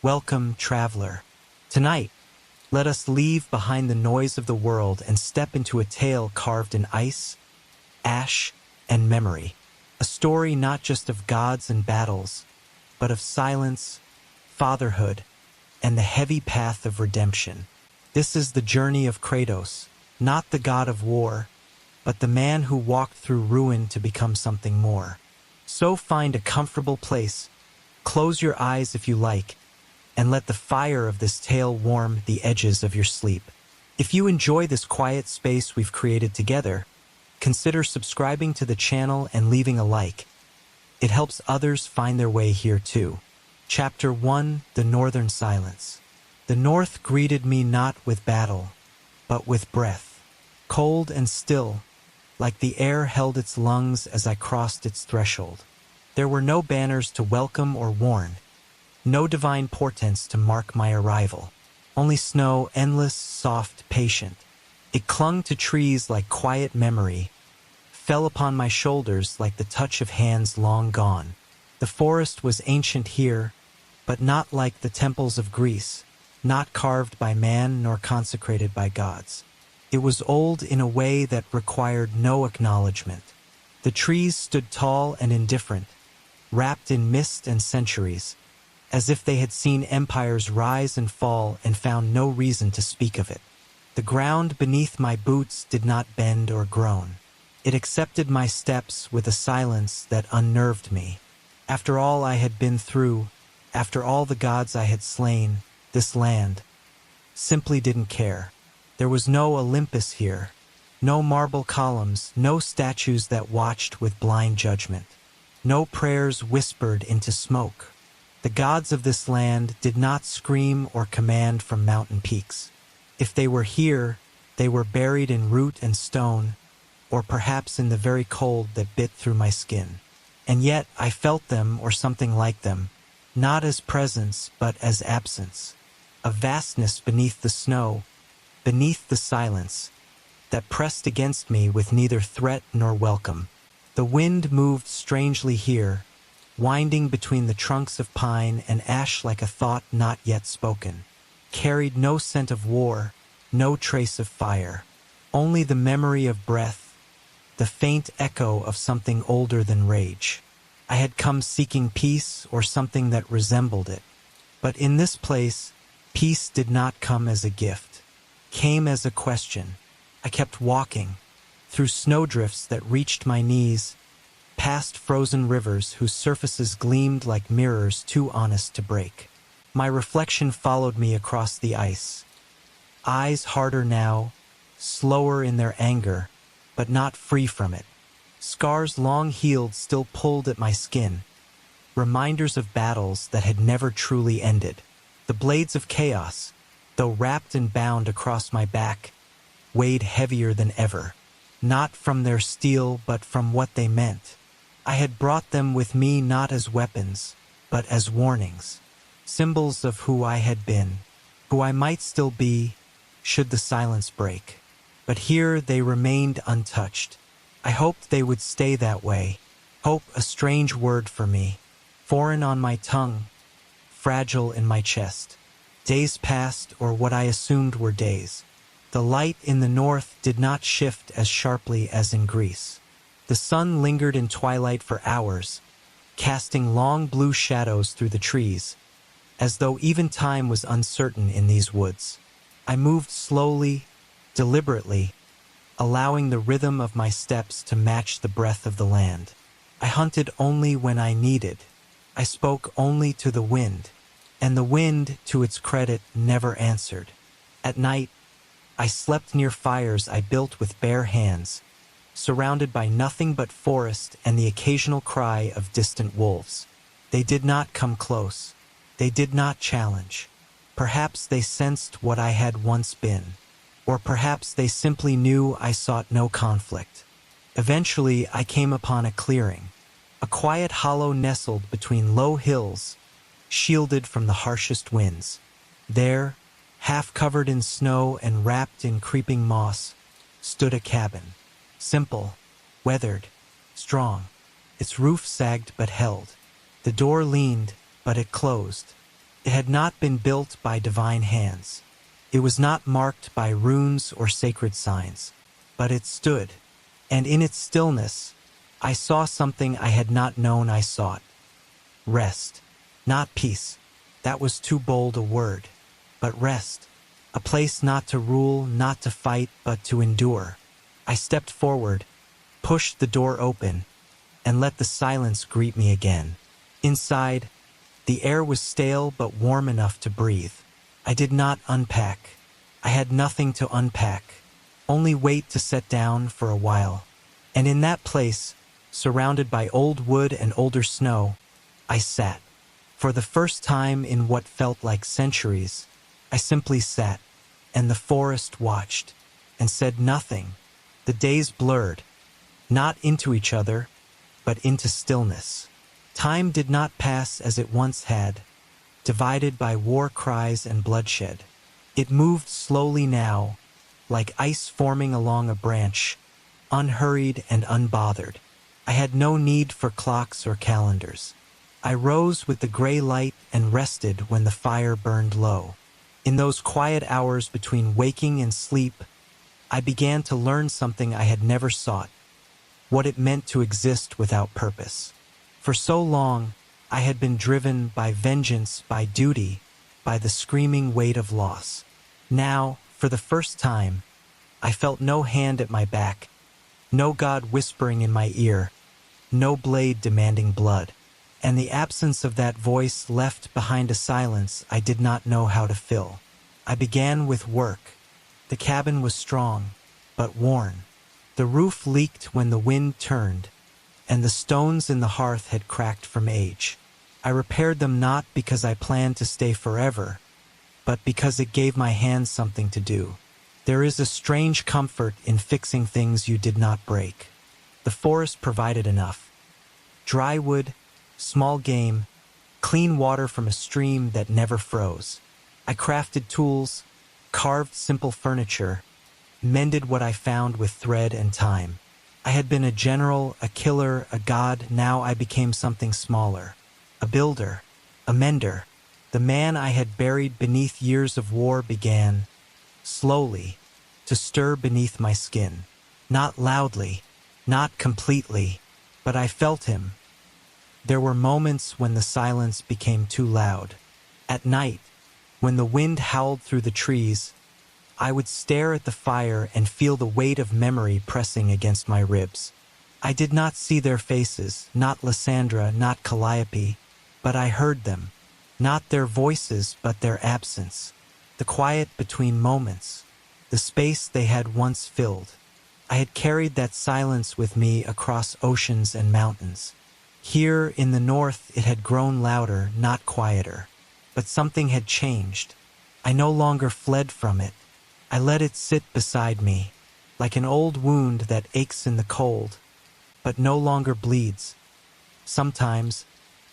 Welcome, traveler. Tonight, let us leave behind the noise of the world and step into a tale carved in ice, ash, and memory. A story not just of gods and battles, but of silence, fatherhood, and the heavy path of redemption. This is the journey of Kratos, not the god of war, but the man who walked through ruin to become something more. So find a comfortable place, close your eyes if you like, and let the fire of this tale warm the edges of your sleep. If you enjoy this quiet space we've created together, consider subscribing to the channel and leaving a like. It helps others find their way here too. Chapter 1: The Northern Silence. The North greeted me not with battle, but with breath. Cold and still, like the air held its lungs as I crossed its threshold. There were no banners to welcome or warn, no divine portents to mark my arrival. Only snow, endless, soft, patient. It clung to trees like quiet memory, fell upon my shoulders like the touch of hands long gone. The forest was ancient here, but not like the temples of Greece, not carved by man nor consecrated by gods. It was old in a way that required no acknowledgement. The trees stood tall and indifferent, wrapped in mist and centuries, as if they had seen empires rise and fall and found no reason to speak of it. The ground beneath my boots did not bend or groan. It accepted my steps with a silence that unnerved me. After all I had been through, after all the gods I had slain, this land simply didn't care. There was no Olympus here, no marble columns, no statues that watched with blind judgment, no prayers whispered into smoke. The gods of this land did not scream or command from mountain peaks. If they were here, they were buried in root and stone, or perhaps in the very cold that bit through my skin. And yet I felt them, or something like them, not as presence but as absence, a vastness beneath the snow, beneath the silence, that pressed against me with neither threat nor welcome. The wind moved strangely here, winding between the trunks of pine and ash like a thought not yet spoken, carried no scent of war, no trace of fire, only the memory of breath, the faint echo of something older than rage. I had come seeking peace or something that resembled it. But in this place, peace did not come as a gift, came as a question. I kept walking, through snowdrifts that reached my knees, past frozen rivers whose surfaces gleamed like mirrors too honest to break. My reflection followed me across the ice. Eyes harder now, slower in their anger, but not free from it. Scars long healed still pulled at my skin, reminders of battles that had never truly ended. The blades of chaos, though wrapped and bound across my back, weighed heavier than ever, not from their steel but from what they meant. I had brought them with me not as weapons, but as warnings, symbols of who I had been, who I might still be, should the silence break. But here they remained untouched. I hoped they would stay that way. Hope, a strange word for me, foreign on my tongue, fragile in my chest. Days passed, or what I assumed were days. The light in the north did not shift as sharply as in Greece. The sun lingered in twilight for hours, casting long blue shadows through the trees, as though even time was uncertain in these woods. I moved slowly, deliberately, allowing the rhythm of my steps to match the breath of the land. I hunted only when I needed. I spoke only to the wind, and the wind, to its credit, never answered. At night, I slept near fires I built with bare hands, surrounded by nothing but forest and the occasional cry of distant wolves. They did not come close. They did not challenge. Perhaps they sensed what I had once been, or perhaps they simply knew I sought no conflict. Eventually, I came upon a clearing, a quiet hollow nestled between low hills, shielded from the harshest winds. There, half covered in snow and wrapped in creeping moss, stood a cabin. Simple, weathered, strong. Its roof sagged but held. The door leaned, but it closed. It had not been built by divine hands. It was not marked by runes or sacred signs. But it stood, and in its stillness, I saw something I had not known I sought. Rest. Not peace. That was too bold a word. But rest. A place not to rule, not to fight, but to endure. I stepped forward, pushed the door open, and let the silence greet me again. Inside, the air was stale but warm enough to breathe. I did not unpack. I had nothing to unpack, only wait to set down for a while. And in that place, surrounded by old wood and older snow, I sat. For the first time in what felt like centuries, I simply sat, and the forest watched, and said nothing. The days blurred, not into each other, but into stillness. Time did not pass as it once had, divided by war cries and bloodshed. It moved slowly now, like ice forming along a branch, unhurried and unbothered. I had no need for clocks or calendars. I rose with the gray light and rested when the fire burned low. In those quiet hours between waking and sleep, I began to learn something I had never sought, what it meant to exist without purpose. For so long, I had been driven by vengeance, by duty, by the screaming weight of loss. Now, for the first time, I felt no hand at my back, no God whispering in my ear, no blade demanding blood. And the absence of that voice left behind a silence I did not know how to fill. I began with work. The cabin was strong, but worn. The roof leaked when the wind turned, and the stones in the hearth had cracked from age. I repaired them not because I planned to stay forever, but because it gave my hands something to do. There is a strange comfort in fixing things you did not break. The forest provided enough. Dry wood, small game, clean water from a stream that never froze. I crafted tools, carved simple furniture, mended what I found with thread and time. I had been a general, a killer, a god. Now I became something smaller. A builder, a mender. The man I had buried beneath years of war began, slowly, to stir beneath my skin. Not loudly, not completely, but I felt him. There were moments when the silence became too loud. At night, when the wind howled through the trees, I would stare at the fire and feel the weight of memory pressing against my ribs. I did not see their faces, not Lysandra, not Calliope, but I heard them. Not their voices, but their absence. The quiet between moments. The space they had once filled. I had carried that silence with me across oceans and mountains. Here in the north it had grown louder, not quieter. But something had changed. I no longer fled from it. I let it sit beside me, like an old wound that aches in the cold, but no longer bleeds. Sometimes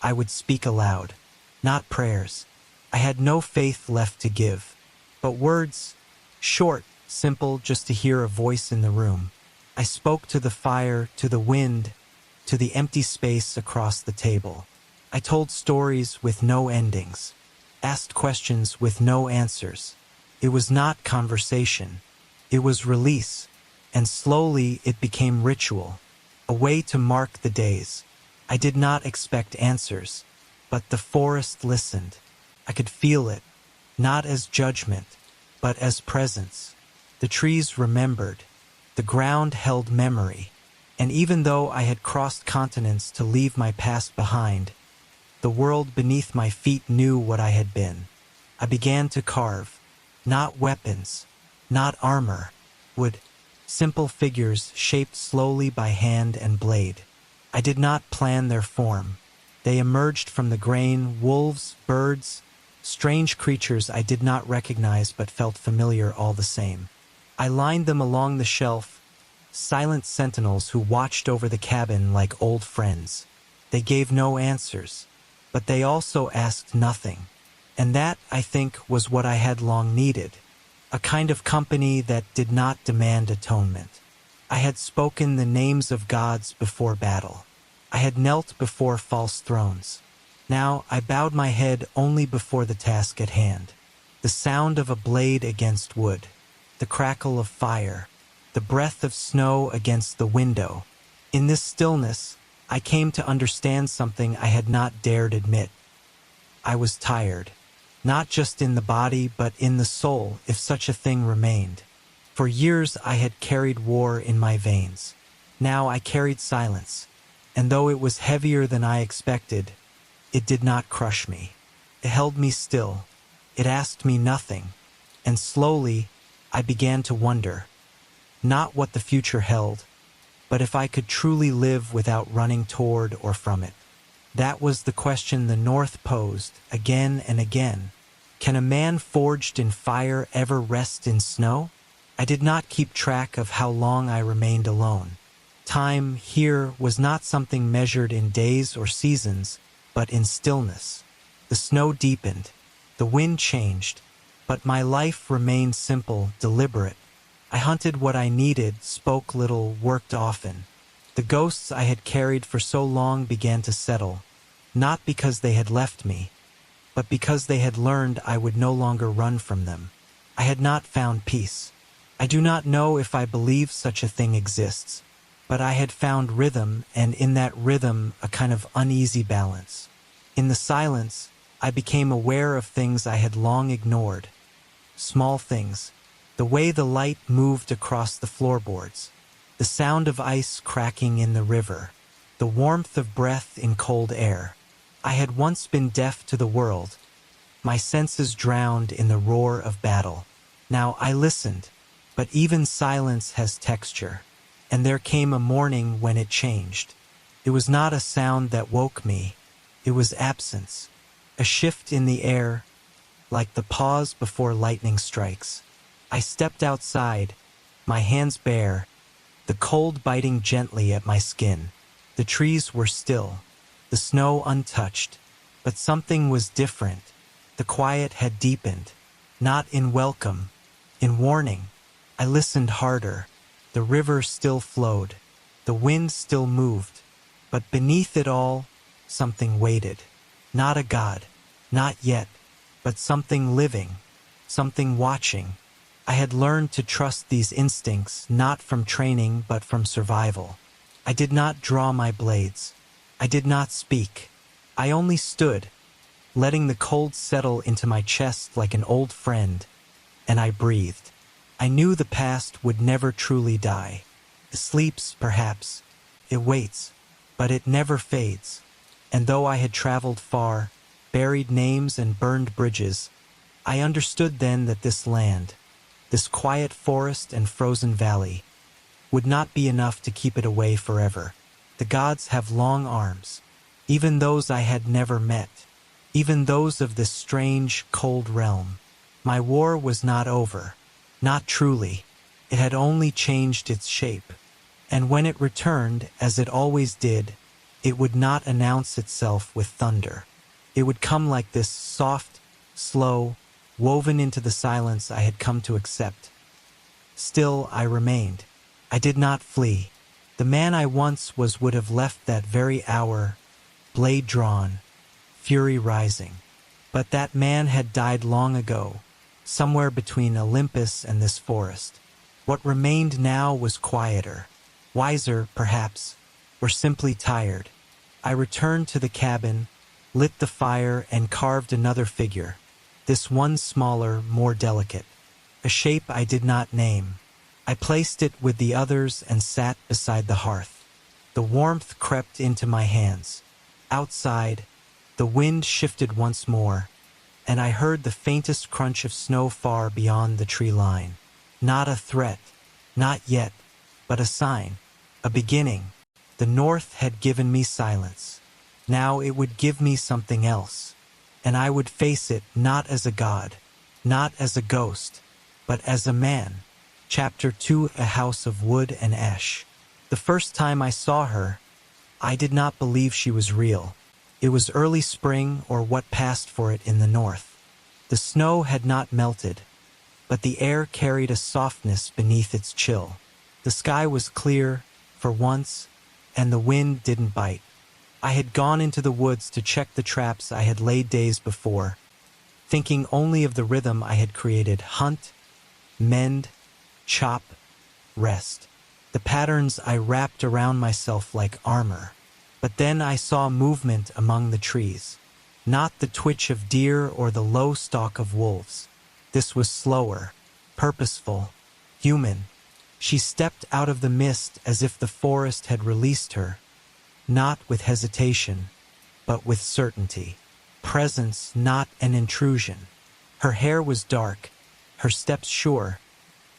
I would speak aloud, not prayers. I had no faith left to give, but words, short, simple, just to hear a voice in the room. I spoke to the fire, to the wind, to the empty space across the table. I told stories with no endings, asked questions with no answers. It was not conversation. It was release, and slowly it became ritual, a way to mark the days. I did not expect answers, but the forest listened. I could feel it, not as judgment, but as presence. The trees remembered. The ground held memory. And even though I had crossed continents to leave my past behind, the world beneath my feet knew what I had been. I began to carve, not weapons, not armor, wood, simple figures shaped slowly by hand and blade. I did not plan their form. They emerged from the grain, wolves, birds, strange creatures I did not recognize but felt familiar all the same. I lined them along the shelf, silent sentinels who watched over the cabin like old friends. They gave no answers, but they also asked nothing. And that, I think, was what I had long needed, a kind of company that did not demand atonement. I had spoken the names of gods before battle. I had knelt before false thrones. Now I bowed my head only before the task at hand. The sound of a blade against wood, the crackle of fire, the breath of snow against the window. In this stillness, I came to understand something I had not dared admit. I was tired, not just in the body but in the soul, if such a thing remained. For years I had carried war in my veins. Now I carried silence, and though it was heavier than I expected, it did not crush me. It held me still. It asked me nothing, and slowly I began to wonder, not what the future held, but if I could truly live without running toward or from it. That was the question the North posed again and again. Can a man forged in fire ever rest in snow? I did not keep track of how long I remained alone. Time here was not something measured in days or seasons, but in stillness. The snow deepened, the wind changed, but my life remained simple, deliberate. I hunted what I needed, spoke little, worked often. The ghosts I had carried for so long began to settle, not because they had left me, but because they had learned I would no longer run from them. I had not found peace. I do not know if I believe such a thing exists, but I had found rhythm, and in that rhythm a kind of uneasy balance. In the silence, I became aware of things I had long ignored. Small things, the way the light moved across the floorboards, the sound of ice cracking in the river, the warmth of breath in cold air. I had once been deaf to the world, my senses drowned in the roar of battle. Now I listened, but even silence has texture, and there came a morning when it changed. It was not a sound that woke me, it was absence, a shift in the air, like the pause before lightning strikes. I stepped outside, my hands bare, the cold biting gently at my skin. The trees were still, the snow untouched, but something was different. The quiet had deepened, not in welcome, in warning. I listened harder. The river still flowed, the wind still moved, but beneath it all, something waited. Not a god, not yet, but something living, something watching. I had learned to trust these instincts not from training but from survival. I did not draw my blades. I did not speak. I only stood, letting the cold settle into my chest like an old friend, and I breathed. I knew the past would never truly die. It sleeps, perhaps. It waits, but it never fades. And though I had traveled far, buried names and burned bridges, I understood then that this land, this quiet forest and frozen valley, would not be enough to keep it away forever. The gods have long arms, even those I had never met, even those of this strange, cold realm. My war was not over, not truly. It had only changed its shape, and when it returned, as it always did, it would not announce itself with thunder. It would come like this, soft, slow, woven into the silence I had come to accept. Still I remained. I did not flee. The man I once was would have left that very hour, blade drawn, fury rising. But that man had died long ago, somewhere between Olympus and this forest. What remained now was quieter, wiser, perhaps, or simply tired. I returned to the cabin, lit the fire, and carved another figure, this one smaller, more delicate, a shape I did not name. I placed it with the others and sat beside the hearth. The warmth crept into my hands. Outside, the wind shifted once more, and I heard the faintest crunch of snow far beyond the tree line. Not a threat, not yet, but a sign, a beginning. The North had given me silence. Now it would give me something else, and I would face it not as a god, not as a ghost, but as a man. Chapter 2: A House of Wood and Ash. The first time I saw her, I did not believe she was real. It was early spring, or what passed for it in the north. The snow had not melted, but the air carried a softness beneath its chill. The sky was clear, for once, and the wind didn't bite. I had gone into the woods to check the traps I had laid days before, thinking only of the rhythm I had created: hunt, mend, chop, rest. The patterns I wrapped around myself like armor. But then I saw movement among the trees. Not the twitch of deer or the low stalk of wolves. This was slower, purposeful, human. She stepped out of the mist as if the forest had released her, not with hesitation, but with certainty. Presence, not an intrusion. Her hair was dark, her steps sure,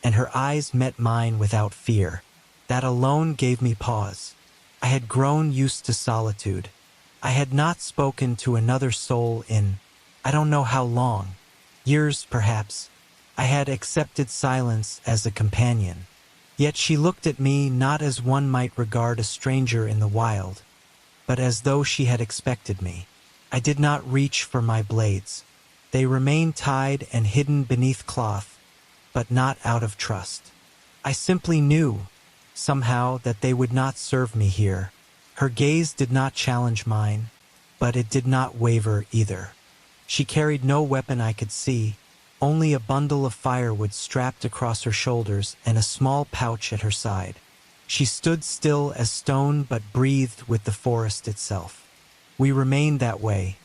and her eyes met mine without fear. That alone gave me pause. I had grown used to solitude. I had not spoken to another soul in, I don't know how long, years perhaps. I had accepted silence as a companion. Yet she looked at me not as one might regard a stranger in the wild, but as though she had expected me. I did not reach for my blades. They remained tied and hidden beneath cloth, but not out of trust. I simply knew, somehow, that they would not serve me here. Her gaze did not challenge mine, but it did not waver either. She carried no weapon I could see, only a bundle of firewood strapped across her shoulders and a small pouch at her side. She stood still as stone but breathed with the forest itself. We remained that way,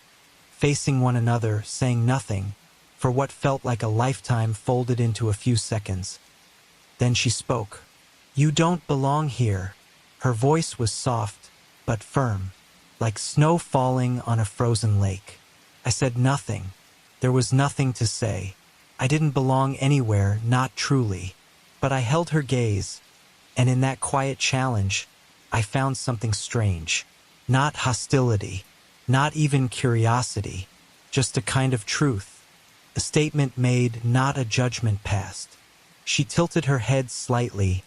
facing one another, saying nothing, for what felt like a lifetime folded into a few seconds. Then she spoke. "You don't belong here." Her voice was soft, but firm, like snow falling on a frozen lake. I said nothing. There was nothing to say. I didn't belong anywhere, not truly. But I held her gaze, and in that quiet challenge, I found something strange. Not hostility, not even curiosity, just a kind of truth. A statement made, not a judgment passed. She tilted her head slightly,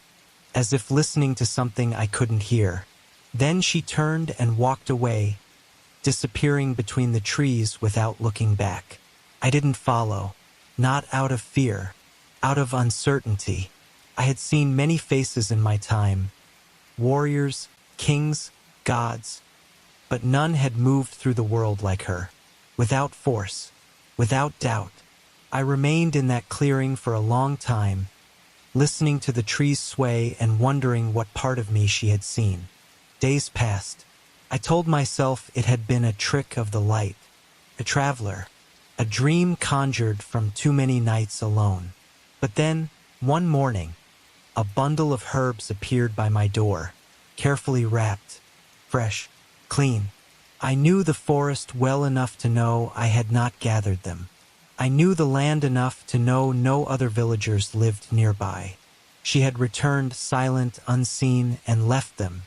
as if listening to something I couldn't hear. Then she turned and walked away, disappearing between the trees without looking back. I didn't follow, not out of fear, out of uncertainty. I had seen many faces in my time, warriors, kings, gods, but none had moved through the world like her, without force, without doubt. I remained in that clearing for a long time, listening to the trees sway and wondering what part of me she had seen. Days passed. I told myself it had been a trick of the light, a traveler, a dream conjured from too many nights alone. But then, one morning, a bundle of herbs appeared by my door, carefully wrapped, fresh, clean. I knew the forest well enough to know I had not gathered them. I knew the land enough to know no other villagers lived nearby. She had returned silent, unseen, and left them.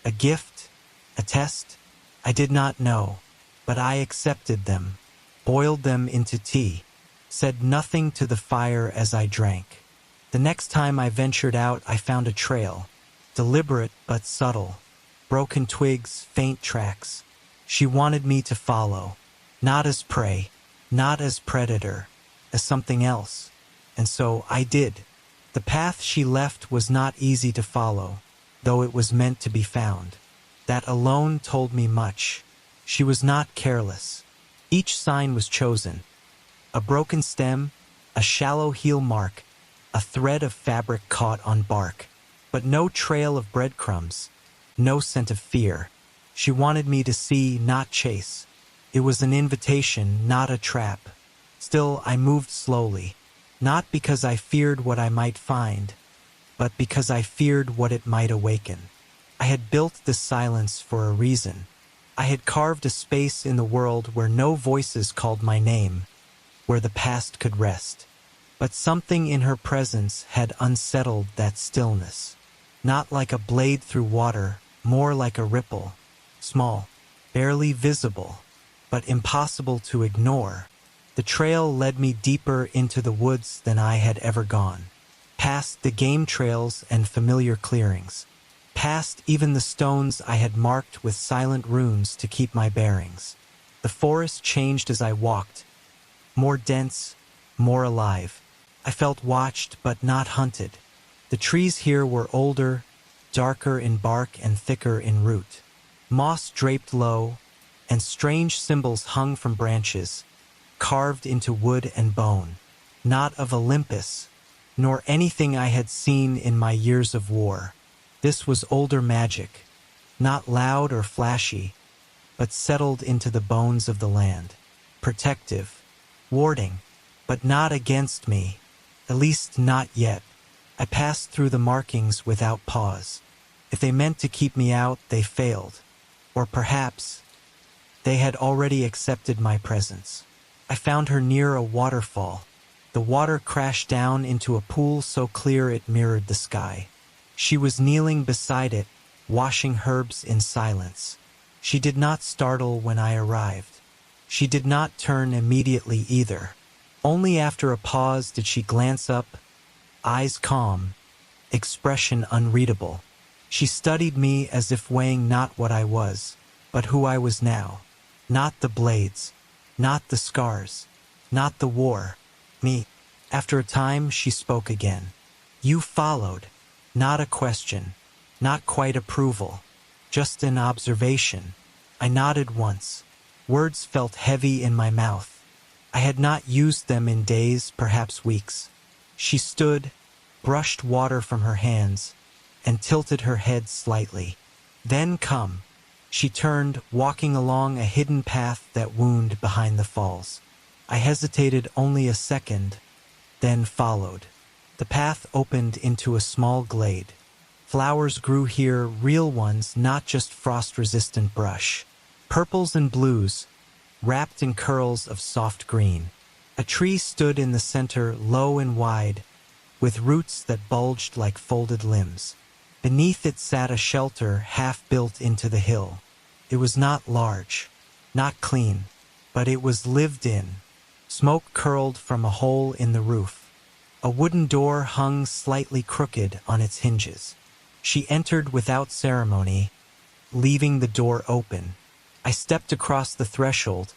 A gift? A test? I did not know, but I accepted them, boiled them into tea, said nothing to the fire as I drank. The next time I ventured out, I found a trail, deliberate but subtle, broken twigs, faint tracks. She wanted me to follow, not as prey, not as predator, as something else. And so I did. The path she left was not easy to follow, though it was meant to be found. That alone told me much. She was not careless. Each sign was chosen. A broken stem, a shallow heel mark, a thread of fabric caught on bark, but no trail of breadcrumbs, no scent of fear. She wanted me to see, not chase. It was an invitation, not a trap. Still, I moved slowly, not because I feared what I might find, but because I feared what it might awaken. I had built this silence for a reason. I had carved a space in the world where no voices called my name, where the past could rest. But something in her presence had unsettled that stillness. Not like a blade through water, more like a ripple, small, barely visible, but impossible to ignore. The trail led me deeper into the woods than I had ever gone, past the game trails and familiar clearings, past even the stones I had marked with silent runes to keep my bearings. The forest changed as I walked, more dense, more alive. I felt watched but not hunted. The trees here were older, darker in bark and thicker in root. Moss draped low, and strange symbols hung from branches, carved into wood and bone, not of Olympus, nor anything I had seen in my years of war. This was older magic, not loud or flashy, but settled into the bones of the land, protective, warding, but not against me, at least not yet. I passed through the markings without pause. If they meant to keep me out, they failed. Or perhaps they had already accepted my presence. I found her near a waterfall. The water crashed down into a pool so clear it mirrored the sky. She was kneeling beside it, washing herbs in silence. She did not startle when I arrived. She did not turn immediately either. Only after a pause did she glance up, eyes calm, expression unreadable. She studied me as if weighing not what I was, but who I was now. Not the blades, not the scars, not the war. Me. After a time, she spoke again. You followed. Not a question, not quite approval, just an observation. I nodded once. Words felt heavy in my mouth. I had not used them in days, perhaps weeks. She stood, brushed water from her hands, and tilted her head slightly. Then come. She turned, walking along a hidden path that wound behind the falls. I hesitated only a second, then followed. The path opened into a small glade. Flowers grew here, real ones, not just frost-resistant brush. Purples and blues, wrapped in curls of soft green. A tree stood in the center, low and wide, with roots that bulged like folded limbs. Beneath it sat a shelter half built into the hill. It was not large, not clean, but it was lived in. Smoke curled from a hole in the roof. A wooden door hung slightly crooked on its hinges. She entered without ceremony, leaving the door open. I stepped across the threshold,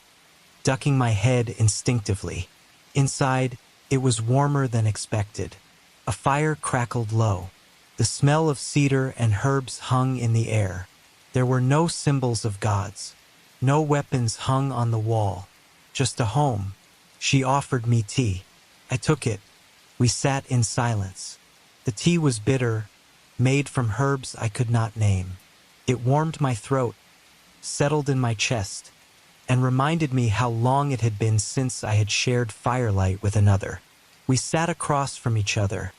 ducking my head instinctively. Inside, it was warmer than expected. A fire crackled low. The smell of cedar and herbs hung in the air. There were no symbols of gods. No weapons hung on the wall. Just a home. She offered me tea. I took it. We sat in silence. The tea was bitter, made from herbs I could not name. It warmed my throat, settled in my chest, and reminded me how long it had been since I had shared firelight with another. We sat across from each other,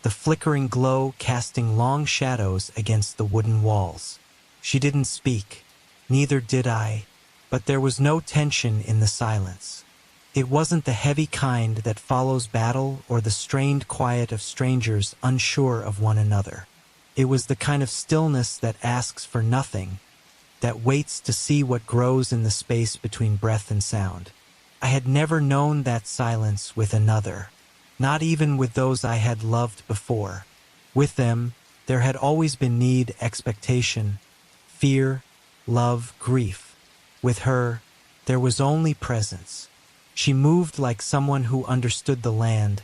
the flickering glow casting long shadows against the wooden walls. She didn't speak, neither did I, but there was no tension in the silence. It wasn't the heavy kind that follows battle or the strained quiet of strangers unsure of one another. It was the kind of stillness that asks for nothing, that waits to see what grows in the space between breath and sound. I had never known that silence with another, not even with those I had loved before. With them, there had always been need, expectation, fear, love, grief. With her, there was only presence. She moved like someone who understood the land,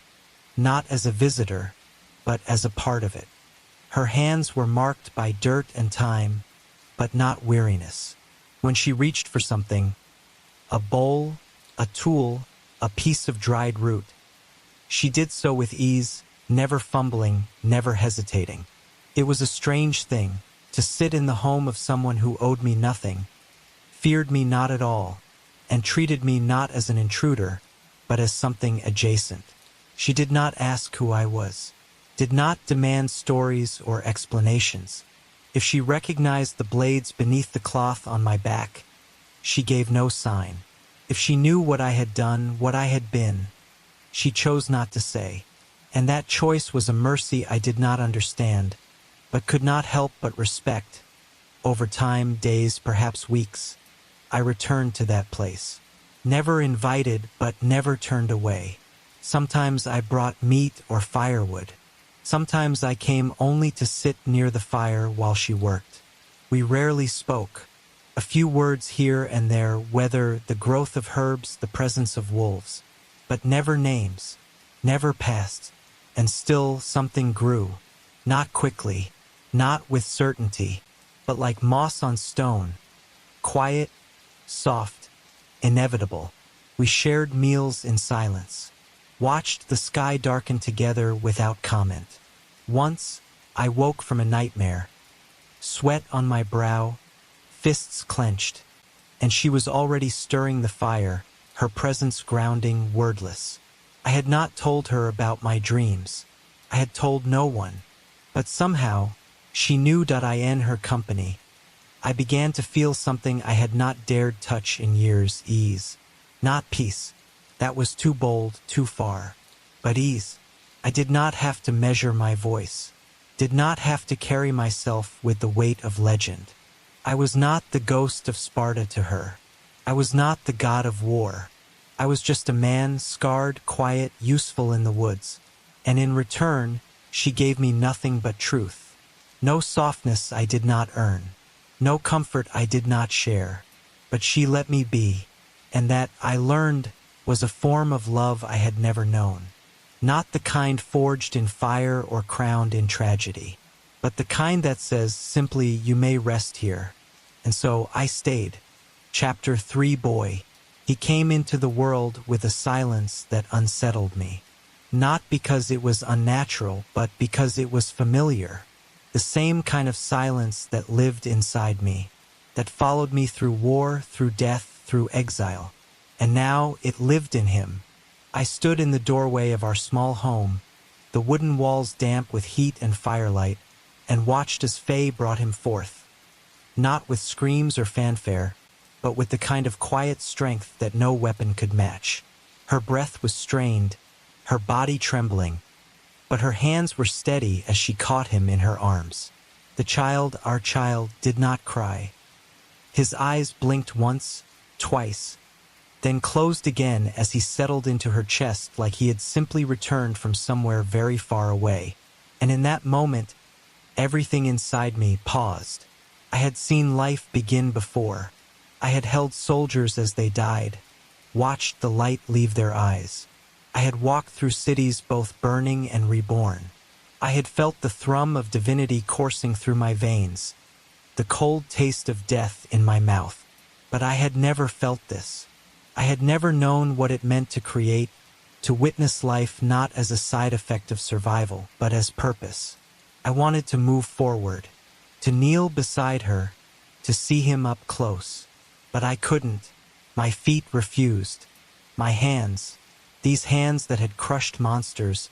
not as a visitor, but as a part of it. Her hands were marked by dirt and time, but not weariness. When she reached for something, a bowl, a tool, a piece of dried root, she did so with ease, never fumbling, never hesitating. It was a strange thing to sit in the home of someone who owed me nothing, feared me not at all, and treated me not as an intruder, but as something adjacent. She did not ask who I was, did not demand stories or explanations. If she recognized the blades beneath the cloth on my back, she gave no sign. If she knew what I had done, what I had been, she chose not to say. And that choice was a mercy I did not understand, but could not help but respect. Over time, days, perhaps weeks, I returned to that place. Never invited, but never turned away. Sometimes I brought meat or firewood. Sometimes I came only to sit near the fire while she worked. We rarely spoke. A few words here and there, whether the growth of herbs, the presence of wolves, but never names, never passed. And still something grew, not quickly, not with certainty, but like moss on stone, quiet, soft, inevitable. We shared meals in silence, watched the sky darken together without comment. Once, I woke from a nightmare, sweat on my brow, fists clenched, and she was already stirring the fire, her presence grounding, wordless. I had not told her about my dreams. I had told no one. But somehow, she knew that I in her company. I began to feel something I had not dared touch in years, ease. Not peace. That was too bold, too far. But ease. I did not have to measure my voice. Did not have to carry myself with the weight of legend. I was not the ghost of Sparta to her. I was not the god of war. I was just a man, scarred, quiet, useful in the woods. And in return, she gave me nothing but truth. No softness I did not earn. No comfort I did not share. But she let me be. And that, I learned, was a form of love I had never known. Not the kind forged in fire or crowned in tragedy, but the kind that says simply, you may rest here. And so I stayed. Chapter 3 Boy. He came into the world with a silence that unsettled me. Not because it was unnatural, but because it was familiar. The same kind of silence that lived inside me, that followed me through war, through death, through exile. And now it lived in him. I stood in the doorway of our small home, the wooden walls damp with heat and firelight, and watched as Faye brought him forth. Not with screams or fanfare, but with the kind of quiet strength that no weapon could match. Her breath was strained, her body trembling, but her hands were steady as she caught him in her arms. The child, our child, did not cry. His eyes blinked once, twice, then closed again as he settled into her chest like he had simply returned from somewhere very far away. And in that moment, everything inside me paused. I had seen life begin before. I had held soldiers as they died, watched the light leave their eyes. I had walked through cities both burning and reborn. I had felt the thrum of divinity coursing through my veins, the cold taste of death in my mouth. But I had never felt this. I had never known what it meant to create, to witness life not as a side effect of survival, but as purpose. I wanted to move forward, to kneel beside her, to see him up close. But I couldn't. My feet refused. My hands, these hands that had crushed monsters,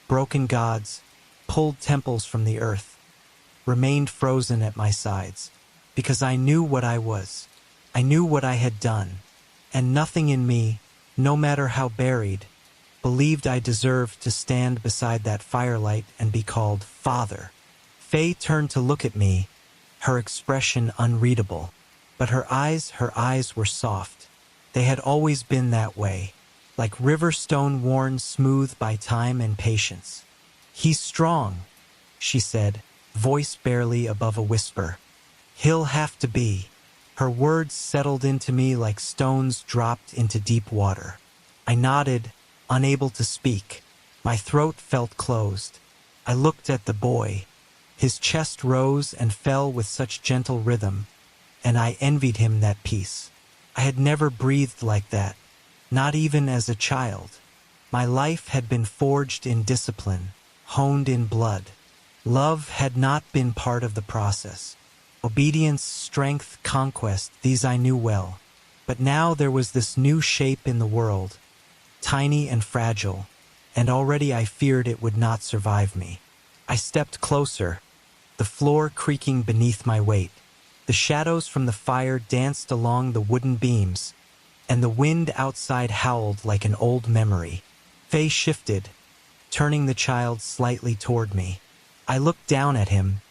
broken gods, pulled temples from the earth, remained frozen at my sides, because I knew what I was. I knew what I had done. And nothing in me, no matter how buried, believed I deserved to stand beside that firelight and be called Father. Faye turned to look at me, her expression unreadable. But her eyes were soft. They had always been that way, like river stone worn smooth by time and patience. He's strong, she said, voice barely above a whisper. He'll have to be. Her words settled into me like stones dropped into deep water. I nodded, unable to speak. My throat felt closed. I looked at the boy. His chest rose and fell with such gentle rhythm, and I envied him that peace. I had never breathed like that, not even as a child. My life had been forged in discipline, honed in blood. Love had not been part of the process. Obedience, strength, conquest, these I knew well. But now there was this new shape in the world, tiny and fragile, and already I feared it would not survive me. I stepped closer, the floor creaking beneath my weight. The shadows from the fire danced along the wooden beams, and the wind outside howled like an old memory. Faye shifted, turning the child slightly toward me. I looked down at him,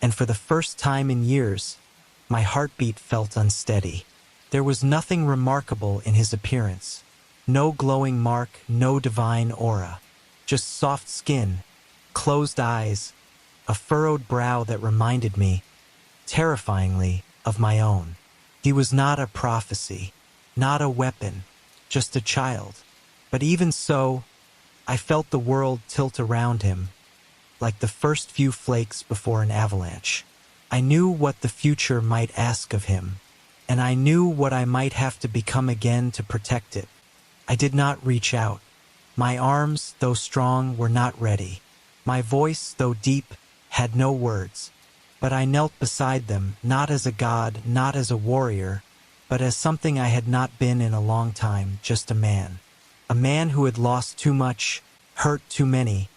and for the first time in years, my heartbeat felt unsteady. There was nothing remarkable in his appearance. No glowing mark, no divine aura. Just soft skin, closed eyes, a furrowed brow that reminded me, terrifyingly, of my own. He was not a prophecy, not a weapon, just a child. But even so, I felt the world tilt around him, like the first few flakes before an avalanche. I knew what the future might ask of him, and I knew what I might have to become again to protect it. I did not reach out. My arms, though strong, were not ready. My voice, though deep, had no words. But I knelt beside them, not as a god, not as a warrior, but as something I had not been in a long time, just a man. A man who had lost too much, hurt too many,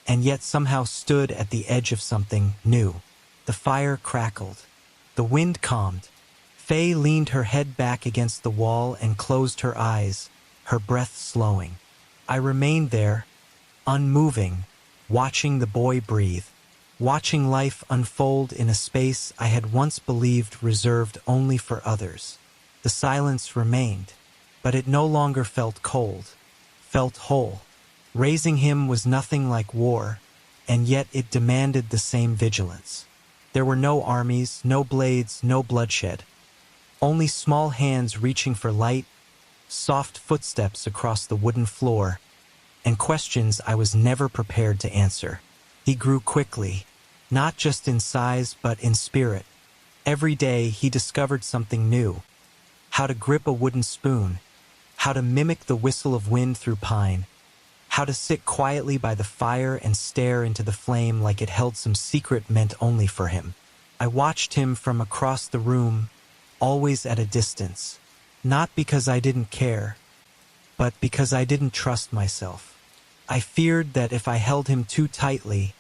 and yet somehow stood at the edge of something new. The fire crackled. The wind calmed. Faye leaned her head back against the wall and closed her eyes, her breath slowing. I remained there, unmoving, watching the boy breathe, watching life unfold in a space I had once believed reserved only for others. The silence remained, but it no longer felt cold, felt whole. Raising him was nothing like war, and yet it demanded the same vigilance. There were no armies, no blades, no bloodshed. Only small hands reaching for light, soft footsteps across the wooden floor, and questions I was never prepared to answer. He grew quickly, not just in size but in spirit. Every day he discovered something new. How to grip a wooden spoon, how to mimic the whistle of wind through pine, how to sit quietly by the fire and stare into the flame like it held some secret meant only for him. I watched him from across the room, always at a distance, not because I didn't care, but because I didn't trust myself. I feared that if I held him too tightly,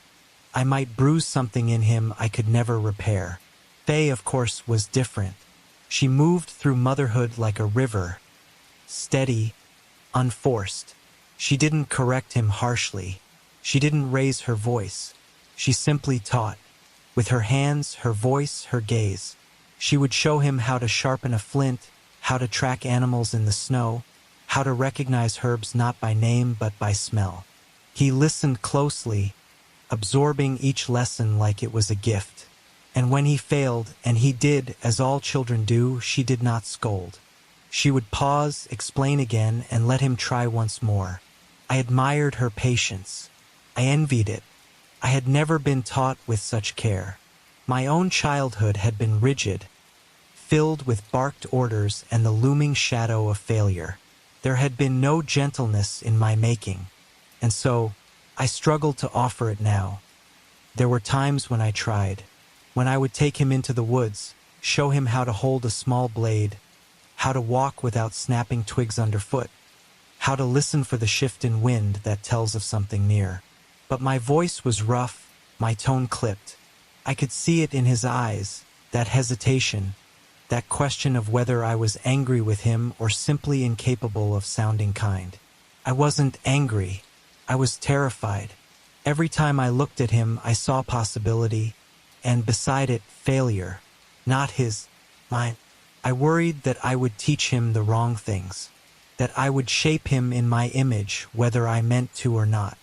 I might bruise something in him I could never repair. Faye, of course, was different. She moved through motherhood like a river, steady, unforced. She didn't correct him harshly. She didn't raise her voice. She simply taught. With her hands, her voice, her gaze. She would show him how to sharpen a flint, how to track animals in the snow, how to recognize herbs not by name but by smell. He listened closely, absorbing each lesson like it was a gift. And when he failed, and he did, as all children do, she did not scold. She would pause, explain again, and let him try once more. I admired her patience. I envied it. I had never been taught with such care. My own childhood had been rigid, filled with barked orders and the looming shadow of failure. There had been no gentleness in my making, and so I struggled to offer it now. There were times when I tried, when I would take him into the woods, show him how to hold a small blade, how to walk without snapping twigs underfoot, how to listen for the shift in wind that tells of something near. But my voice was rough, my tone clipped. I could see it in his eyes, that hesitation, that question of whether I was angry with him or simply incapable of sounding kind. I wasn't angry. I was terrified. Every time I looked at him, I saw possibility, and beside it, failure. Not his, mine. I worried that I would teach him the wrong things, that I would shape him in my image, whether I meant to or not.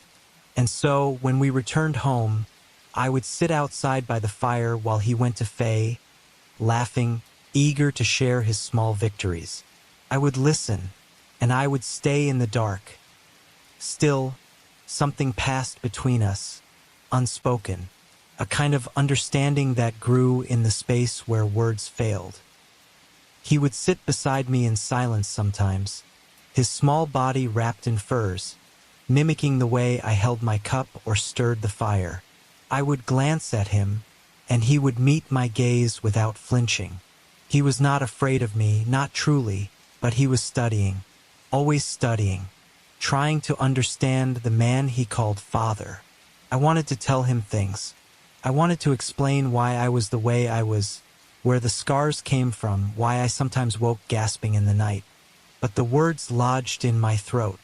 And so, when we returned home, I would sit outside by the fire while he went to Faye, laughing, eager to share his small victories. I would listen, and I would stay in the dark. Still, something passed between us, unspoken, a kind of understanding that grew in the space where words failed. He would sit beside me in silence sometimes, his small body wrapped in furs, mimicking the way I held my cup or stirred the fire. I would glance at him, and he would meet my gaze without flinching. He was not afraid of me, not truly, but he was studying, always studying, trying to understand the man he called father. I wanted to tell him things. I wanted to explain why I was the way I was, where the scars came from, why I sometimes woke gasping in the night. But the words lodged in my throat.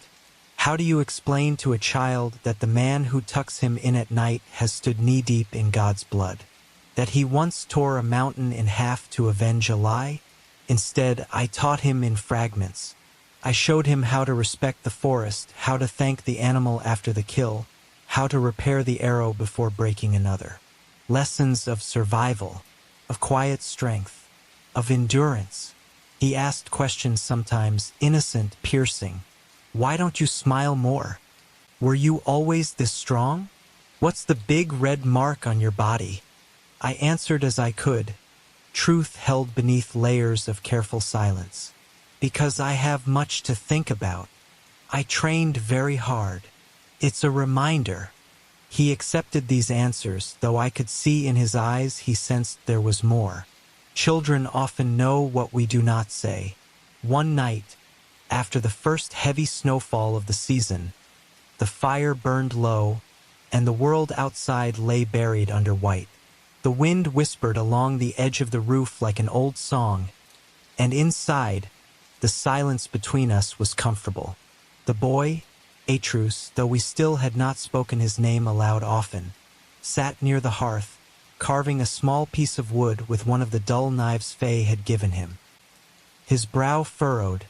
How do you explain to a child that the man who tucks him in at night has stood knee-deep in God's blood? That he once tore a mountain in half to avenge a lie? Instead, I taught him in fragments. I showed him how to respect the forest, how to thank the animal after the kill, how to repair the arrow before breaking another. Lessons of survival, of quiet strength, of endurance. He asked questions sometimes, innocent, piercing. Why don't you smile more? Were you always this strong? What's the big red mark on your body? I answered as I could, truth held beneath layers of careful silence. Because I have much to think about. I trained very hard. It's a reminder. He accepted these answers, though I could see in his eyes he sensed there was more. Children often know what we do not say. One night, after the first heavy snowfall of the season, the fire burned low, and the world outside lay buried under white. The wind whispered along the edge of the roof like an old song, and inside, the silence between us was comfortable. The boy, Atreus, though we still had not spoken his name aloud often, sat near the hearth, carving a small piece of wood with one of the dull knives Faye had given him. His brow furrowed,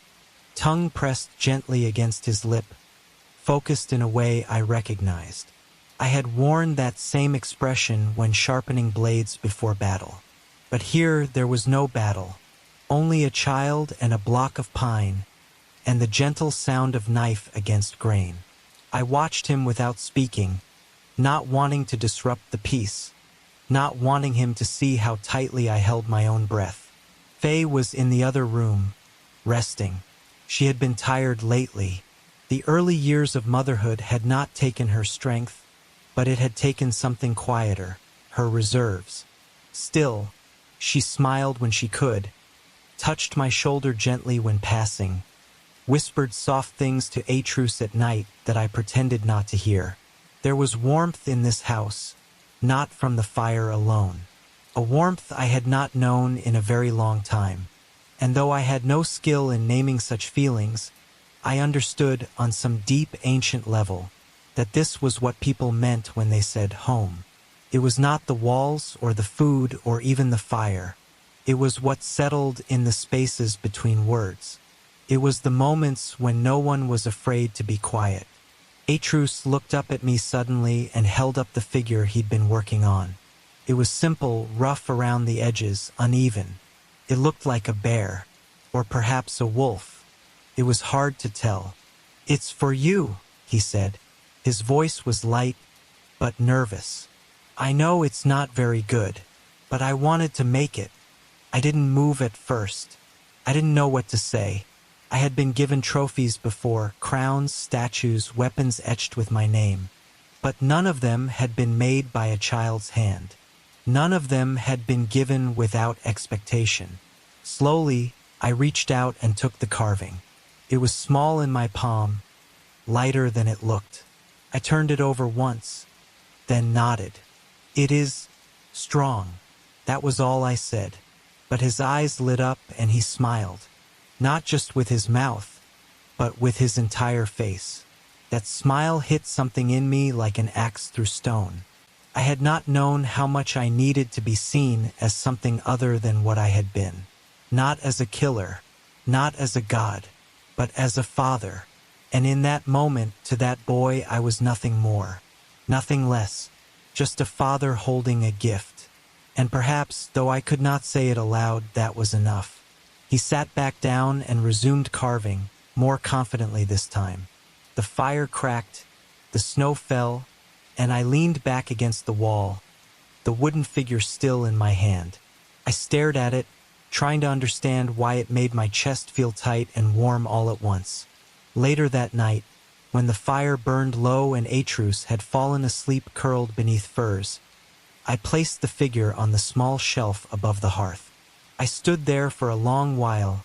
tongue pressed gently against his lip, focused in a way I recognized. I had worn that same expression when sharpening blades before battle. But here there was no battle, only a child and a block of pine, and the gentle sound of knife against grain. I watched him without speaking, not wanting to disrupt the peace, not wanting him to see how tightly I held my own breath. Faye was in the other room, resting. She had been tired lately. The early years of motherhood had not taken her strength, but it had taken something quieter, her reserves. Still, she smiled when she could, touched my shoulder gently when passing, whispered soft things to Atreus at night that I pretended not to hear. There was warmth in this house, not from the fire alone. A warmth I had not known in a very long time. And though I had no skill in naming such feelings, I understood on some deep ancient level that this was what people meant when they said home. It was not the walls or the food or even the fire. It was what settled in the spaces between words. It was the moments when no one was afraid to be quiet. Atreus looked up at me suddenly and held up the figure he'd been working on. It was simple, rough around the edges, uneven. It looked like a bear, or perhaps a wolf. It was hard to tell. "It's for you," he said. His voice was light, but nervous. "I know it's not very good, but I wanted to make it." I didn't move at first. I didn't know what to say. I had been given trophies before, crowns, statues, weapons etched with my name. But none of them had been made by a child's hand. None of them had been given without expectation. Slowly, I reached out and took the carving. It was small in my palm, lighter than it looked. I turned it over once, then nodded. "It is strong." That was all I said. But his eyes lit up and he smiled. Not just with his mouth, but with his entire face. That smile hit something in me like an axe through stone. I had not known how much I needed to be seen as something other than what I had been. Not as a killer, not as a god, but as a father. And in that moment, to that boy, I was nothing more, nothing less, just a father holding a gift. And perhaps, though I could not say it aloud, that was enough. He sat back down and resumed carving, more confidently this time. The fire cracked, the snow fell, and I leaned back against the wall, the wooden figure still in my hand. I stared at it, trying to understand why it made my chest feel tight and warm all at once. Later that night, when the fire burned low and Atreus had fallen asleep curled beneath furs, I placed the figure on the small shelf above the hearth. I stood there for a long while,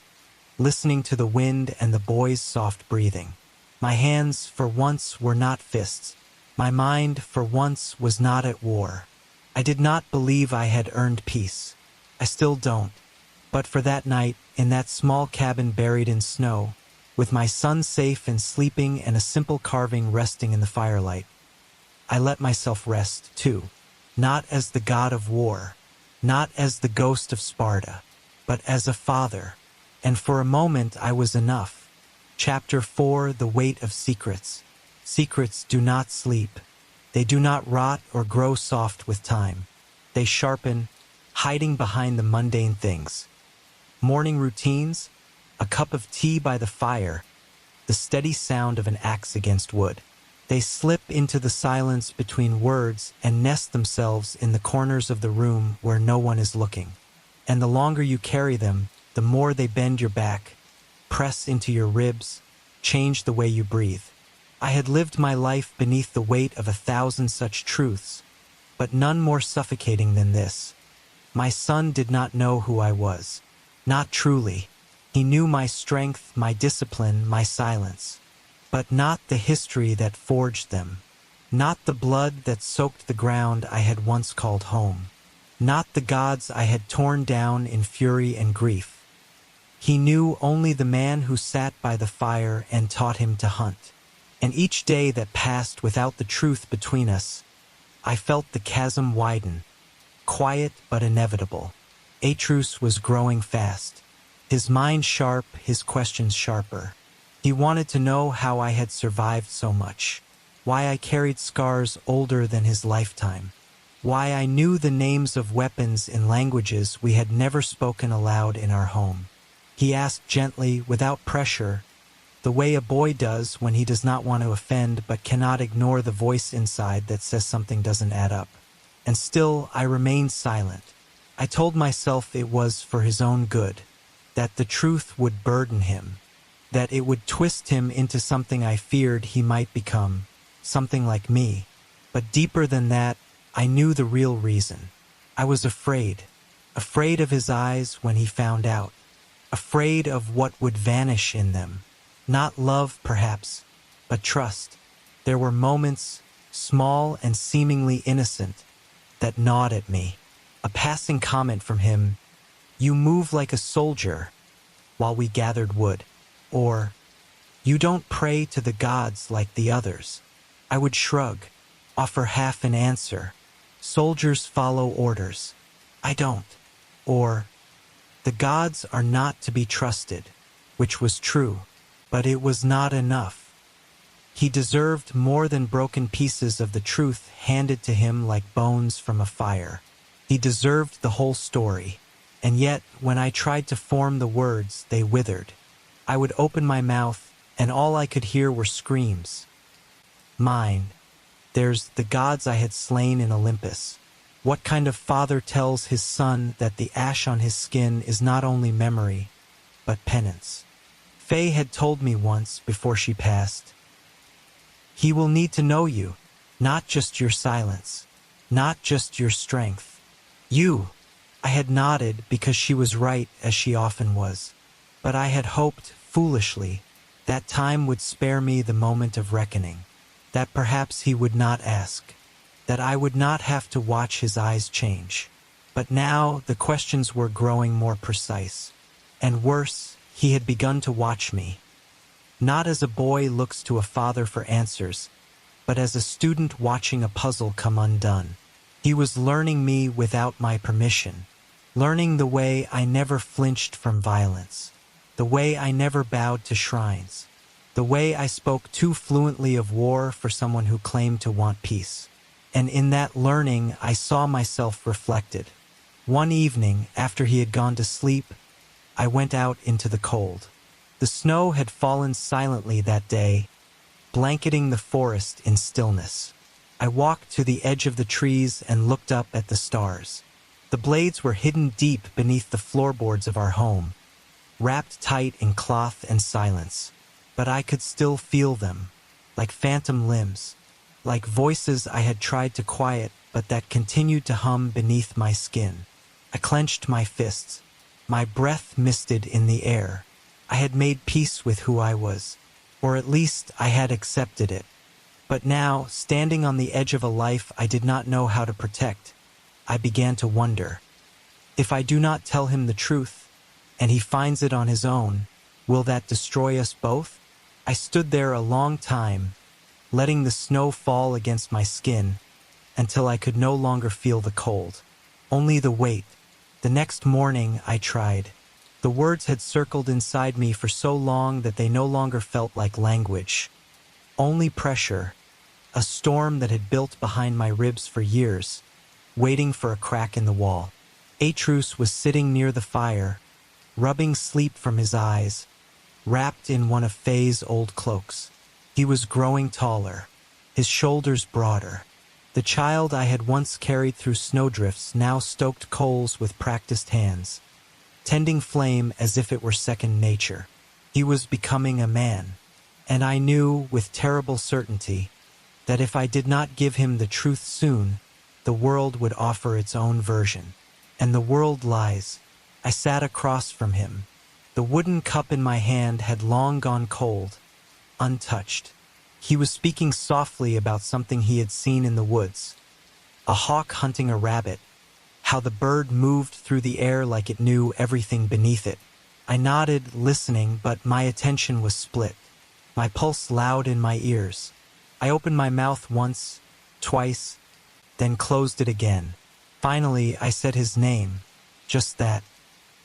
listening to the wind and the boy's soft breathing. My hands, for once, were not fists. My mind, for once, was not at war. I did not believe I had earned peace. I still don't. But for that night, in that small cabin buried in snow, with my son safe and sleeping and a simple carving resting in the firelight, I let myself rest, too. Not as the god of war, not as the Ghost of Sparta, but as a father. And for a moment I was enough. Chapter 4, The Weight of Secrets. Secrets do not sleep. They do not rot or grow soft with time. They sharpen, hiding behind the mundane things. Morning routines, a cup of tea by the fire, the steady sound of an axe against wood. They slip into the silence between words and nest themselves in the corners of the room where no one is looking. And the longer you carry them, the more they bend your back, press into your ribs, change the way you breathe. I had lived my life beneath the weight of 1,000 such truths, but none more suffocating than this. My son did not know who I was. Not truly. He knew my strength, my discipline, my silence. But not the history that forged them. Not the blood that soaked the ground I had once called home. Not the gods I had torn down in fury and grief. He knew only the man who sat by the fire and taught him to hunt. And each day that passed without the truth between us, I felt the chasm widen, quiet but inevitable. Atreus was growing fast, his mind sharp, his questions sharper. He wanted to know how I had survived so much, why I carried scars older than his lifetime, why I knew the names of weapons in languages we had never spoken aloud in our home. He asked gently, without pressure, the way a boy does when he does not want to offend but cannot ignore the voice inside that says something doesn't add up. And still I remained silent. I told myself it was for his own good, that the truth would burden him, that it would twist him into something I feared he might become, something like me. But deeper than that, I knew the real reason. I was afraid of his eyes when he found out, afraid of what would vanish in them. Not love, perhaps, but trust. There were moments, small and seemingly innocent, that gnawed at me. A passing comment from him, "You move like a soldier," while we gathered wood. Or, "You don't pray to the gods like the others." I would shrug, offer half an answer. "Soldiers follow orders. I don't." Or, "The gods are not to be trusted," which was true, but it was not enough. He deserved more than broken pieces of the truth handed to him like bones from a fire. He deserved the whole story. And yet, when I tried to form the words, they withered. I would open my mouth, and all I could hear were screams. Mine. There's the gods I had slain in Olympus. What kind of father tells his son that the ash on his skin is not only memory, but penance? Faye had told me once, before she passed, "He will need to know you, not just your silence, not just your strength. You." I had nodded because she was right, as she often was. But I had hoped, foolishly, that time would spare me the moment of reckoning, that perhaps he would not ask, that I would not have to watch his eyes change. But now the questions were growing more precise. And worse, he had begun to watch me. Not as a boy looks to a father for answers, but as a student watching a puzzle come undone. He was learning me without my permission, learning the way I never flinched from violence, the way I never bowed to shrines, the way I spoke too fluently of war for someone who claimed to want peace. And in that learning, I saw myself reflected. One evening, after he had gone to sleep, I went out into the cold. The snow had fallen silently that day, blanketing the forest in stillness. I walked to the edge of the trees and looked up at the stars. The blades were hidden deep beneath the floorboards of our home, wrapped tight in cloth and silence. But I could still feel them, like phantom limbs, like voices I had tried to quiet but that continued to hum beneath my skin. I clenched my fists. My breath misted in the air. I had made peace with who I was, or at least I had accepted it. But now, standing on the edge of a life I did not know how to protect, I began to wonder, if I do not tell him the truth, and he finds it on his own, will that destroy us both? I stood there a long time, letting the snow fall against my skin, until I could no longer feel the cold, only the weight. The next morning I tried. The words had circled inside me for so long that they no longer felt like language. Only pressure, a storm that had built behind my ribs for years, waiting for a crack in the wall. Atreus was sitting near the fire, rubbing sleep from his eyes, wrapped in one of Faye's old cloaks. He was growing taller, his shoulders broader. The child I had once carried through snowdrifts now stoked coals with practiced hands, tending flame as if it were second nature. He was becoming a man, and I knew with terrible certainty that if I did not give him the truth soon, the world would offer its own version. And the world lies. I sat across from him. The wooden cup in my hand had long gone cold, untouched. He was speaking softly about something he had seen in the woods. A hawk hunting a rabbit, how the bird moved through the air like it knew everything beneath it. I nodded, listening, but my attention was split, my pulse loud in my ears. I opened my mouth once, twice, then closed it again. Finally, I said his name, just that.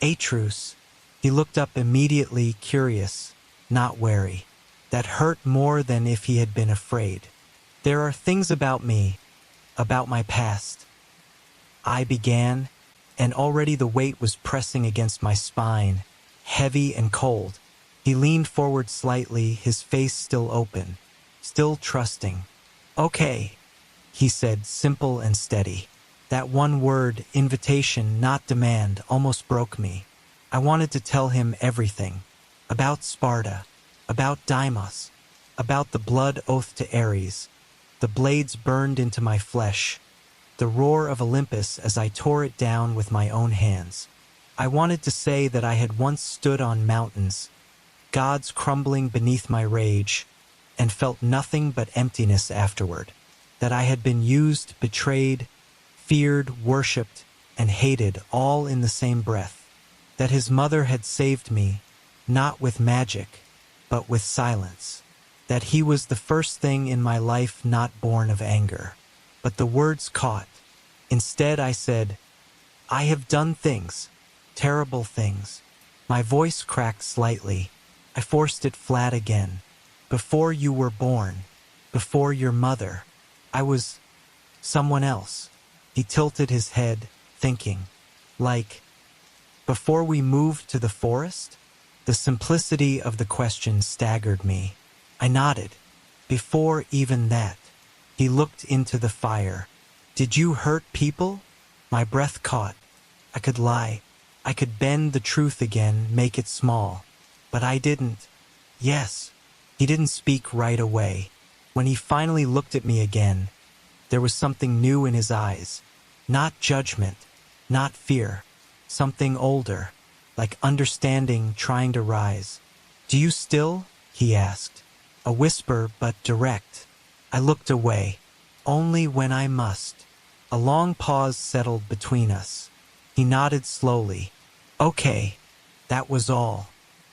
Atreus. He looked up immediately, curious, not wary. That hurt more than if he had been afraid. There are things about me, about my past. I began, and already the weight was pressing against my spine, heavy and cold. He leaned forward slightly, his face still open, still trusting. "Okay," he said, simple and steady. That one word, invitation, not demand, almost broke me. I wanted to tell him everything. About Sparta, about Deimos, about the blood oath to Ares. The blades burned into my flesh, the roar of Olympus as I tore it down with my own hands. I wanted to say that I had once stood on mountains, gods crumbling beneath my rage, and felt nothing but emptiness afterward. That I had been used, betrayed, feared, worshipped, and hated all in the same breath. That his mother had saved me, not with magic, but with silence. That he was the first thing in my life not born of anger. But the words caught. Instead I said, "I have done things, terrible things." My voice cracked slightly. I forced it flat again. "Before you were born, before your mother, I was someone else." He tilted his head, thinking. "Like, before we moved to the forest?" The simplicity of the question staggered me. I nodded. "Before even that." He looked into the fire. "Did you hurt people?" My breath caught. I could lie. I could bend the truth again, make it small. But I didn't. "Yes." He didn't speak right away. When he finally looked at me again, there was something new in his eyes. Not judgment, not fear. Something older, like understanding trying to rise. "Do you still?" he asked. A whisper, but direct. I looked away. "Only when I must." A long pause settled between us. He nodded slowly. "Okay." That was all.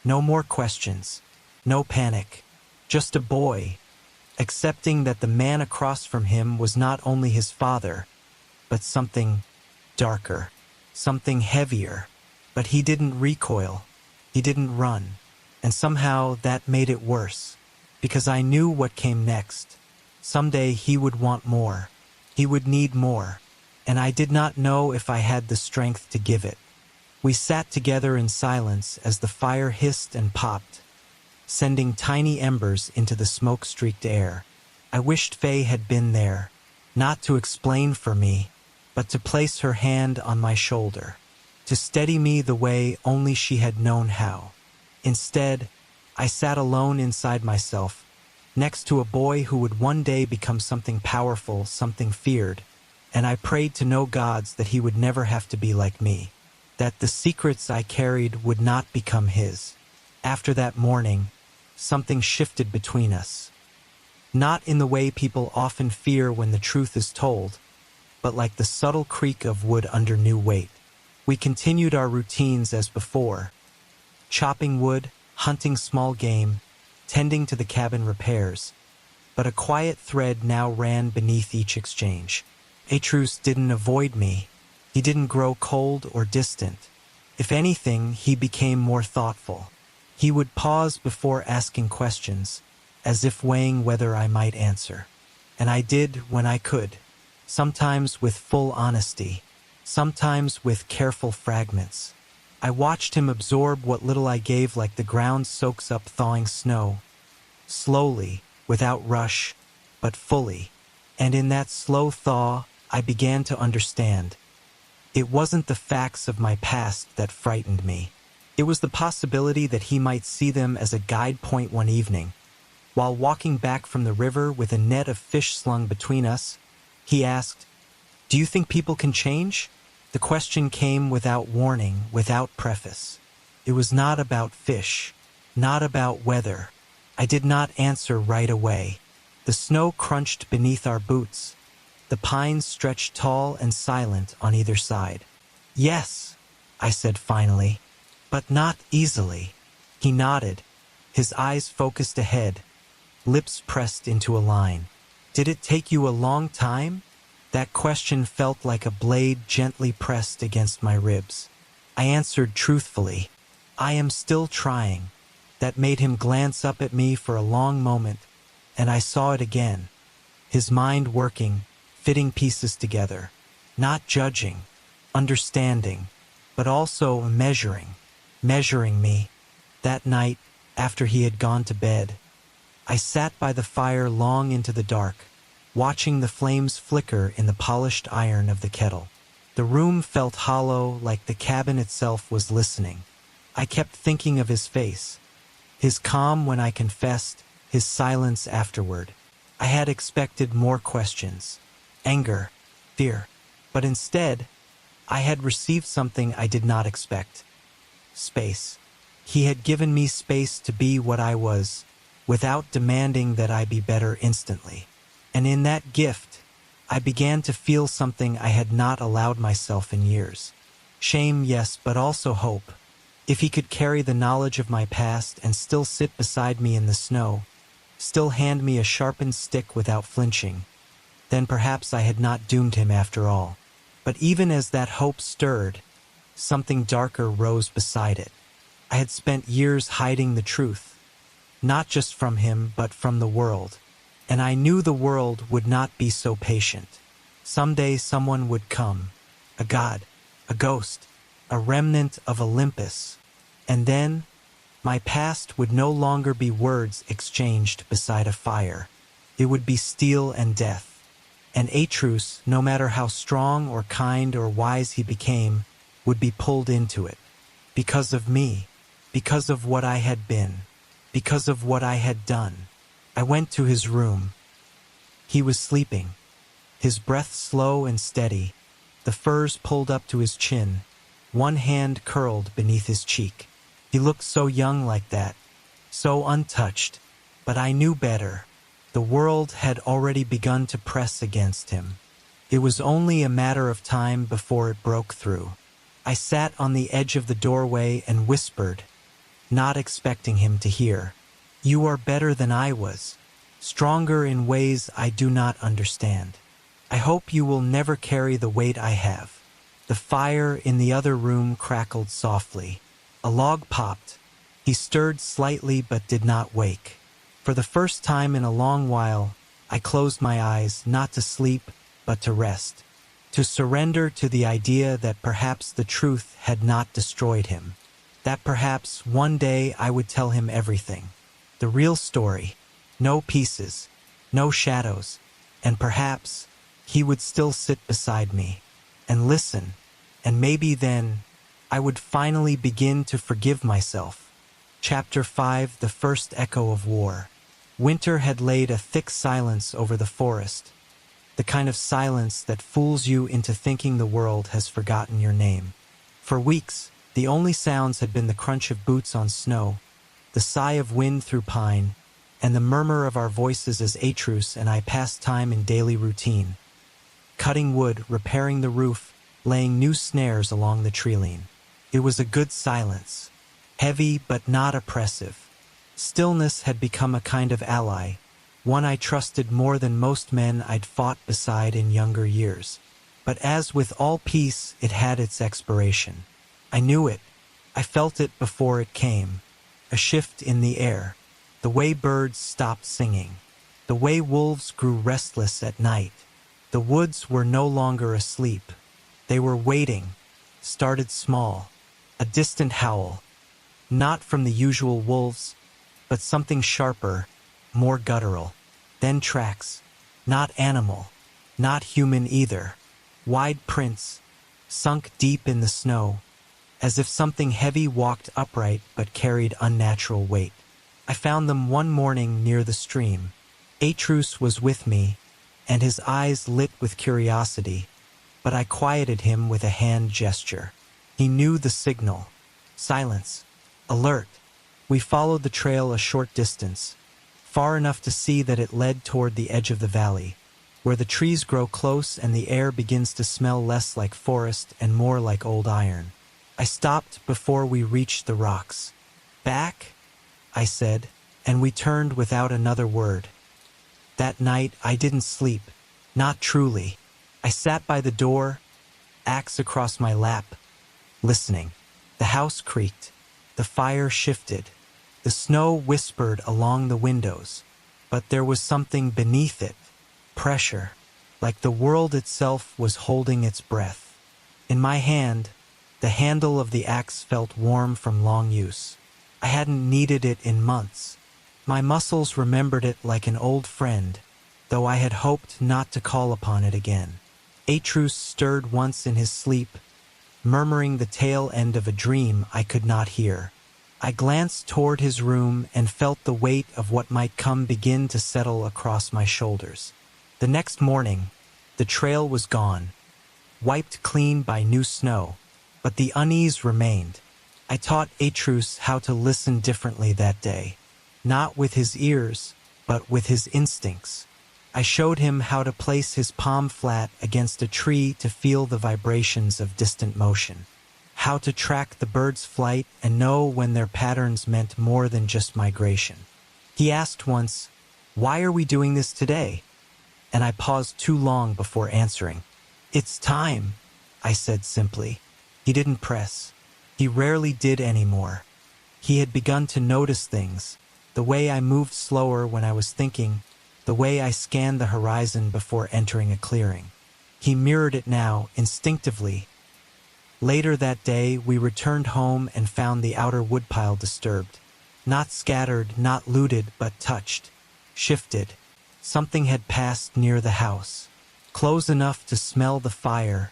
No more questions. No panic. Just a boy, accepting that the man across from him was not only his father, but something darker, something heavier. But he didn't recoil. He didn't run. And somehow that made it worse, because I knew what came next. Someday he would want more. He would need more. And I did not know if I had the strength to give it. We sat together in silence as the fire hissed and popped, sending tiny embers into the smoke-streaked air. I wished Faye had been there, not to explain for me, but to place her hand on my shoulder, to steady me the way only she had known how. Instead, I sat alone inside myself, next to a boy who would one day become something powerful, something feared, and I prayed to no gods that he would never have to be like me, that the secrets I carried would not become his. After that morning, something shifted between us. Not in the way people often fear when the truth is told, but like the subtle creak of wood under new weight. We continued our routines as before, chopping wood, hunting small game, tending to the cabin repairs. But a quiet thread now ran beneath each exchange. Atreus didn't avoid me. He didn't grow cold or distant. If anything, he became more thoughtful. He would pause before asking questions, as if weighing whether I might answer. And I did when I could, sometimes with full honesty, sometimes with careful fragments. I watched him absorb what little I gave like the ground soaks up thawing snow. Slowly, without rush, but fully. And in that slow thaw, I began to understand. It wasn't the facts of my past that frightened me. It was the possibility that he might see them as a guide point one evening. While walking back from the river with a net of fish slung between us, he asked, "Do you think people can change?" The question came without warning, without preface. It was not about fish, not about weather. I did not answer right away. The snow crunched beneath our boots. The pines stretched tall and silent on either side. "Yes," I said finally, "but not easily." He nodded, his eyes focused ahead, lips pressed into a line. "Did it take you a long time?" That question felt like a blade gently pressed against my ribs. I answered truthfully, "I am still trying." That made him glance up at me for a long moment, and I saw it again. His mind working, fitting pieces together, not judging, understanding, but also measuring me. That night, after he had gone to bed, I sat by the fire long into the dark, watching the flames flicker in the polished iron of the kettle. The room felt hollow, like the cabin itself was listening. I kept thinking of his face, his calm when I confessed, his silence afterward. I had expected more questions, anger, fear, but instead, I had received something I did not expect. Space. He had given me space to be what I was, without demanding that I be better instantly. And in that gift, I began to feel something I had not allowed myself in years. Shame, yes, but also hope. If he could carry the knowledge of my past and still sit beside me in the snow, still hand me a sharpened stick without flinching, then perhaps I had not doomed him after all. But even as that hope stirred, something darker rose beside it. I had spent years hiding the truth, not just from him, but from the world. And I knew the world would not be so patient. Someday someone would come, a god, a ghost, a remnant of Olympus. And then, my past would no longer be words exchanged beside a fire. It would be steel and death. And Atreus, no matter how strong or kind or wise he became, would be pulled into it. Because of me, because of what I had been, because of what I had done. I went to his room. He was sleeping, his breath slow and steady, the furs pulled up to his chin, one hand curled beneath his cheek. He looked so young like that, so untouched, but I knew better. The world had already begun to press against him. It was only a matter of time before it broke through. I sat on the edge of the doorway and whispered, not expecting him to hear. "You are better than I was, stronger in ways I do not understand. I hope you will never carry the weight I have." The fire in the other room crackled softly. A log popped. He stirred slightly but did not wake. For the first time in a long while, I closed my eyes, not to sleep, but to rest, to surrender to the idea that perhaps the truth had not destroyed him, that perhaps one day I would tell him everything, the real story, no pieces, no shadows, and perhaps he would still sit beside me and listen, and maybe then I would finally begin to forgive myself. Chapter 5: The First Echo of War. Winter had laid a thick silence over the forest, the kind of silence that fools you into thinking the world has forgotten your name. For weeks, the only sounds had been the crunch of boots on snow, the sigh of wind through pine, and the murmur of our voices as Atreus and I passed time in daily routine, cutting wood, repairing the roof, laying new snares along the treeline. It was a good silence, heavy but not oppressive. Stillness had become a kind of ally, one I trusted more than most men I'd fought beside in younger years. But as with all peace, it had its expiration. I knew it. I felt it before it came. A shift in the air, the way birds stopped singing, the way wolves grew restless at night. The woods were no longer asleep. They were waiting, started small, a distant howl, not from the usual wolves, but something sharper, more guttural. Then tracks, Not animal, not human either. Wide prints, sunk deep in the snow, as if something heavy walked upright but carried unnatural weight. I found them one morning near the stream. Atreus was with me, and his eyes lit with curiosity, but I quieted him with a hand gesture. He knew the signal. Silence. Alert. We followed the trail a short distance, far enough to see that it led toward the edge of the valley, where the trees grow close and the air begins to smell less like forest and more like old iron. I stopped before we reached the rocks. Back, I said, and we turned without another word. That night I didn't sleep, not truly. I sat by the door, axe across my lap, listening. The house creaked, the fire shifted, the snow whispered along the windows, but there was something beneath it, pressure, like the world itself was holding its breath. In my hand, the handle of the axe felt warm from long use. I hadn't needed it in months. My muscles remembered it like an old friend, though I had hoped not to call upon it again. Atreus stirred once in his sleep, murmuring the tail end of a dream I could not hear. I glanced toward his room and felt the weight of what might come begin to settle across my shoulders. The next morning, the trail was gone, wiped clean by new snow, but the unease remained. I taught Atreus how to listen differently that day, not with his ears, but with his instincts. I showed him how to place his palm flat against a tree to feel the vibrations of distant motion, how to track the bird's flight and know when their patterns meant more than just migration. He asked once, "Why are we doing this today?" And I paused too long before answering. "It's time," I said simply. He didn't press. He rarely did anymore. He had begun to notice things, the way I moved slower when I was thinking, the way I scanned the horizon before entering a clearing. He mirrored it now, instinctively. Later that day, we returned home and found the outer woodpile disturbed. Not scattered, not looted, but touched, shifted. Something had passed near the house, close enough to smell the fire,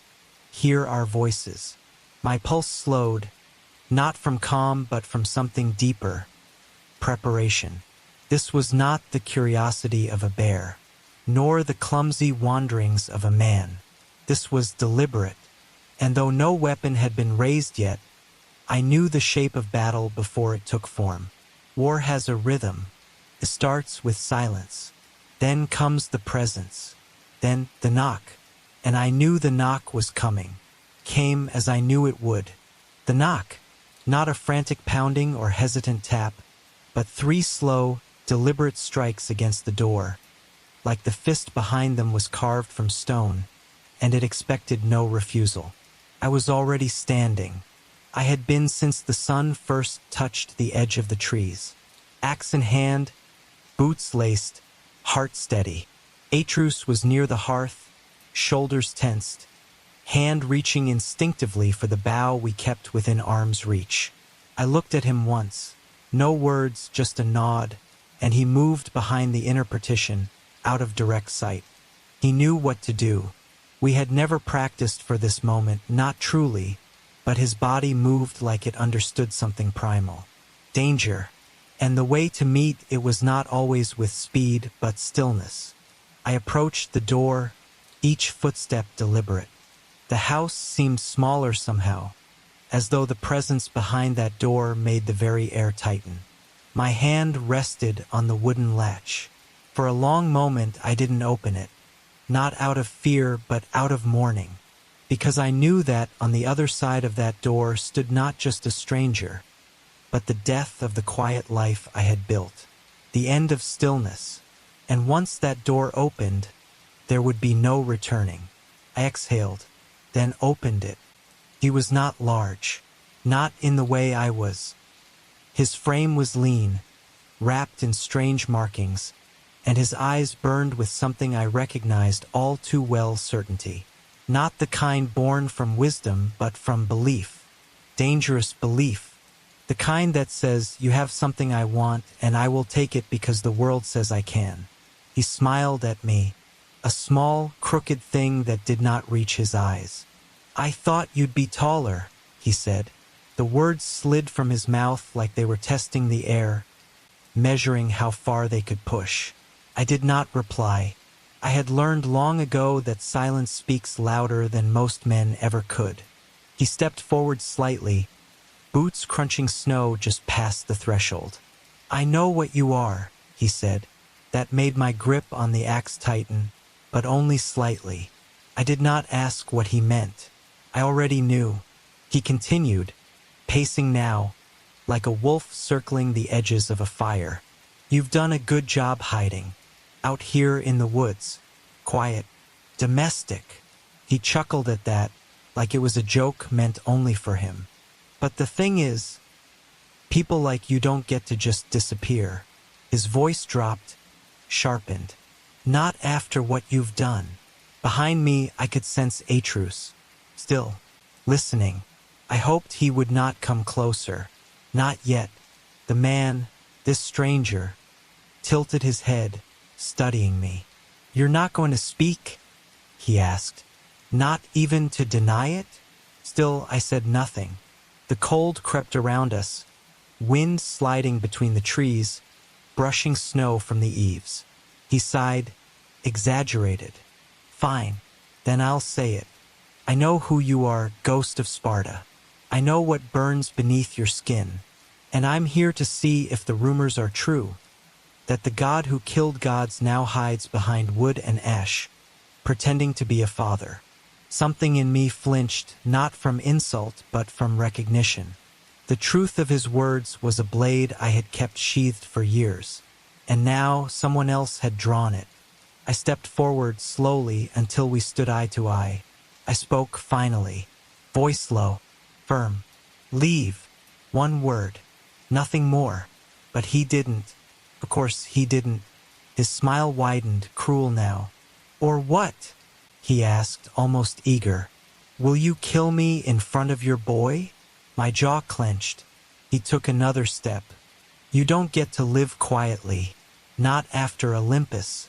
hear our voices. My pulse slowed, not from calm but from something deeper. Preparation. This was not the curiosity of a bear, nor the clumsy wanderings of a man. This was deliberate, and though no weapon had been raised yet, I knew the shape of battle before it took form. War has a rhythm. It starts with silence. Then comes the presence. Then the knock. And I knew the knock was coming. Came as I knew it would. The knock. Not a frantic pounding or hesitant tap, but 3 slow, deliberate strikes against the door, like the fist behind them was carved from stone, and it expected no refusal. I was already standing. I had been since the sun first touched the edge of the trees. Axe in hand, boots laced, heart steady. Atreus was near the hearth, shoulders tensed, hand reaching instinctively for the bough we kept within arm's reach. I looked at him once, no words, just a nod, and he moved behind the inner partition, out of direct sight. He knew what to do. We had never practiced for this moment, not truly, but his body moved like it understood something primal. Danger. And the way to meet it was not always with speed, but stillness. I approached the door, each footstep deliberate. The house seemed smaller somehow, as though the presence behind that door made the very air tighten. My hand rested on the wooden latch. For a long moment I didn't open it, not out of fear but out of mourning, because I knew that on the other side of that door stood not just a stranger, but the death of the quiet life I had built, the end of stillness, and once that door opened, there would be no returning. I exhaled, then opened it. He was not large, not in the way I was. His frame was lean, wrapped in strange markings, and his eyes burned with something I recognized all too well: certainty. Not the kind born from wisdom, but from belief. Dangerous belief. The kind that says, you have something I want, and I will take it because the world says I can. He smiled at me, a small, crooked thing that did not reach his eyes. "I thought you'd be taller," he said. The words slid from his mouth like they were testing the air, measuring how far they could push. I did not reply. I had learned long ago that silence speaks louder than most men ever could. He stepped forward slightly, boots crunching snow just past the threshold. "I know what you are," he said. That made my grip on the axe tighten, but only slightly. I did not ask what he meant. I already knew. He continued, pacing now, like a wolf circling the edges of a fire. "You've done a good job hiding. Out here in the woods. Quiet. Domestic." He chuckled at that, like it was a joke meant only for him. "But the thing is, people like you don't get to just disappear." His voice dropped, sharpened. "Not after what you've done." Behind me, I could sense Atreus, still, listening. I hoped he would not come closer. Not yet. The man, this stranger, tilted his head, studying me. "You're not going to speak?" he asked. "Not even to deny it?" Still, I said nothing. The cold crept around us, wind sliding between the trees, brushing snow from the eaves. He sighed, exaggerated. "Fine, then I'll say it. I know who you are, Ghost of Sparta. I know what burns beneath your skin. And I'm here to see if the rumors are true, that the god who killed gods now hides behind wood and ash, pretending to be a father." Something in me flinched, not from insult, but from recognition. The truth of his words was a blade I had kept sheathed for years, and now someone else had drawn it. I stepped forward slowly until we stood eye to eye. I spoke finally, voice low, firm. "Leave." One word. Nothing more. But he didn't. Of course, he didn't. His smile widened, cruel now. "Or what?" he asked, almost eager. "Will you kill me in front of your boy?" My jaw clenched. He took another step. "You don't get to live quietly. Not after Olympus.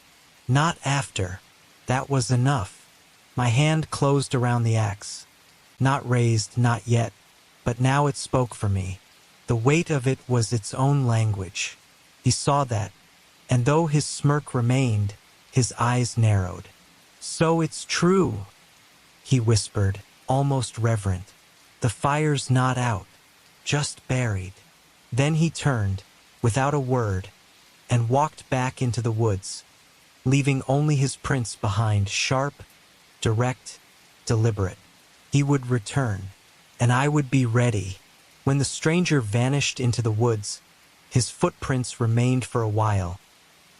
Not after." That was enough. My hand closed around the axe. Not raised, not yet, but now it spoke for me. The weight of it was its own language. He saw that, and though his smirk remained, his eyes narrowed. "So it's true," he whispered, almost reverent. "The fire's not out, just buried." Then he turned, without a word, and walked back into the woods, leaving only his prints behind, sharp, direct, deliberate. He would return, and I would be ready. When the stranger vanished into the woods, his footprints remained for a while,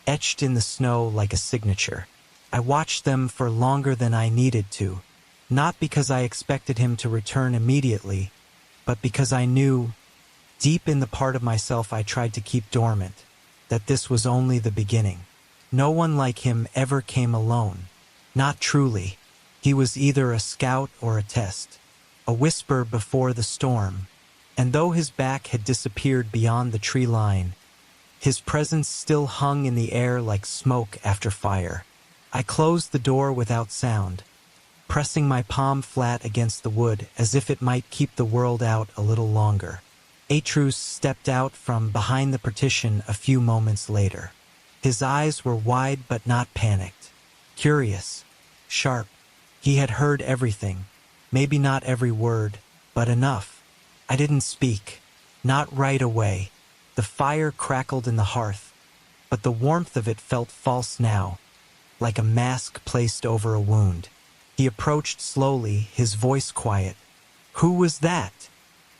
etched in the snow like a signature. I watched them for longer than I needed to, not because I expected him to return immediately, but because I knew, deep in the part of myself I tried to keep dormant, that this was only the beginning. No one like him ever came alone. Not truly. He was either a scout or a test, a whisper before the storm, and though his back had disappeared beyond the tree line, his presence still hung in the air like smoke after fire. I closed the door without sound, pressing my palm flat against the wood as if it might keep the world out a little longer. Atreus stepped out from behind the partition a few moments later. His eyes were wide but not panicked, curious, sharp. He had heard everything, maybe not every word, but enough. I didn't speak, not right away. The fire crackled in the hearth, but the warmth of it felt false now, like a mask placed over a wound. He approached slowly, his voice quiet. "Who was that?"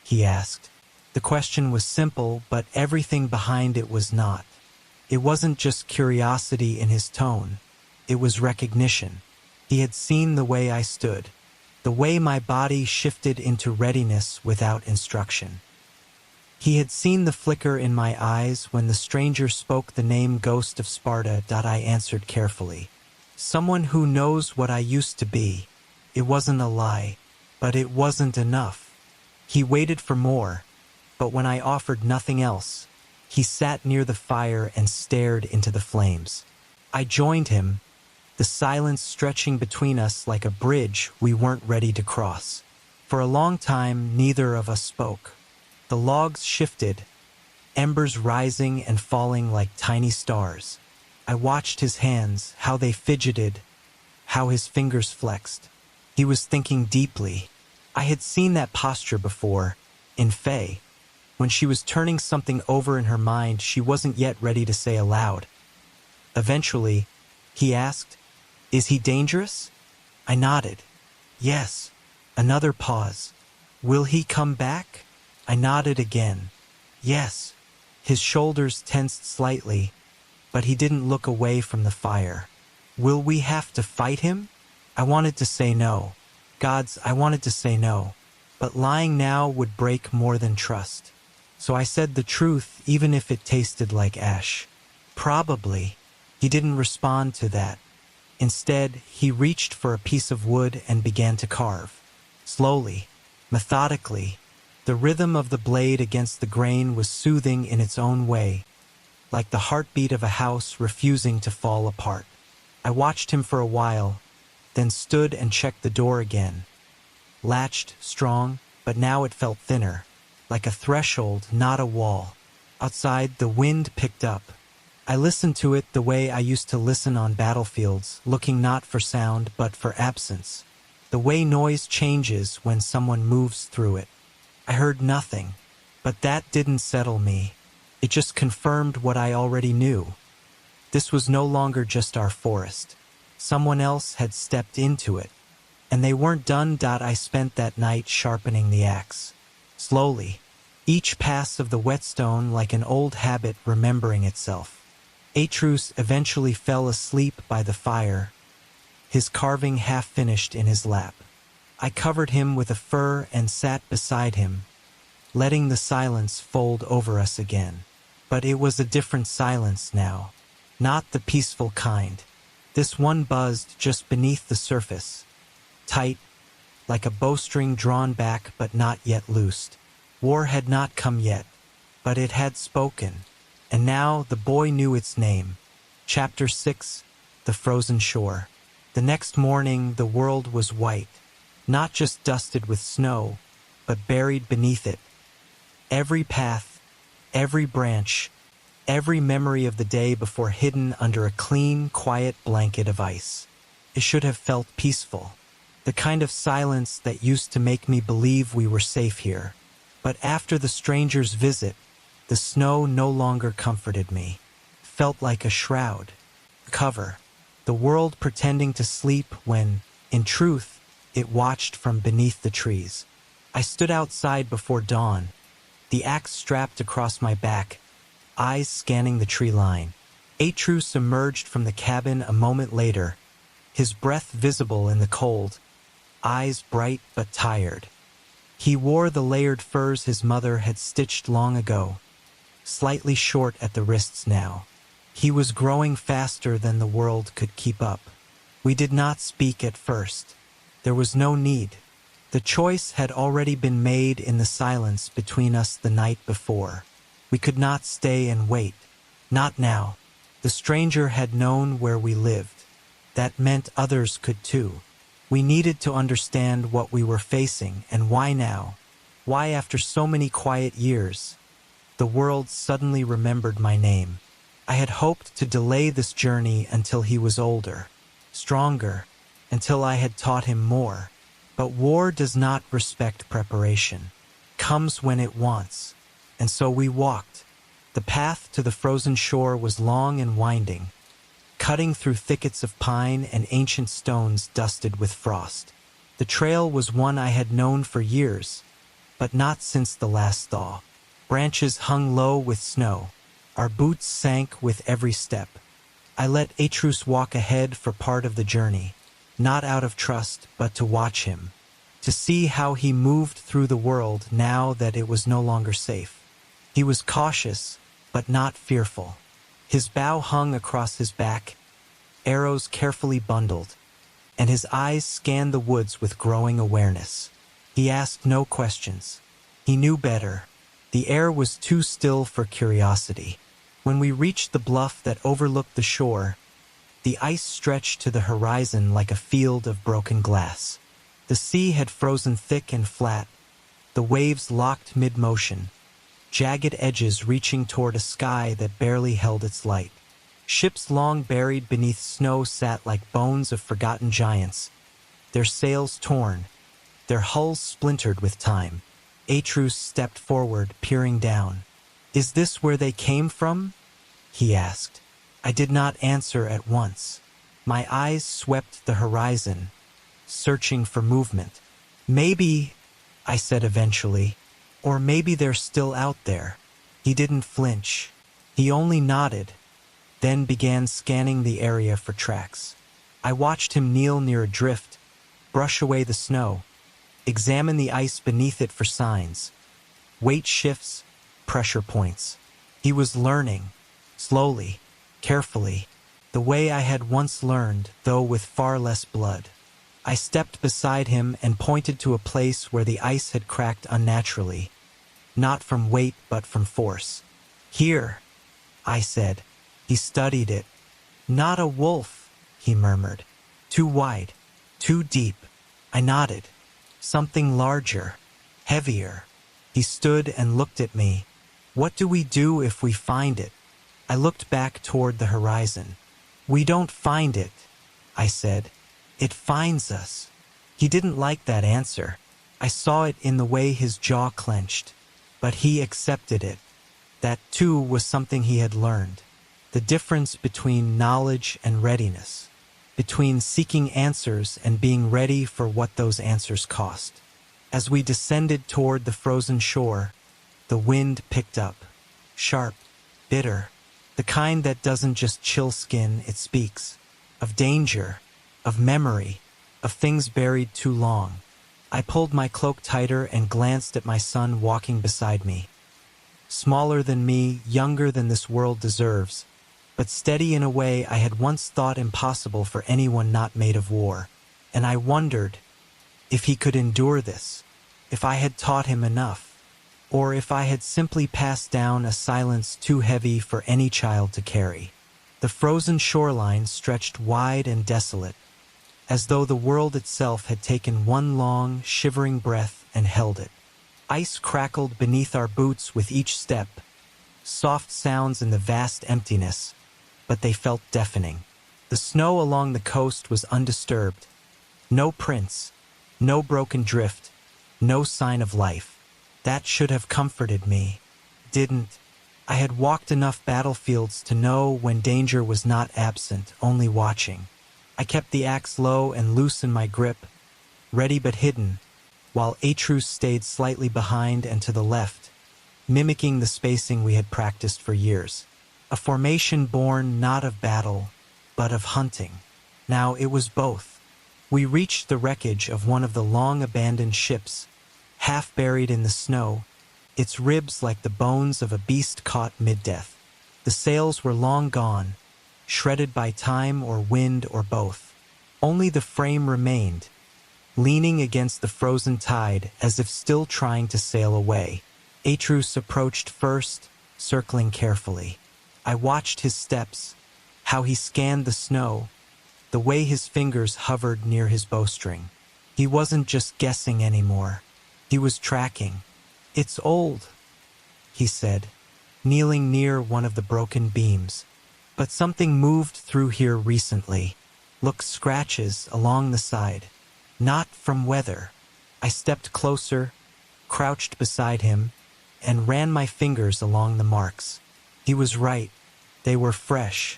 he asked. The question was simple, but everything behind it was not. It wasn't just curiosity in his tone. It was recognition. He had seen the way I stood, the way my body shifted into readiness without instruction. He had seen the flicker in my eyes when the stranger spoke the name Ghost of Sparta. I answered carefully. "Someone who knows what I used to be." It wasn't a lie, but it wasn't enough. He waited for more, but when I offered nothing else, he sat near the fire and stared into the flames. I joined him, the silence stretching between us like a bridge we weren't ready to cross. For a long time, neither of us spoke. The logs shifted, embers rising and falling like tiny stars. I watched his hands, how they fidgeted, how his fingers flexed. He was thinking deeply. I had seen that posture before, in Faye. When she was turning something over in her mind she wasn't yet ready to say aloud. Eventually, he asked, "Is he dangerous?" I nodded. "Yes." Another pause. "Will he come back?" I nodded again. "Yes." His shoulders tensed slightly, but he didn't look away from the fire. "Will we have to fight him?" I wanted to say no. I wanted to say no. But lying now would break more than trust. So I said the truth, even if it tasted like ash. "Probably." He didn't respond to that. Instead, he reached for a piece of wood and began to carve. Slowly, methodically, the rhythm of the blade against the grain was soothing in its own way, like the heartbeat of a house refusing to fall apart. I watched him for a while, then stood and checked the door again. Latched, strong, but now it felt thinner, like a threshold, not a wall. Outside, the wind picked up. I listened to it the way I used to listen on battlefields, looking not for sound but for absence. The way noise changes when someone moves through it. I heard nothing, but that didn't settle me. It just confirmed what I already knew. This was no longer just our forest. Someone else had stepped into it, and they weren't done. I spent that night sharpening the axe. Slowly, each pass of the whetstone like an old habit remembering itself. Atreus eventually fell asleep by the fire, his carving half finished in his lap. I covered him with a fur and sat beside him, letting the silence fold over us again. But it was a different silence now, not the peaceful kind. This one buzzed just beneath the surface, tight, like a bowstring drawn back but not yet loosed. War had not come yet, but it had spoken. And now the boy knew its name. Chapter 6, The Frozen Shore. The next morning the world was white, not just dusted with snow, but buried beneath it. Every path, every branch, every memory of the day before hidden under a clean, quiet blanket of ice. It should have felt peaceful, the kind of silence that used to make me believe we were safe here. But after the stranger's visit, the snow no longer comforted me. It felt like a shroud, a cover, the world pretending to sleep when, in truth, it watched from beneath the trees. I stood outside before dawn, the axe strapped across my back, eyes scanning the tree line. Atreus emerged from the cabin a moment later, his breath visible in the cold, eyes bright but tired. He wore the layered furs his mother had stitched long ago, slightly short at the wrists now. He was growing faster than the world could keep up. We did not speak at first. There was no need. The choice had already been made in the silence between us the night before. We could not stay and wait. Not now. The stranger had known where we lived. That meant others could too. We needed to understand what we were facing and why now. Why after so many quiet years, the world suddenly remembered my name. I had hoped to delay this journey until he was older, stronger, until I had taught him more. But war does not respect preparation. It comes when it wants. And so we walked. The path to the frozen shore was long and winding, cutting through thickets of pine and ancient stones dusted with frost. The trail was one I had known for years, but not since the last thaw. Branches hung low with snow. Our boots sank with every step. I let Atreus walk ahead for part of the journey, not out of trust, but to watch him, to see how he moved through the world now that it was no longer safe. He was cautious, but not fearful. His bow hung across his back, arrows carefully bundled, and his eyes scanned the woods with growing awareness. He asked no questions. He knew better. The air was too still for curiosity. When we reached the bluff that overlooked the shore, The ice stretched to the horizon like a field of broken glass. The sea had frozen thick and flat, the waves locked mid-motion, jagged edges reaching toward a sky that barely held its light. Ships long buried beneath snow sat like bones of forgotten giants, their sails torn, their hulls splintered with time. Atreus stepped forward, peering down. "Is this where they came from?" he asked. I did not answer at once. My eyes swept the horizon, searching for movement. "Maybe," I said eventually, "or maybe they're still out there." He didn't flinch. He only nodded, then began scanning the area for tracks. I watched him kneel near a drift, brush away the snow, examine the ice beneath it for signs. Weight shifts, pressure points. He was learning, slowly, carefully, the way I had once learned, though with far less blood. I stepped beside him and pointed to a place where the ice had cracked unnaturally, not from weight but from force. "Here," I said. He studied it. "Not a wolf," he murmured. "Too wide, too deep." I nodded. "Something larger, heavier." He stood and looked at me. "What do we do if we find it?" I looked back toward the horizon. "We don't find it," I said. "It finds us." He didn't like that answer. I saw it in the way his jaw clenched. But he accepted it. That, too, was something he had learned. The difference between knowledge and readiness. Between seeking answers and being ready for what those answers cost. As we descended toward the frozen shore, the wind picked up. Sharp, bitter. The kind that doesn't just chill skin, it speaks. Of danger, of memory, of things buried too long. I pulled my cloak tighter and glanced at my son walking beside me. Smaller than me, younger than this world deserves, but steady in a way I had once thought impossible for anyone not made of war. And I wondered if he could endure this, if I had taught him enough, or if I had simply passed down a silence too heavy for any child to carry. The frozen shoreline stretched wide and desolate, as though the world itself had taken one long, shivering breath and held it. Ice crackled beneath our boots with each step, soft sounds in the vast emptiness, but they felt deafening. The snow along the coast was undisturbed. No prints, no broken drift, no sign of life. That should have comforted me. Didn't. I had walked enough battlefields to know when danger was not absent, only watching. I kept the axe low and loose in my grip, ready but hidden, while Atreus stayed slightly behind and to the left, mimicking the spacing we had practiced for years. A formation born not of battle, but of hunting. Now it was both. We reached the wreckage of one of the long-abandoned ships, half buried in the snow, its ribs like the bones of a beast caught mid-death. The sails were long gone, shredded by time or wind or both. Only the frame remained, leaning against the frozen tide as if still trying to sail away. Atreus approached first, circling carefully. I watched his steps, how he scanned the snow, the way his fingers hovered near his bowstring. He wasn't just guessing anymore. He was tracking. "It's old," he said, kneeling near one of the broken beams. "But something moved through here recently. Look, scratches along the side. Not from weather." I stepped closer, crouched beside him, and ran my fingers along the marks. He was right. They were fresh.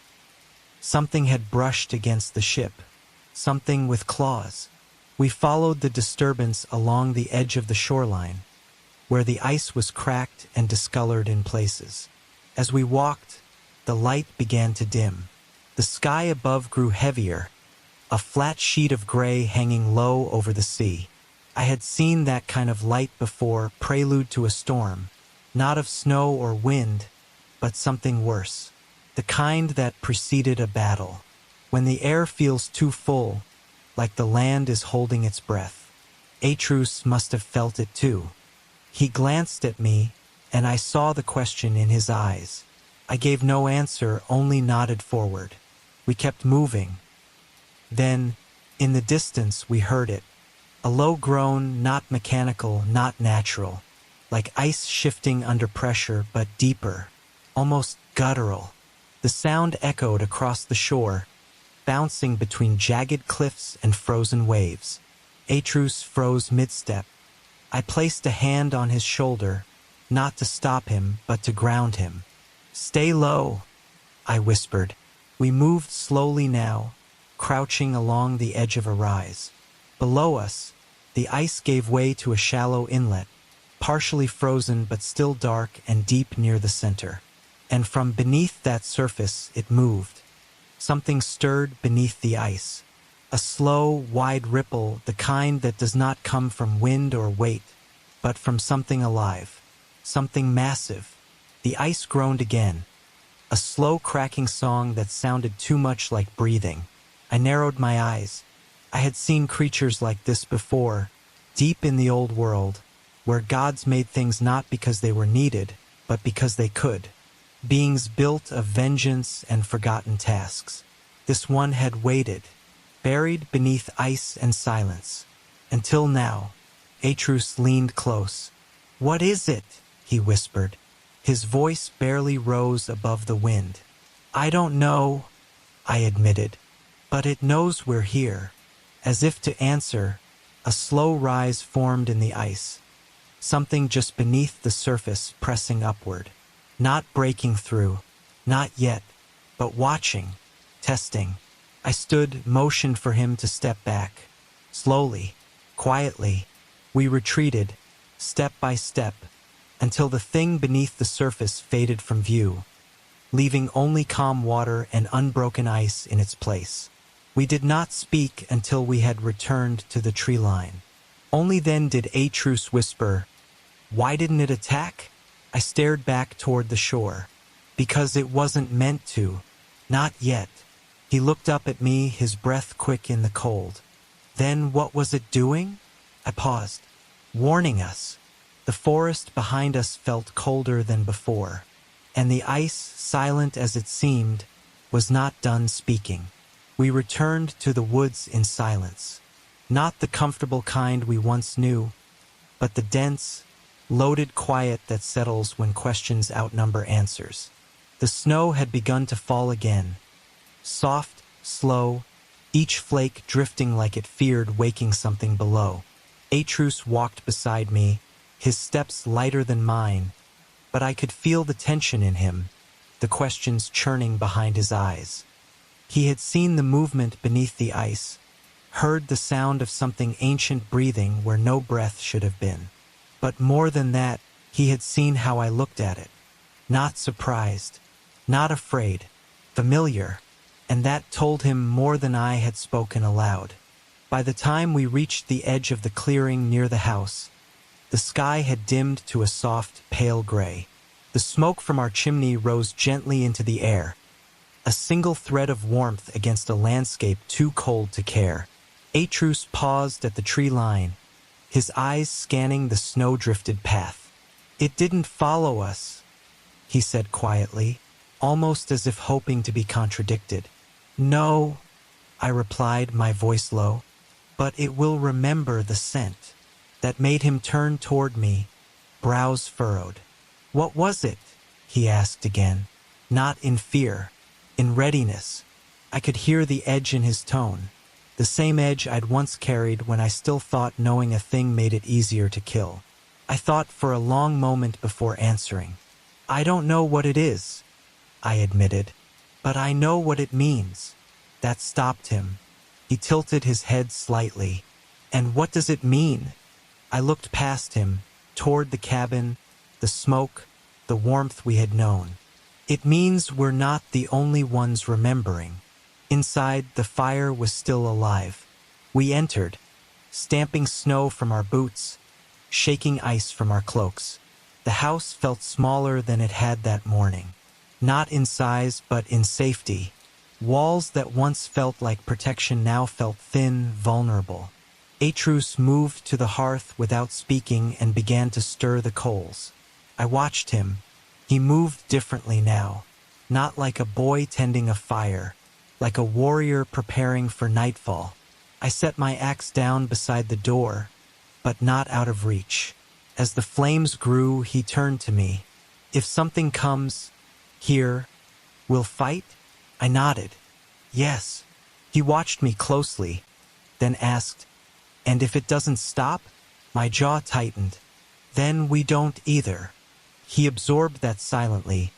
Something had brushed against the ship. Something with claws. We followed the disturbance along the edge of the shoreline, where the ice was cracked and discolored in places. As we walked, the light began to dim. The sky above grew heavier, a flat sheet of gray hanging low over the sea. I had seen that kind of light before, prelude to a storm, not of snow or wind, but something worse. The kind that preceded a battle, when the air feels too full, like the land is holding its breath. Atreus must have felt it too. He glanced at me, and I saw the question in his eyes. I gave no answer, only nodded forward. We kept moving. Then, in the distance, we heard it. A low groan, not mechanical, not natural. Like ice shifting under pressure, but deeper. Almost guttural. The sound echoed across the shore, bouncing between jagged cliffs and frozen waves. Atreus froze mid-step. I placed a hand on his shoulder, not to stop him, but to ground him. "Stay low," I whispered. We moved slowly now, crouching along the edge of a rise. Below us, the ice gave way to a shallow inlet, partially frozen but still dark and deep near the center. And from beneath that surface it moved. Something stirred beneath the ice. A slow, wide ripple, the kind that does not come from wind or weight, but from something alive. Something massive. The ice groaned again. A slow cracking song that sounded too much like breathing. I narrowed my eyes. I had seen creatures like this before, deep in the old world, where gods made things not because they were needed, but because they could. Beings built of vengeance and forgotten tasks. This one had waited, buried beneath ice and silence. Until now. Atreus leaned close. "What is it?" he whispered. His voice barely rose above the wind. "I don't know," I admitted, "but it knows we're here." As if to answer, a slow rise formed in the ice. Something just beneath the surface pressing upward. Not breaking through. Not yet. But watching. Testing. I stood, motioned for him to step back. Slowly. Quietly. We retreated, step by step, until the thing beneath the surface faded from view, leaving only calm water and unbroken ice in its place. We did not speak until we had returned to the tree line. Only then did Atreus whisper, "Why didn't it attack?" I stared back toward the shore. "Because it wasn't meant to. Not yet." He looked up at me, his breath quick in the cold. "Then what was it doing?" I paused. "Warning us." The forest behind us felt colder than before, and the ice, silent as it seemed, was not done speaking. We returned to the woods in silence. Not the comfortable kind we once knew, but the dense, loaded quiet that settles when questions outnumber answers. The snow had begun to fall again. Soft, slow, each flake drifting like it feared waking something below. Atreus walked beside me, his steps lighter than mine, but I could feel the tension in him, the questions churning behind his eyes. He had seen the movement beneath the ice, heard the sound of something ancient breathing where no breath should have been. But more than that, he had seen how I looked at it. Not surprised, not afraid, familiar, and that told him more than I had spoken aloud. By the time we reached the edge of the clearing near the house, the sky had dimmed to a soft, pale gray. The smoke from our chimney rose gently into the air, a single thread of warmth against a landscape too cold to care. Atreus paused at the tree line, his eyes scanning the snow-drifted path. "It didn't follow us," he said quietly, almost as if hoping to be contradicted. "No," I replied, my voice low, "but it will remember the scent." That made him turn toward me, brows furrowed. "What was it?" he asked again, not in fear, in readiness. I could hear the edge in his tone, the same edge I'd once carried when I still thought knowing a thing made it easier to kill. I thought for a long moment before answering. "I don't know what it is," I admitted, "but I know what it means." That stopped him. He tilted his head slightly. "And what does it mean?" I looked past him, toward the cabin, the smoke, the warmth we had known. "It means we're not the only ones remembering." Inside, the fire was still alive. We entered, stamping snow from our boots, shaking ice from our cloaks. The house felt smaller than it had that morning. Not in size, but in safety. Walls that once felt like protection now felt thin, vulnerable. Atreus moved to the hearth without speaking and began to stir the coals. I watched him. He moved differently now, not like a boy tending a fire, like a warrior preparing for nightfall. I set my axe down beside the door, but not out of reach. As the flames grew, he turned to me. "If something comes here, we'll fight?" I nodded. "Yes." He watched me closely, then asked, "And if it doesn't stop?" My jaw tightened. "Then we don't either." He absorbed that silently,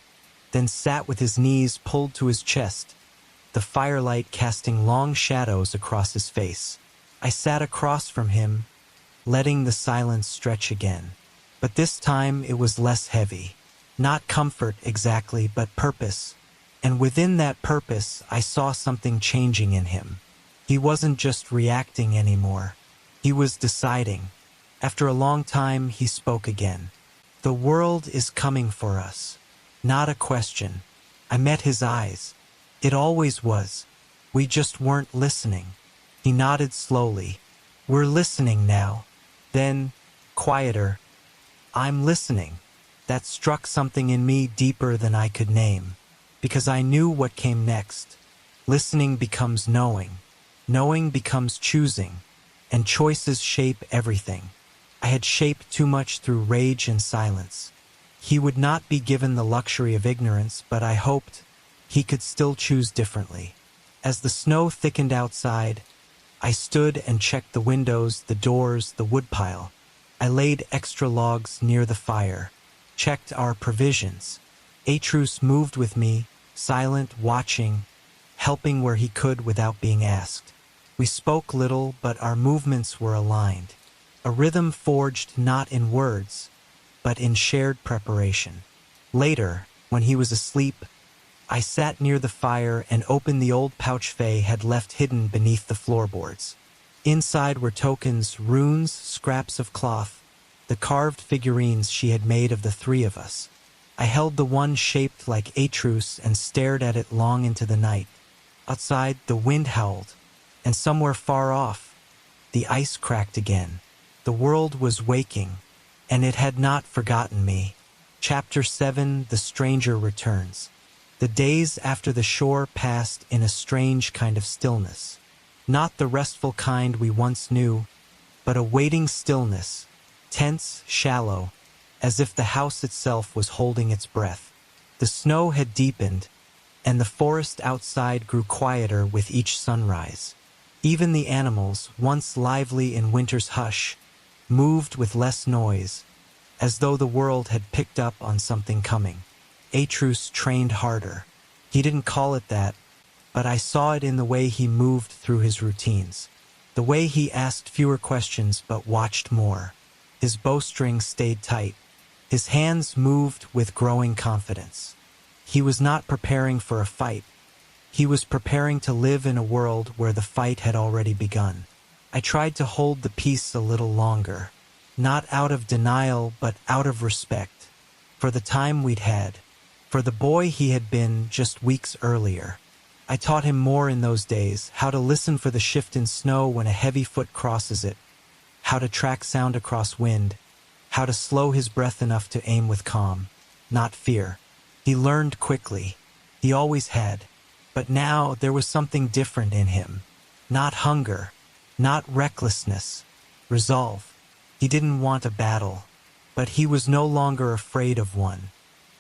then sat with his knees pulled to his chest, the firelight casting long shadows across his face. I sat across from him, letting the silence stretch again. But this time it was less heavy. Not comfort exactly, but purpose. And within that purpose, I saw something changing in him. He wasn't just reacting anymore. He was deciding. After a long time, he spoke again. "The world is coming for us." Not a question. I met his eyes. It always was. We just weren't listening. He nodded slowly. "We're listening now." Then, quieter, "I'm listening." That struck something in me deeper than I could name, because I knew what came next. Listening becomes knowing. Knowing becomes choosing, and choices shape everything. I had shaped too much through rage and silence. He would not be given the luxury of ignorance, but I hoped he could still choose differently. As the snow thickened outside, I stood and checked the windows, the doors, the woodpile. I laid extra logs near the fire, checked our provisions. Atreus moved with me, silent, watching, helping where he could without being asked. We spoke little, but our movements were aligned. A rhythm forged not in words, but in shared preparation. Later, when he was asleep, I sat near the fire and opened the old pouch Faye had left hidden beneath the floorboards. Inside were tokens, runes, scraps of cloth, the carved figurines she had made of the three of us. I held the one shaped like Atreus and stared at it long into the night. Outside, the wind howled, and somewhere far off, the ice cracked again. The world was waking, and it had not forgotten me. Chapter 7: The Stranger Returns. The days after the shore passed in a strange kind of stillness. Not the restful kind we once knew, but a waiting stillness, tense, shallow, as if the house itself was holding its breath. The snow had deepened, and the forest outside grew quieter with each sunrise. Even the animals, once lively in winter's hush, moved with less noise, as though the world had picked up on something coming. Atreus trained harder. He didn't call it that, but I saw it in the way he moved through his routines. The way he asked fewer questions but watched more. His bowstring stayed tight. His hands moved with growing confidence. He was not preparing for a fight. He was preparing to live in a world where the fight had already begun. I tried to hold the peace a little longer, not out of denial but out of respect, for the time we'd had, for the boy he had been just weeks earlier. I taught him more in those days, how to listen for the shift in snow when a heavy foot crosses it, how to track sound across wind, how to slow his breath enough to aim with calm, not fear. He learned quickly. He always had. But now there was something different in him. Not hunger, not recklessness, resolve. He didn't want a battle, but he was no longer afraid of one.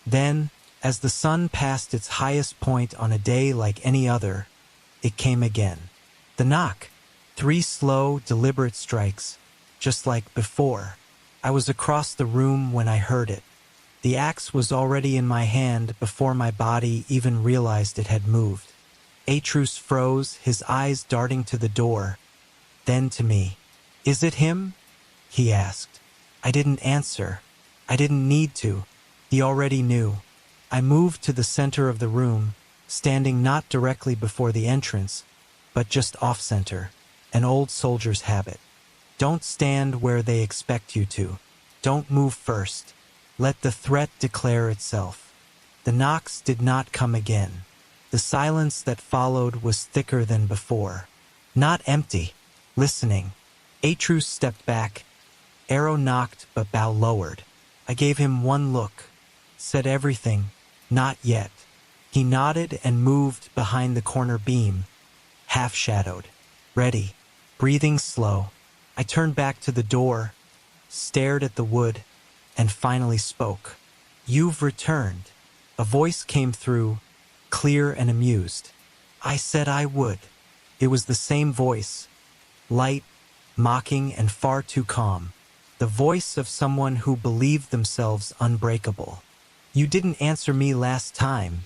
Then, as the sun passed its highest point on a day like any other, it came again. The knock. 3 slow, deliberate strikes, just like before. I was across the room when I heard it. The axe was already in my hand before my body even realized it had moved. Atreus froze, his eyes darting to the door, then to me. "Is it him?" he asked. I didn't answer. I didn't need to. He already knew. I moved to the center of the room, standing not directly before the entrance, but just off-center, an old soldier's habit. Don't stand where they expect you to. Don't move first. Let the threat declare itself. The knocks did not come again. The silence that followed was thicker than before. Not empty. Listening. Atreus stepped back. Arrow knocked, but bow lowered. I gave him one look. Said everything. Not yet. He nodded and moved behind the corner beam, half-shadowed. Ready, breathing slow. I turned back to the door, stared at the wood, and finally spoke. "You've returned." A voice came through, clear and amused. I said I would. It was the same voice, light, mocking, and far too calm. The voice of someone who believed themselves unbreakable. "You didn't answer me last time,"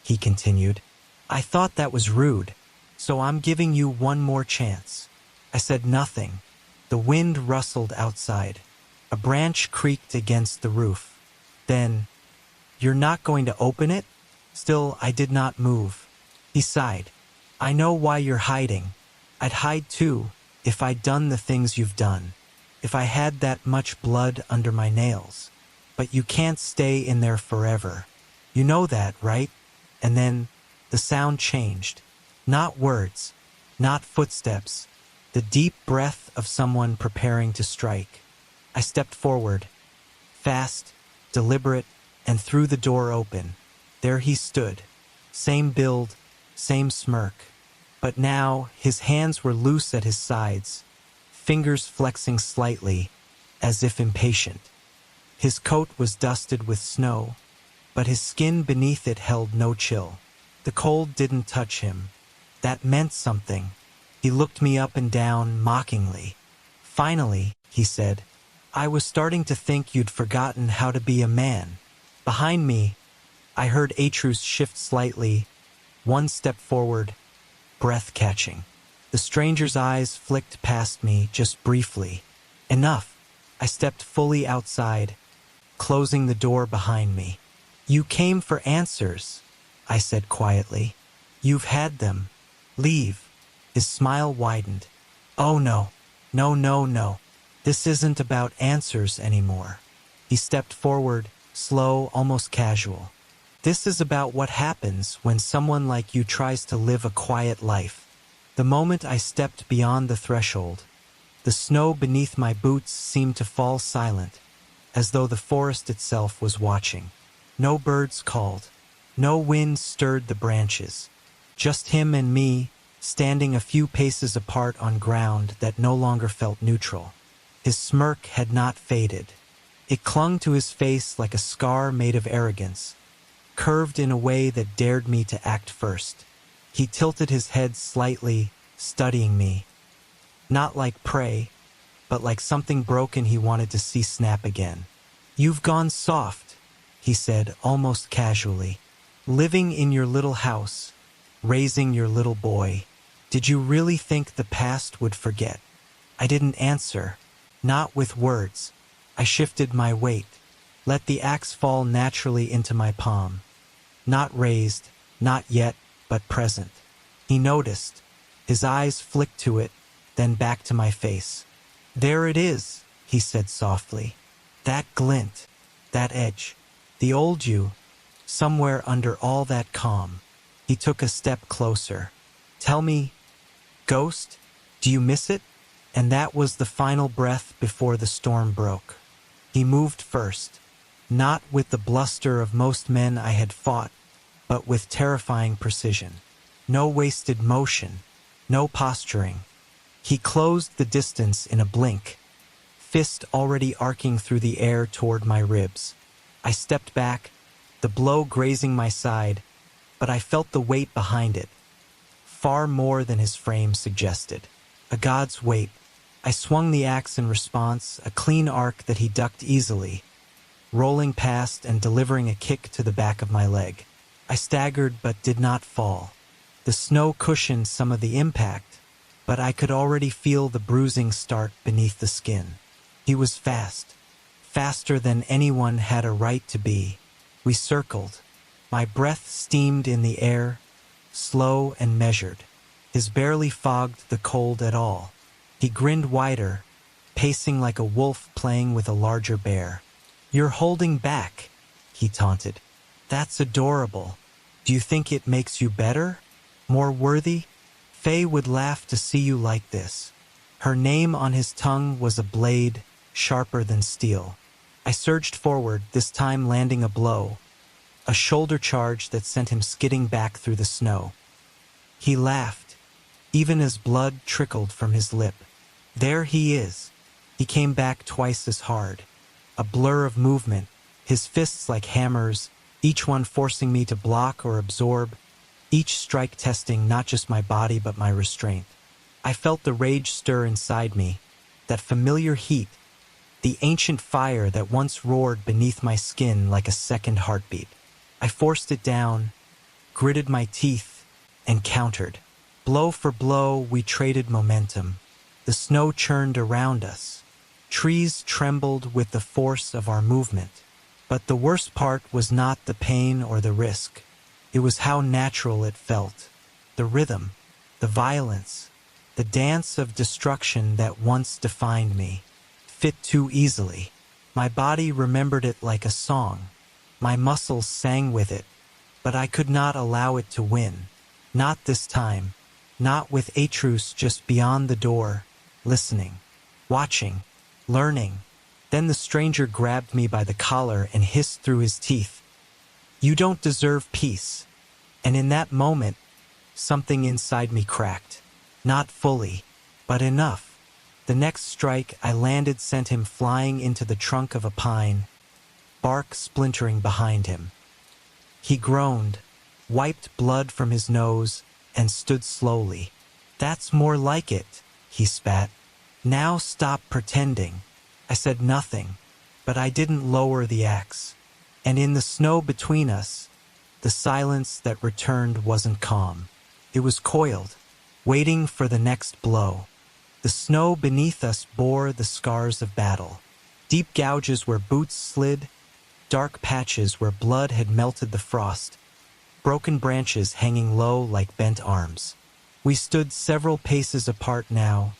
he continued. "I thought that was rude, so I'm giving you one more chance." I said nothing. The wind rustled outside. A branch creaked against the roof. Then, "You're not going to open it?" Still, I did not move. He sighed. "I know why you're hiding. I'd hide too, if I'd done the things you've done. If I had that much blood under my nails. But you can't stay in there forever. You know that, right?" And then, the sound changed. Not words, not footsteps. The deep breath of someone preparing to strike. I stepped forward, fast, deliberate, and threw the door open. There he stood, same build, same smirk. But now his hands were loose at his sides, fingers flexing slightly, as if impatient. His coat was dusted with snow, but his skin beneath it held no chill. The cold didn't touch him. That meant something. He looked me up and down mockingly. "Finally," he said, "I was starting to think you'd forgotten how to be a man." Behind me, I heard Atreus shift slightly, one step forward, breath catching. The stranger's eyes flicked past me just briefly. Enough. I stepped fully outside, closing the door behind me. "You came for answers," I said quietly. "You've had them. Leave." His smile widened. "Oh no, no, no, no. This isn't about answers anymore." He stepped forward, slow, almost casual. "This is about what happens when someone like you tries to live a quiet life." The moment I stepped beyond the threshold, the snow beneath my boots seemed to fall silent, as though the forest itself was watching. No birds called. No wind stirred the branches. Just him and me, standing a few paces apart on ground that no longer felt neutral. His smirk had not faded. It clung to his face like a scar made of arrogance, curved in a way that dared me to act first. He tilted his head slightly, studying me. Not like prey, but like something broken he wanted to see snap again. "You've gone soft," he said almost casually. "Living in your little house, raising your little boy. Did you really think the past would forget?" I didn't answer, not with words. I shifted my weight, let the axe fall naturally into my palm. Not raised, not yet, but present. He noticed. His eyes flicked to it, then back to my face. "There it is," he said softly. "That glint, that edge. The old you, somewhere under all that calm." He took a step closer. "Tell me, Ghost, do you miss it?" And that was the final breath before the storm broke. He moved first, not with the bluster of most men I had fought, but with terrifying precision. No wasted motion, no posturing. He closed the distance in a blink, fist already arcing through the air toward my ribs. I stepped back, the blow grazing my side, but I felt the weight behind it, far more than his frame suggested. A god's weight. I swung the axe in response, a clean arc that he ducked easily, rolling past and delivering a kick to the back of my leg. I staggered but did not fall. The snow cushioned some of the impact, but I could already feel the bruising start beneath the skin. He was fast, faster than anyone had a right to be. We circled. My breath steamed in the air, slow and measured. His barely fogged the cold at all. He grinned wider, pacing like a wolf playing with a larger bear. "You're holding back," he taunted. "That's adorable. Do you think it makes you better? More worthy? Faye would laugh to see you like this." Her name on his tongue was a blade, sharper than steel. I surged forward, this time landing a blow. a shoulder charge that sent him skidding back through the snow. He laughed, even as blood trickled from his lip. There he is. He came back twice as hard. A blur of movement, his fists like hammers, each one forcing me to block or absorb, each strike testing not just my body but my restraint. I felt the rage stir inside me, that familiar heat, the ancient fire that once roared beneath my skin like a second heartbeat. I forced it down, gritted my teeth, and countered. Blow for blow, we traded momentum. The snow churned around us. Trees trembled with the force of our movement. But the worst part was not the pain or the risk. It was how natural it felt. The rhythm, the violence, the dance of destruction that once defined me, fit too easily. My body remembered it like a song. My muscles sang with it, but I could not allow it to win. Not this time. Not with Atreus just beyond the door, listening, watching, learning. Then the stranger grabbed me by the collar and hissed through his teeth, "You don't deserve peace." And in that moment, something inside me cracked. Not fully, but enough. The next strike I landed sent him flying into the trunk of a pine, bark splintering behind him. He groaned, wiped blood from his nose, and stood slowly. "That's more like it," he spat. "Now stop pretending." I said nothing, but I didn't lower the axe. And in the snow between us, the silence that returned wasn't calm. It was coiled, waiting for the next blow. The snow beneath us bore the scars of battle. Deep gouges where boots slid, dark patches where blood had melted the frost, broken branches hanging low like bent arms. We stood several paces apart now,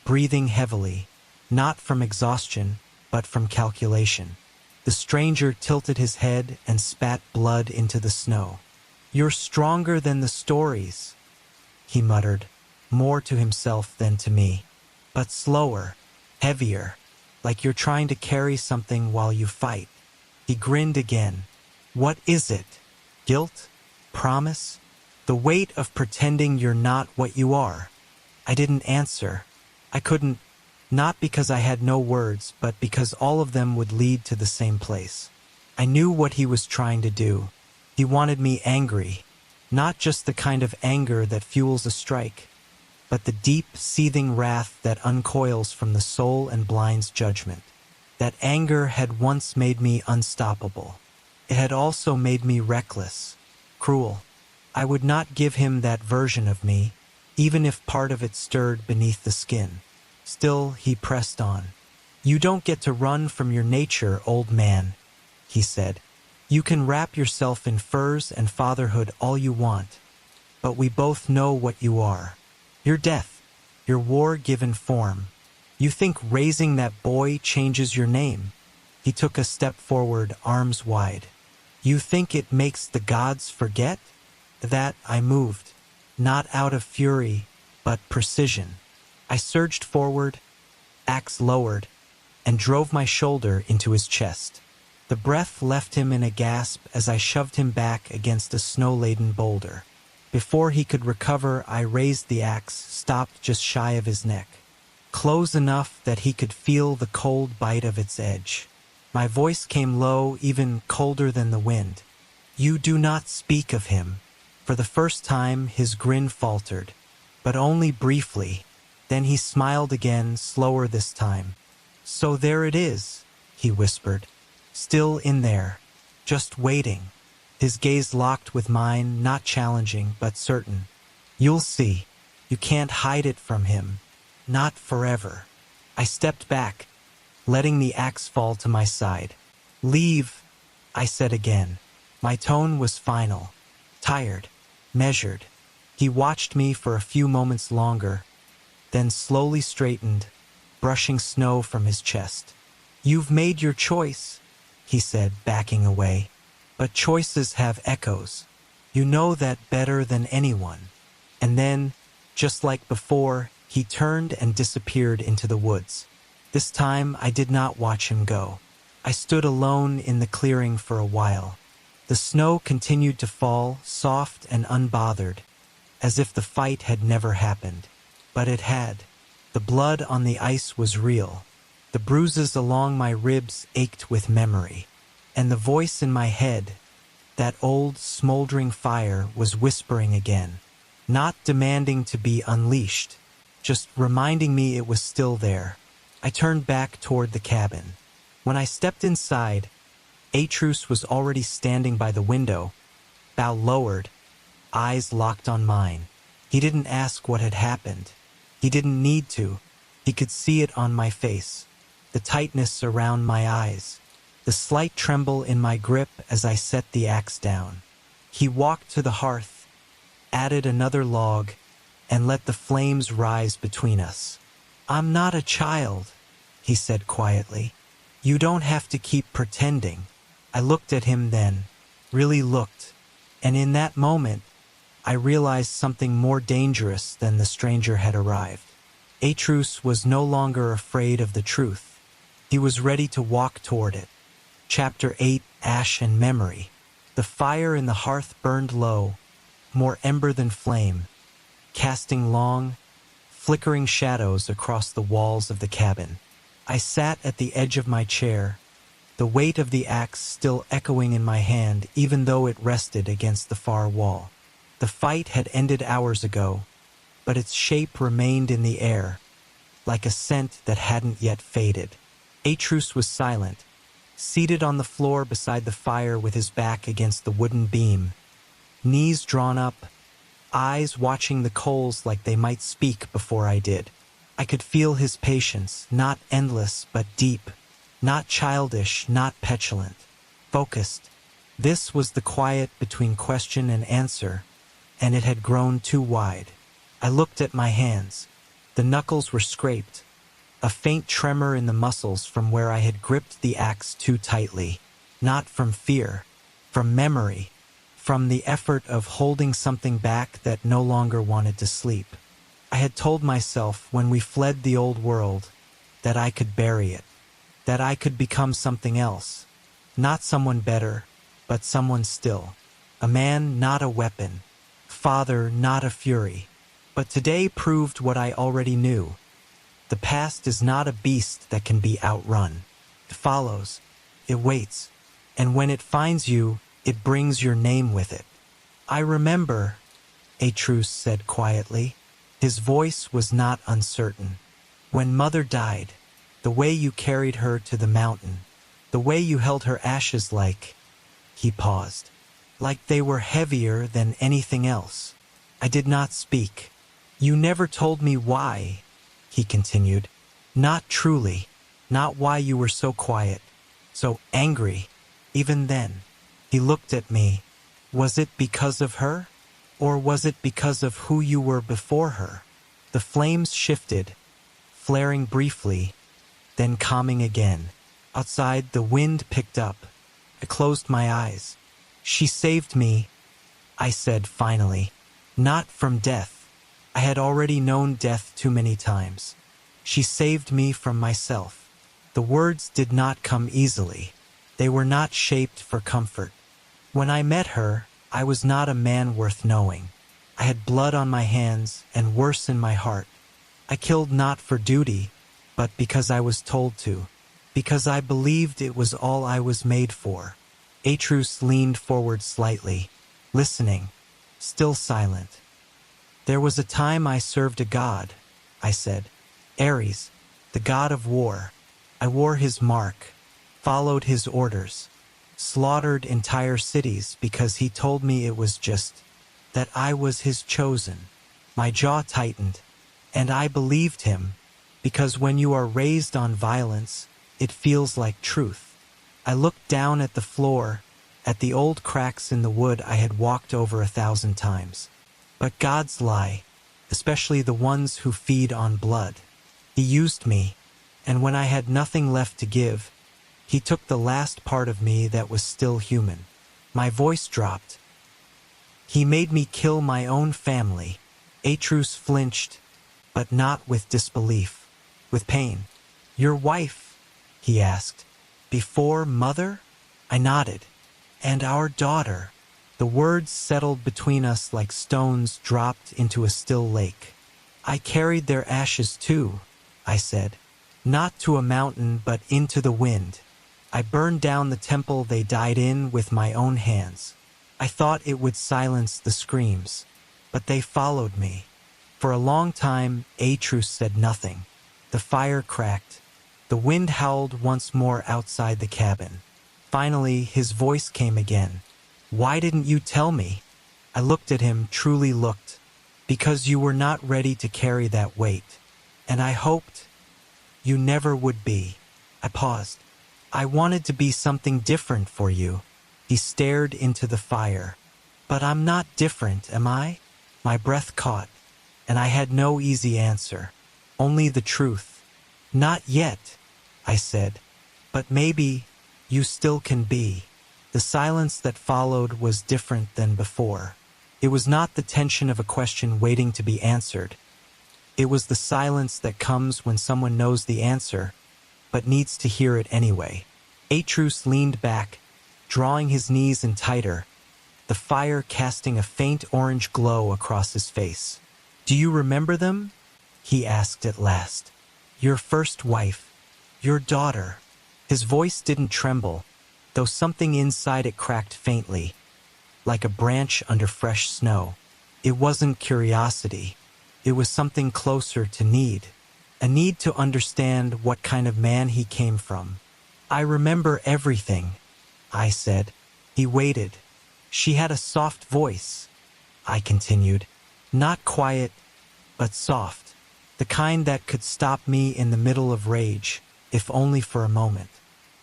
breathing heavily, not from exhaustion, but from calculation. The stranger tilted his head and spat blood into the snow. "You're stronger than the stories," he muttered, more to himself than to me. "But slower, heavier, like you're trying to carry something while you fight." He grinned again. "What is it? Guilt? Promise? The weight of pretending you're not what you are?" I didn't answer. I couldn't, not because I had no words, but because all of them would lead to the same place. I knew what he was trying to do. He wanted me angry, not just the kind of anger that fuels a strike, but the deep, seething wrath that uncoils from the soul and blinds judgment. That anger had once made me unstoppable. It had also made me reckless, cruel. I would not give him that version of me, even if part of it stirred beneath the skin. Still, he pressed on. "You don't get to run from your nature, old man," he said. "You can wrap yourself in furs and fatherhood all you want, but we both know what you are. You're death, your war-given form. You think raising that boy changes your name?" He took a step forward, arms wide. "You think it makes the gods forget?" That I moved, not out of fury, but precision. I surged forward, axe lowered, and drove my shoulder into his chest. The breath left him in a gasp as I shoved him back against a snow-laden boulder. Before he could recover, I raised the axe, stopped just shy of his neck, close enough that he could feel the cold bite of its edge. My voice came low, even colder than the wind. "You do not speak of him." For the first time, his grin faltered, but only briefly. Then he smiled again, slower this time. "So there it is," he whispered. "Still in there, just waiting." His gaze locked with mine, not challenging, but certain. "You'll see. You can't hide it from him. Not forever." I stepped back, letting the axe fall to my side. "Leave," I said again. My tone was final, tired, measured. He watched me for a few moments longer, then slowly straightened, brushing snow from his chest. "You've made your choice," he said, backing away. "But choices have echoes. You know that better than anyone." And then, just like before, he turned and disappeared into the woods. This time I did not watch him go. I stood alone in the clearing for a while. The snow continued to fall, soft and unbothered, as if the fight had never happened. But it had. The blood on the ice was real. The bruises along my ribs ached with memory. And the voice in my head, that old, smoldering fire, was whispering again. Not demanding to be unleashed, just reminding me it was still there. I turned back toward the cabin. When I stepped inside, Atreus was already standing by the window, bow lowered, eyes locked on mine. He didn't ask what had happened. He didn't need to. He could see it on my face, the tightness around my eyes, the slight tremble in my grip as I set the axe down. He walked to the hearth, added another log, and let the flames rise between us. "I'm not a child," he said quietly. "You don't have to keep pretending." I looked at him then, really looked, and in that moment, I realized something more dangerous than the stranger had arrived. Atreus was no longer afraid of the truth. He was ready to walk toward it. Chapter 8, Ash and Memory. The fire in the hearth burned low, more ember than flame, casting long, flickering shadows across the walls of the cabin. I sat at the edge of my chair, the weight of the axe still echoing in my hand even though it rested against the far wall. The fight had ended hours ago, but its shape remained in the air, like a scent that hadn't yet faded. Atreus was silent, seated on the floor beside the fire with his back against the wooden beam, knees drawn up, eyes watching the coals like they might speak before I did. I could feel his patience, not endless but deep, not childish, not petulant, focused. This was the quiet between question and answer, and it had grown too wide. I looked at my hands. The knuckles were scraped, a faint tremor in the muscles from where I had gripped the axe too tightly, not from fear, from memory, from the effort of holding something back that no longer wanted to sleep. I had told myself when we fled the old world that I could bury it, that I could become something else, not someone better, but someone still, a man, not a weapon, father, not a fury. But today proved what I already knew. The past is not a beast that can be outrun. It follows, it waits, and when it finds you, it brings your name with it. "I remember," Atreus said quietly. His voice was not uncertain. "When Mother died, the way you carried her to the mountain, the way you held her ashes like," he paused, "like they were heavier than anything else." I did not speak. "You never told me why," he continued. "Not truly, not why you were so quiet, so angry, even then." He looked at me. "Was it because of her? Or was it because of who you were before her?" The flames shifted, flaring briefly, then calming again. Outside, the wind picked up. I closed my eyes. "She saved me," I said finally. "Not from death. I had already known death too many times. She saved me from myself." The words did not come easily. They were not shaped for comfort. When I met her, I was not a man worth knowing. I had blood on my hands and worse in my heart. I killed not for duty, but because I was told to, because I believed it was all I was made for. Atreus leaned forward slightly, listening, still silent. "There was a time I served a god," I said. "Ares, the god of war. I wore his mark, followed his orders, slaughtered entire cities because he told me it was just, that I was his chosen." My jaw tightened, and I believed him, because when you are raised on violence, it feels like truth. I looked down at the floor, at the old cracks in the wood I had walked over 1,000 times. But gods lie, especially the ones who feed on blood. He used me, and when I had nothing left to give, he took the last part of me that was still human. My voice dropped. "He made me kill my own family." Atreus flinched, but not with disbelief, with pain. "Your wife?" he asked. "Before Mother?" I nodded. And our daughter. The words settled between us like stones dropped into a still lake. I carried their ashes too, I said. Not to a mountain, but into the wind. I burned down the temple they died in with my own hands. I thought it would silence the screams, but they followed me. For a long time, Atreus said nothing. The fire cracked. The wind howled once more outside the cabin. Finally, his voice came again. Why didn't you tell me? I looked at him, truly looked. Because you were not ready to carry that weight. And I hoped you never would be. I paused. I wanted to be something different for you. He stared into the fire. But I'm not different, am I? My breath caught, and I had no easy answer. Only the truth. Not yet, I said. But maybe you still can be. The silence that followed was different than before. It was not the tension of a question waiting to be answered. It was the silence that comes when someone knows the answer, but needs to hear it anyway. Atreus leaned back, drawing his knees in tighter, the fire casting a faint orange glow across his face. Do you remember them? He asked at last. Your first wife, your daughter. His voice didn't tremble, though something inside it cracked faintly, like a branch under fresh snow. It wasn't curiosity. It was something closer to need, a need to understand what kind of man he came from. I remember everything, I said. He waited. She had a soft voice, I continued. Not quiet, but soft. The kind that could stop me in the middle of rage, if only for a moment.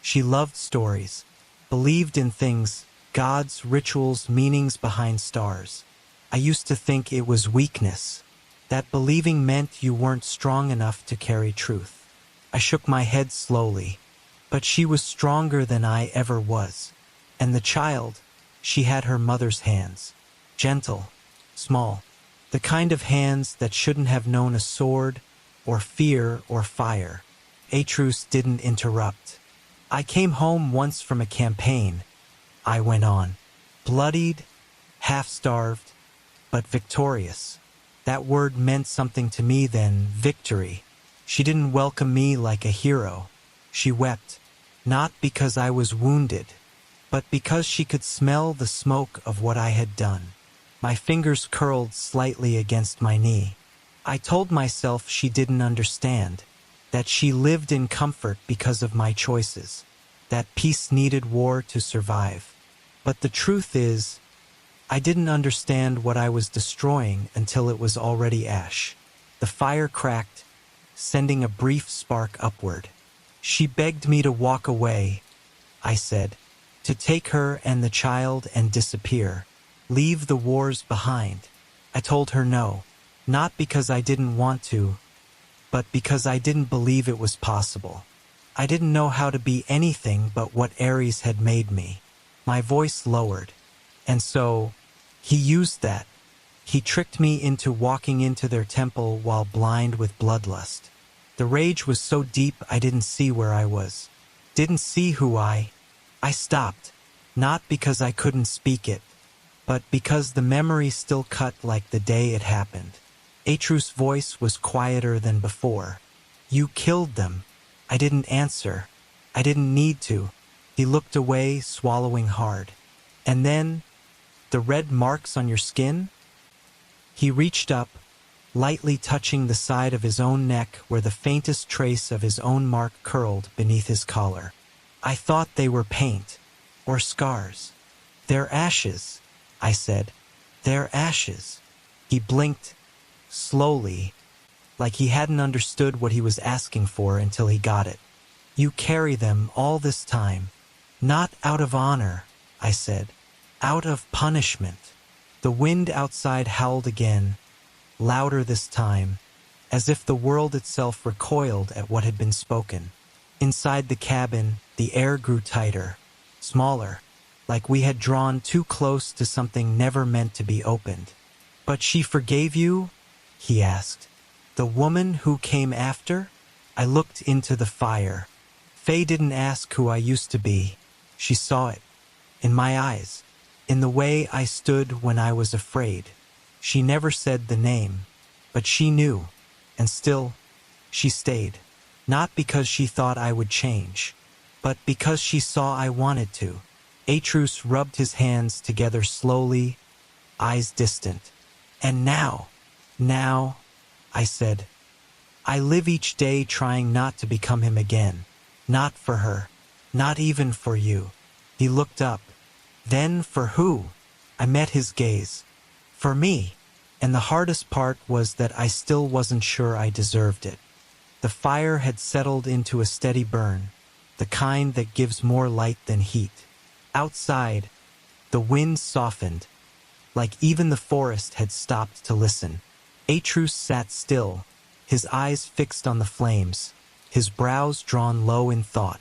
She loved stories, believed in things, gods, rituals, meanings behind stars. I used to think it was weakness, that believing meant you weren't strong enough to carry truth. I shook my head slowly, but she was stronger than I ever was. And the child, she had her mother's hands, gentle, small, the kind of hands that shouldn't have known a sword, or fear, or fire. Atreus didn't interrupt. I came home once from a campaign, I went on, bloodied, half-starved, but victorious. That word meant something to me then, victory. She didn't welcome me like a hero. She wept, not because I was wounded, but because she could smell the smoke of what I had done. My fingers curled slightly against my knee. I told myself she didn't understand, that she lived in comfort because of my choices, that peace needed war to survive. But the truth is, I didn't understand what I was destroying until it was already ash. The fire cracked, sending a brief spark upward. She begged me to walk away, I said, to take her and the child and disappear, leave the wars behind. I told her no, not because I didn't want to, but because I didn't believe it was possible. I didn't know how to be anything but what Ares had made me. My voice lowered. And so, he used that. He tricked me into walking into their temple while blind with bloodlust. The rage was so deep I didn't see where I was. Didn't see who I stopped. Not because I couldn't speak it, but because the memory still cut like the day it happened. Atreus' voice was quieter than before. You killed them. I didn't answer. I didn't need to. He looked away, swallowing hard. And then, the red marks on your skin? He reached up, lightly touching the side of his own neck where the faintest trace of his own mark curled beneath his collar. I thought they were paint, or scars. They're ashes, I said. They're ashes. He blinked, slowly, like he hadn't understood what he was asking for until he got it. You carry them all this time. Not out of honor, I said. Out of punishment. The wind outside howled again, louder this time, as if the world itself recoiled at what had been spoken. Inside the cabin, the air grew tighter, smaller, like we had drawn too close to something never meant to be opened. But she forgave you? He asked. The woman who came after? I looked into the fire. Faye didn't ask who I used to be. She saw it. in my eyes, in the way I stood when I was afraid. She never said the name, but she knew, and still, she stayed. Not because she thought I would change, but because she saw I wanted to. Atreus rubbed his hands together slowly, eyes distant. And now, I said, I live each day trying not to become him again. Not for her, not even for you. He looked up. Then for who? I met his gaze. For me. And the hardest part was that I still wasn't sure I deserved it. The fire had settled into a steady burn, the kind that gives more light than heat. Outside, the wind softened, like even the forest had stopped to listen. Atreus sat still, his eyes fixed on the flames, his brows drawn low in thought.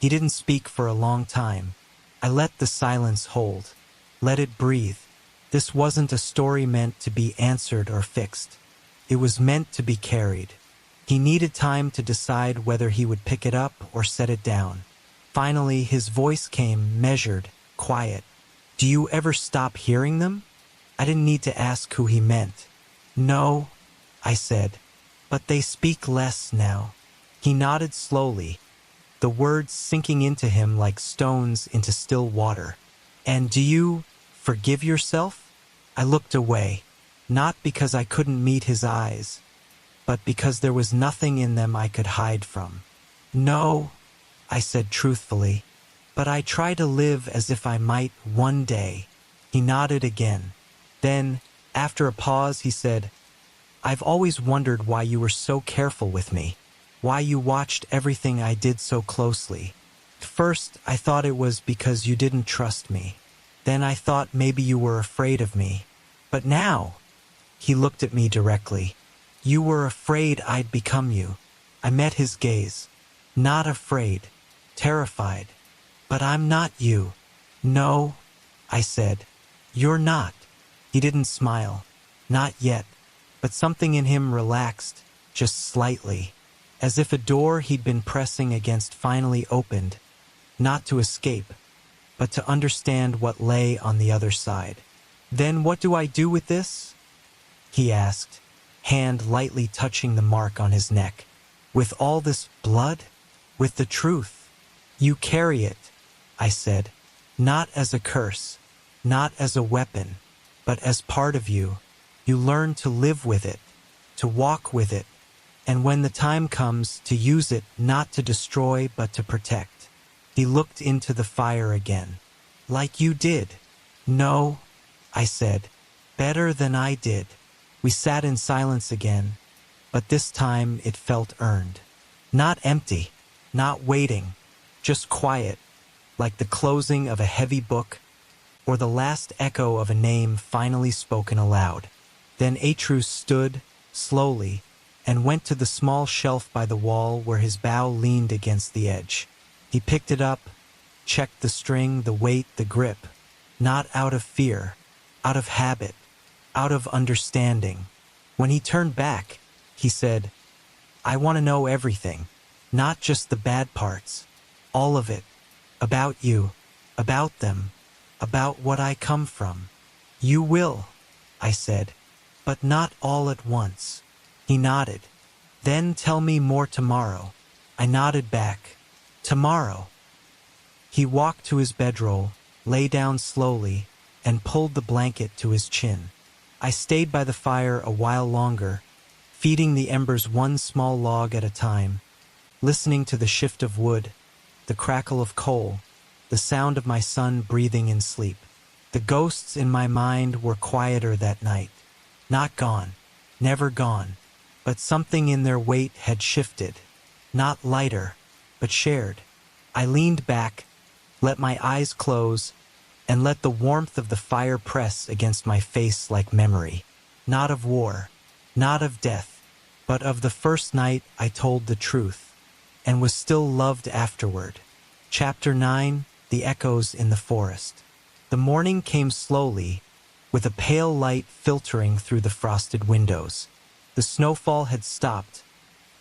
He didn't speak for a long time. I let the silence hold, let it breathe. This wasn't a story meant to be answered or fixed. It was meant to be carried. He needed time to decide whether he would pick it up or set it down. Finally, his voice came, measured, quiet. Do you ever stop hearing them? I didn't need to ask who he meant. No, I said, but they speak less now. He nodded slowly, the words sinking into him like stones into still water. And do you forgive yourself? I looked away, not because I couldn't meet his eyes, but because there was nothing in them I could hide from. No, I said truthfully, but I try to live as if I might one day. He nodded again. Then, after a pause, he said, I've always wondered why you were so careful with me, why you watched everything I did so closely. First, I thought it was because you didn't trust me. Then I thought maybe you were afraid of me. But now, he looked at me directly. You were afraid I'd become you. I met his gaze. Not afraid, terrified. But I'm not you. No, I said. You're not. He didn't smile. Not yet. But something in him relaxed, just slightly, as if a door he'd been pressing against finally opened, not to escape, but to understand what lay on the other side. Then what do I do with this? He asked, hand lightly touching the mark on his neck. With all this blood? With the truth? You carry it, I said, not as a curse, not as a weapon, but as part of you. You learn to live with it, to walk with it, and when the time comes, to use it not to destroy but to protect. He looked into the fire again. Like you did. No, I said, better than I did. We sat in silence again, but this time it felt earned. Not empty, not waiting, just quiet, like the closing of a heavy book or the last echo of a name finally spoken aloud. Then Atreus stood, slowly, and went to the small shelf by the wall where his bow leaned against the edge. He picked it up, checked the string, the weight, the grip, not out of fear, out of habit, out of understanding. When he turned back, he said, I want to know everything, not just the bad parts, all of it, about you, about them, about what I come from. You will, I said, but not all at once. He nodded. Then tell me more tomorrow. I nodded back. Tomorrow. He walked to his bedroll, lay down slowly, and pulled the blanket to his chin. I stayed by the fire a while longer, feeding the embers one small log at a time, listening to the shift of wood, the crackle of coal, the sound of my son breathing in sleep. The ghosts in my mind were quieter that night. Not gone, never gone, but something in their weight had shifted. Not lighter, but shared. I leaned back, let my eyes close, and let the warmth of the fire press against my face like memory. Not of war, not of death, but of the first night I told the truth, and was still loved afterward. Chapter 9, The Echoes in the Forest. The morning came slowly, with a pale light filtering through the frosted windows. The snowfall had stopped,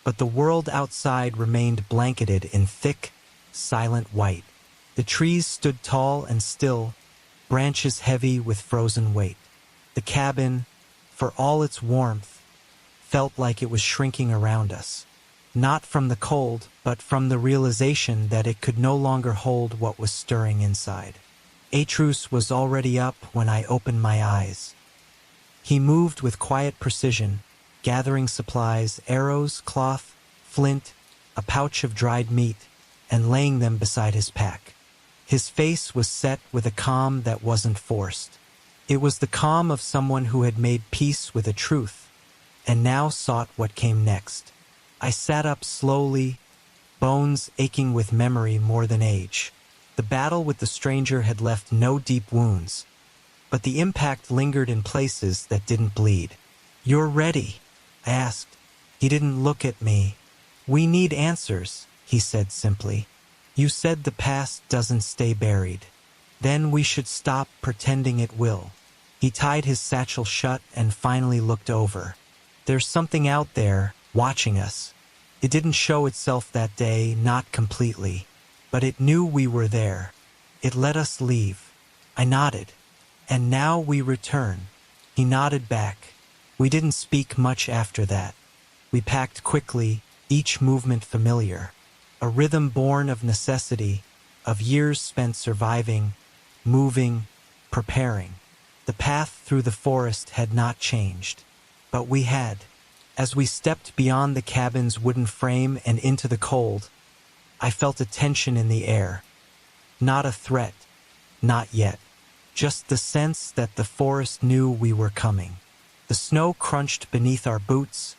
but the world outside remained blanketed in thick, silent white. The trees stood tall and still, branches heavy with frozen weight. The cabin, for all its warmth, felt like it was shrinking around us. Not from the cold, but from the realization that it could no longer hold what was stirring inside. Atreus was already up when I opened my eyes. He moved with quiet precision, gathering supplies, arrows, cloth, flint, a pouch of dried meat, and laying them beside his pack. His face was set with a calm that wasn't forced. It was the calm of someone who had made peace with a truth, and now sought what came next. I sat up slowly, bones aching with memory more than age. The battle with the stranger had left no deep wounds, but the impact lingered in places that didn't bleed. "You're ready?" I asked. He didn't look at me. "We need answers," he said simply. "You said the past doesn't stay buried. Then we should stop pretending it will." He tied his satchel shut and finally looked over. "There's something out there, watching us. It didn't show itself that day, not completely. But it knew we were there. It let us leave." I nodded. "And now we return." He nodded back. We didn't speak much after that. We packed quickly, each movement familiar. A rhythm born of necessity, of years spent surviving, moving, preparing. The path through the forest had not changed, but we had. As we stepped beyond the cabin's wooden frame and into the cold, I felt a tension in the air. Not a threat, not yet. Just the sense that the forest knew we were coming. The snow crunched beneath our boots,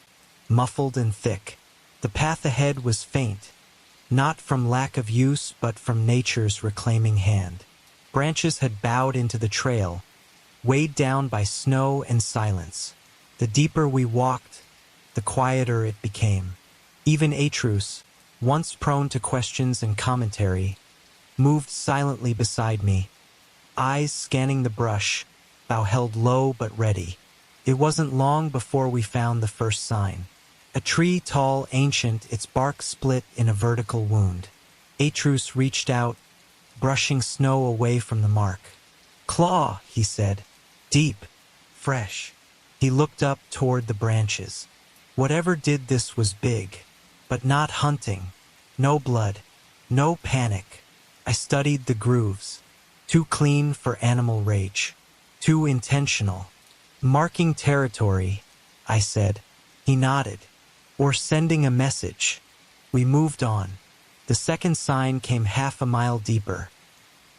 muffled and thick. The path ahead was faint, not from lack of use but from nature's reclaiming hand. Branches had bowed into the trail, weighed down by snow and silence. The deeper we walked, the quieter it became. Even Atreus, once prone to questions and commentary, moved silently beside me, eyes scanning the brush, bow held low but ready. It wasn't long before we found the first sign. A tree tall, ancient, its bark split in a vertical wound. Atreus reached out, brushing snow away from the mark. "Claw," he said. "Deep. Fresh." He looked up toward the branches. Whatever did this was big, but not hunting. No blood. No panic. I studied the grooves. Too clean for animal rage. Too intentional. "Marking territory," I said. He nodded. "Or sending a message." We moved on. The second sign came half a mile deeper.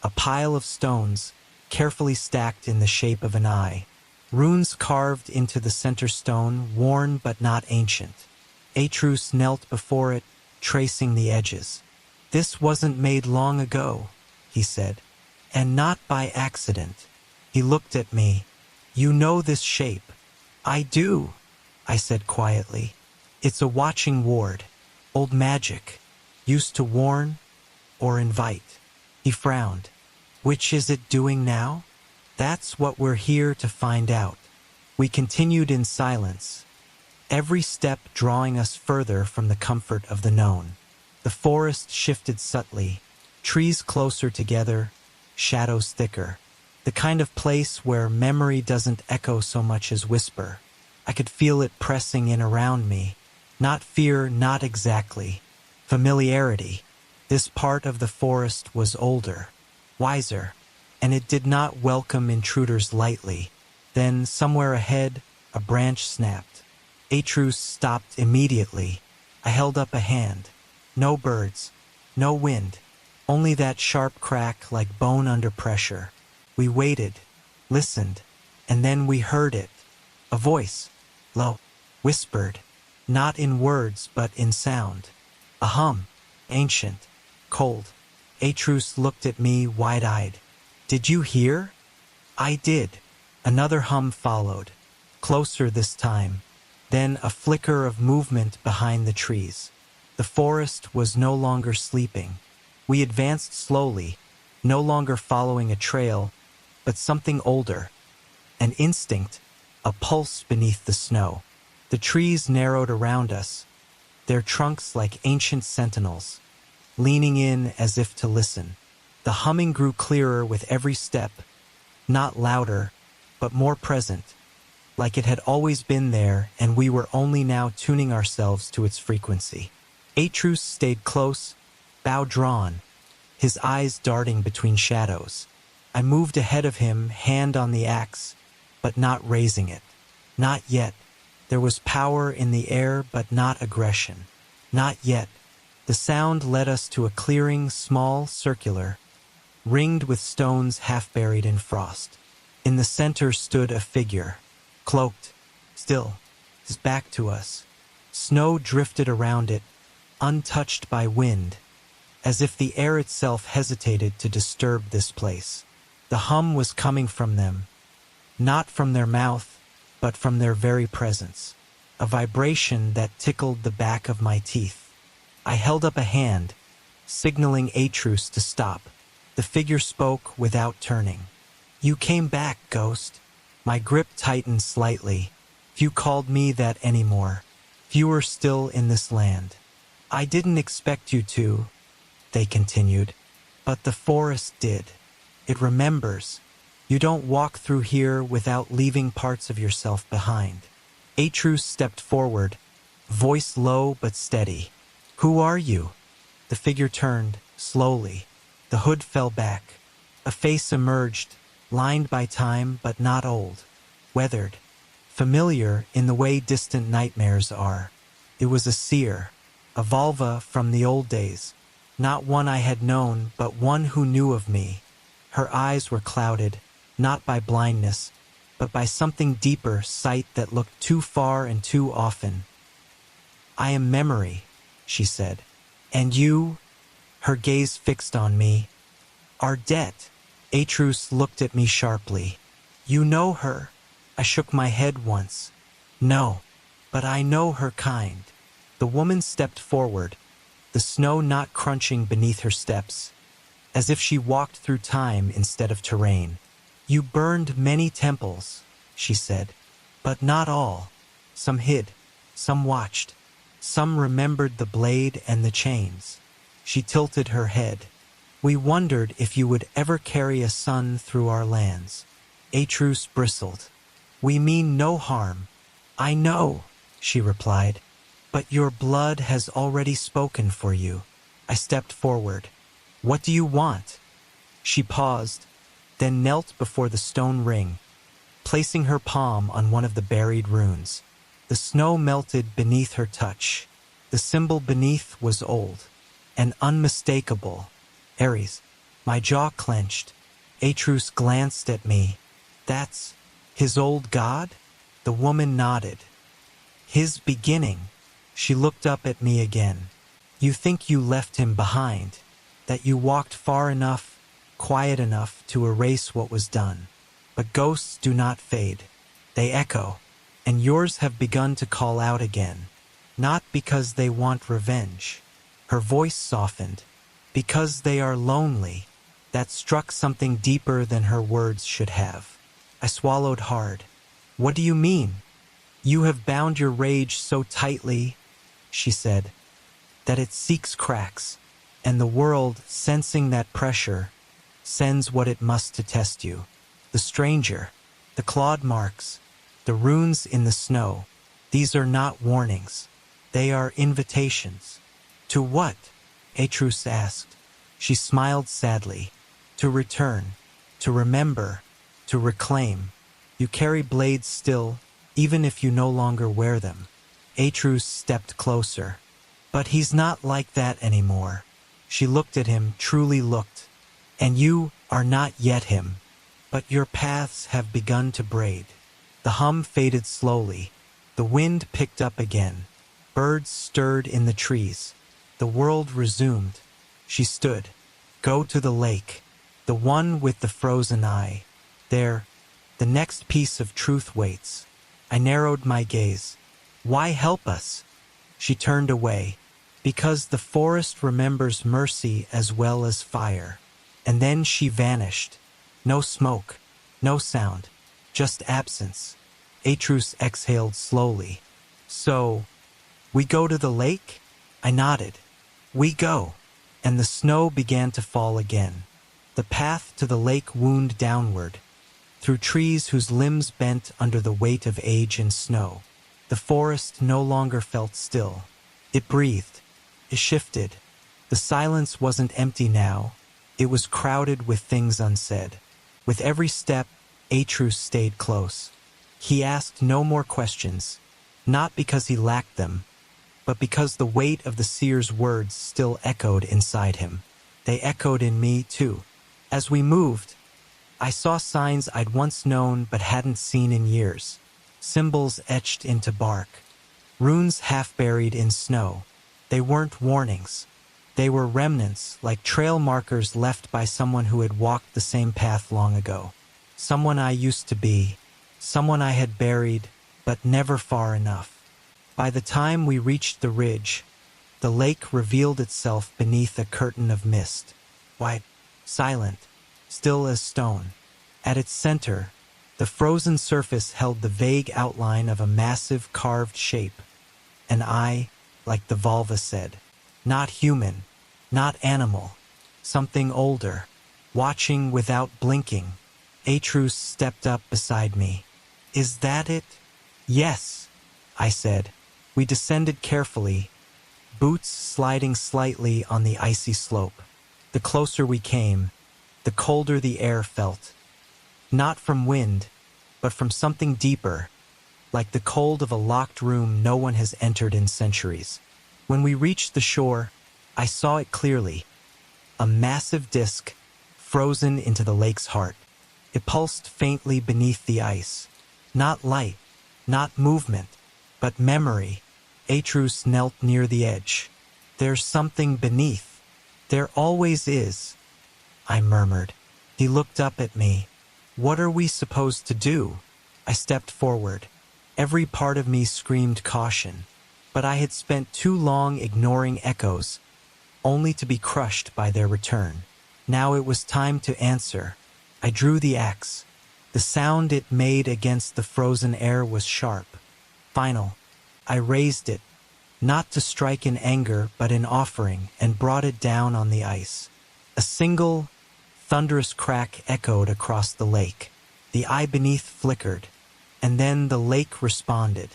A pile of stones, carefully stacked in the shape of an eye. Runes carved into the center stone, worn but not ancient. Atreus knelt before it, tracing the edges. "This wasn't made long ago," he said. "And not by accident." He looked at me. "You know this shape." "I do," I said quietly. "It's a watching ward. Old magic. Used to warn or invite." He frowned. "Which is it doing now?" "That's what we're here to find out." We continued in silence, every step drawing us further from the comfort of the known. The forest shifted subtly, trees closer together, shadows thicker. The kind of place where memory doesn't echo so much as whisper. I could feel it pressing in around me. Not fear, not exactly. Familiarity. This part of the forest was older, wiser, and it did not welcome intruders lightly. Then, somewhere ahead, a branch snapped. Atreus stopped immediately. I held up a hand. No birds, no wind, only that sharp crack like bone under pressure. We waited, listened, and then we heard it. A voice, low, whispered, not in words but in sound. A hum, ancient, cold. Atreus looked at me wide-eyed. "Did you hear?" I did. Another hum followed, closer this time. Then a flicker of movement behind the trees. The forest was no longer sleeping. We advanced slowly, no longer following a trail, but something older. An instinct, a pulse beneath the snow. The trees narrowed around us, their trunks like ancient sentinels, leaning in as if to listen. The humming grew clearer with every step, not louder, but more present, like it had always been there and we were only now tuning ourselves to its frequency. Atreus stayed close, bow drawn, his eyes darting between shadows. I moved ahead of him, hand on the axe, but not raising it. Not yet. There was power in the air, but not aggression. Not yet. The sound led us to a clearing, small, circular, ringed with stones half buried in frost. In the center stood a figure, cloaked, still, his back to us. Snow drifted around it, untouched by wind, as if the air itself hesitated to disturb this place. The hum was coming from them, not from their mouth, but from their very presence, a vibration that tickled the back of my teeth. I held up a hand, signaling Atreus to stop. The figure spoke without turning. "You came back, Ghost." My grip tightened slightly. "Few called me that anymore. Fewer still in this land." "I didn't expect you to," they continued, "but the forest did. It remembers. You don't walk through here without leaving parts of yourself behind." Atreus stepped forward, voice low but steady. "Who are you?" The figure turned, slowly. The hood fell back. A face emerged, lined by time but not old, weathered, familiar in the way distant nightmares are. It was a seer, a Volva from the old days, not one I had known, but one who knew of me. Her eyes were clouded, not by blindness, but by something deeper, sight that looked too far and too often. "I am memory," she said. "And you," her gaze fixed on me, "are dead." Atreus looked at me sharply. "You know her?" I shook my head once. "No, but I know her kind." The woman stepped forward, the snow not crunching beneath her steps, as if she walked through time instead of terrain. "You burned many temples," she said, "but not all. Some hid, some watched, some remembered the blade and the chains." She tilted her head. "We wondered if you would ever carry a son through our lands." Atreus bristled. "We mean no harm." "I know," she replied, "but your blood has already spoken for you." I stepped forward. "What do you want?" She paused, then knelt before the stone ring, placing her palm on one of the buried runes. The snow melted beneath her touch. The symbol beneath was old and unmistakable. Ares. My jaw clenched. Atreus glanced at me. "That's his old god?" The woman nodded. "His beginning." She looked up at me again. "You think you left him behind, that you walked far enough, quiet enough to erase what was done. But ghosts do not fade. They echo, and yours have begun to call out again, not because they want revenge." Her voice softened. "Because they are lonely." That struck something deeper than her words should have. I swallowed hard. "What do you mean?" "You have bound your rage so tightly," she said, "that it seeks cracks, and the world, sensing that pressure, sends what it must to test you. The stranger, the clawed marks, the runes in the snow, these are not warnings. They are invitations." "To what?" Atreus asked. She smiled sadly. "To return, to remember, to reclaim. You carry blades still, even if you no longer wear them." Atreus stepped closer. "But he's not like that anymore." She looked at him, truly looked. "And you are not yet him, but your paths have begun to braid." The hum faded slowly. The wind picked up again. Birds stirred in the trees. The world resumed. She stood. "Go to the lake, the one with the frozen eye. There, the next piece of truth waits." I narrowed my gaze. "Why help us?" She turned away. "Because the forest remembers mercy as well as fire." And then she vanished. No smoke, no sound, just absence. Atreus exhaled slowly. "So, we go to the lake?" I nodded. "We go." And the snow began to fall again. The path to the lake wound downward, through trees whose limbs bent under the weight of age and snow. The forest no longer felt still. It breathed. It shifted. The silence wasn't empty now. It was crowded with things unsaid. With every step, Atreus stayed close. He asked no more questions, not because he lacked them, but because the weight of the seer's words still echoed inside him. They echoed in me, too. As we moved, I saw signs I'd once known but hadn't seen in years. Symbols etched into bark. Runes half buried in snow. They weren't warnings. They were remnants, like trail markers left by someone who had walked the same path long ago. Someone I used to be. Someone I had buried, but never far enough. By the time we reached the ridge, the lake revealed itself beneath a curtain of mist. White, silent, still as stone. At its center, the frozen surface held the vague outline of a massive carved shape. An eye, like the vulva said. Not human, not animal, something older. Watching without blinking, Atreus stepped up beside me. Is that it? Yes, I said. We descended carefully, boots sliding slightly on the icy slope. The closer we came, the colder the air felt. Not from wind, but from something deeper, like the cold of a locked room no one has entered in centuries. When we reached the shore, I saw it clearly. A massive disk, frozen into the lake's heart. It pulsed faintly beneath the ice. Not light, not movement, but memory. Atreus knelt near the edge. There's something beneath. There always is, I murmured. He looked up at me. What are we supposed to do? I stepped forward. Every part of me screamed caution. But I had spent too long ignoring echoes, only to be crushed by their return. Now it was time to answer. I drew the axe. The sound it made against the frozen air was sharp, final. I raised it, not to strike in anger but in offering, and brought it down on the ice. A single, thunderous crack echoed across the lake. The eye beneath flickered, and then the lake responded.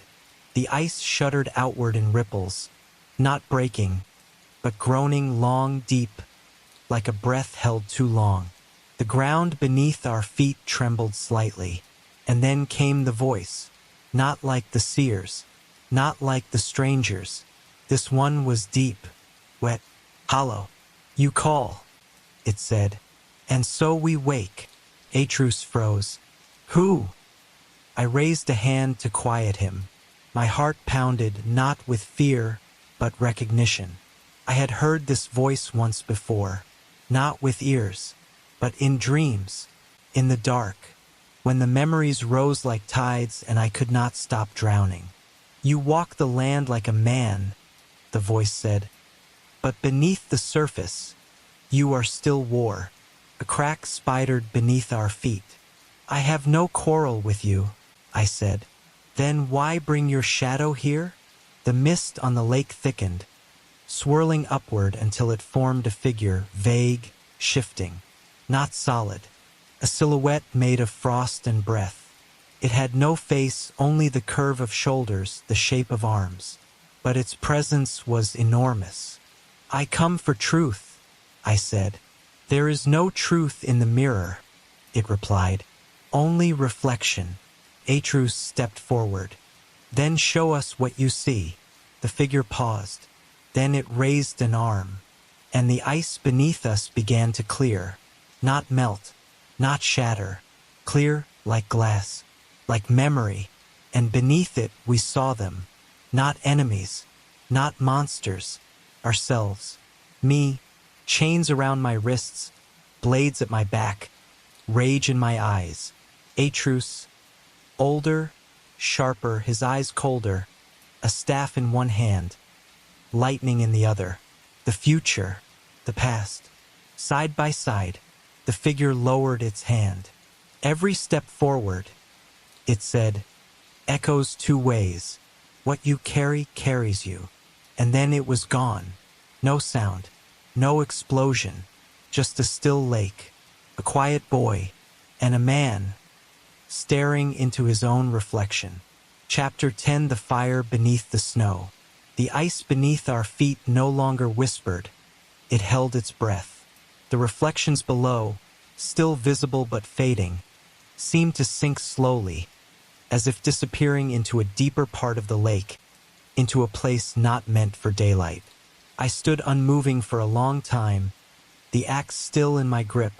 The ice shuddered outward in ripples, not breaking, but groaning long, deep, like a breath held too long. The ground beneath our feet trembled slightly, and then came the voice, not like the seer's, not like the stranger's. This one was deep, wet, hollow. You call, it said, and so we wake. Atreus froze. Who? I raised a hand to quiet him. My heart pounded not with fear, but recognition. I had heard this voice once before, not with ears, but in dreams, in the dark, when the memories rose like tides and I could not stop drowning. You walk the land like a man, the voice said, but beneath the surface, you are still war. A crack spidered beneath our feet. I have no quarrel with you, I said. Then why bring your shadow here? The mist on the lake thickened, swirling upward until it formed a figure, vague, shifting, not solid, a silhouette made of frost and breath. It had no face, only the curve of shoulders, the shape of arms. But its presence was enormous. I come for truth, I said. There is no truth in the mirror, it replied. Only reflection. Atreus stepped forward. Then show us what you see. The figure paused. Then it raised an arm, and the ice beneath us began to clear. Not melt, not shatter. Clear like glass, like memory. And beneath it we saw them. Not enemies, not monsters. Ourselves. Me, chains around my wrists, blades at my back, rage in my eyes. Atreus, older, sharper, his eyes colder, a staff in one hand, lightning in the other. The future, the past. Side by side, the figure lowered its hand. Every step forward, it said, echoes two ways. What you carry carries you. And then it was gone. No sound, no explosion, just a still lake. a quiet boy, and a man, staring into his own reflection. Chapter 10: The Fire Beneath the Snow. The ice beneath our feet no longer whispered, it held its breath. The reflections below, still visible but fading, seemed to sink slowly, as if disappearing into a deeper part of the lake, into a place not meant for daylight. I stood unmoving for a long time, the axe still in my grip,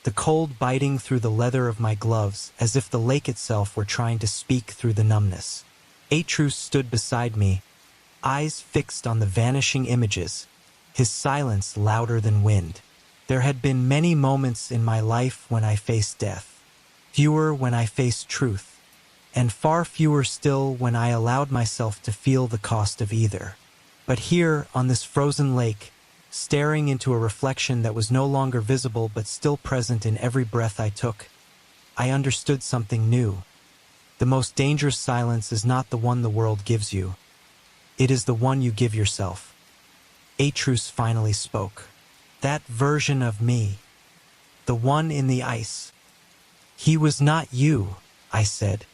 the cold biting through the leather of my gloves as if the lake itself were trying to speak through the numbness. Atreus stood beside me, eyes fixed on the vanishing images, his silence louder than wind. There had been many moments in my life when I faced death, fewer when I faced truth, and far fewer still when I allowed myself to feel the cost of either. But here, on this frozen lake, staring into a reflection that was no longer visible but still present in every breath I took, I understood something new. The most dangerous silence is not the one the world gives you. It is the one you give yourself. Atreus finally spoke. That version of me, the one in the ice. He was not you, I said.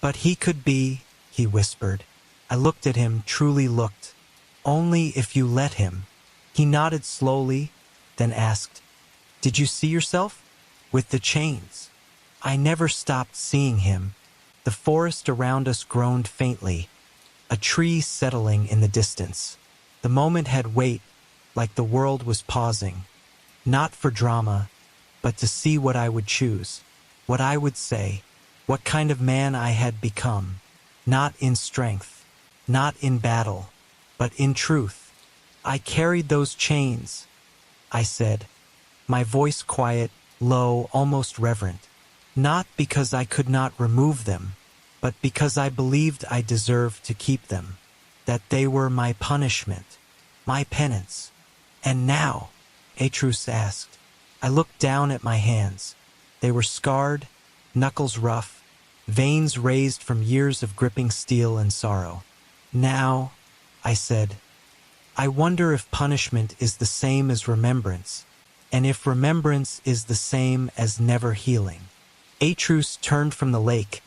But he could be, he whispered. I looked at him, truly looked. Only if you let him. He nodded slowly, then asked, "Did you see yourself?" With the chains. I never stopped seeing him. The forest around us groaned faintly, a tree settling in the distance. The moment had weight, like the world was pausing, not for drama, but to see what I would choose, what I would say, what kind of man I had become, not in strength, not in battle, but in truth. I carried those chains, I said, my voice quiet, low, almost reverent, not because I could not remove them, but because I believed I deserved to keep them, that they were my punishment, my penance. And now, Atreus asked. I looked down at my hands. They were scarred, knuckles rough, veins raised from years of gripping steel and sorrow. Now, I said, I wonder if punishment is the same as remembrance, and if remembrance is the same as never healing. Atreus turned from the lake,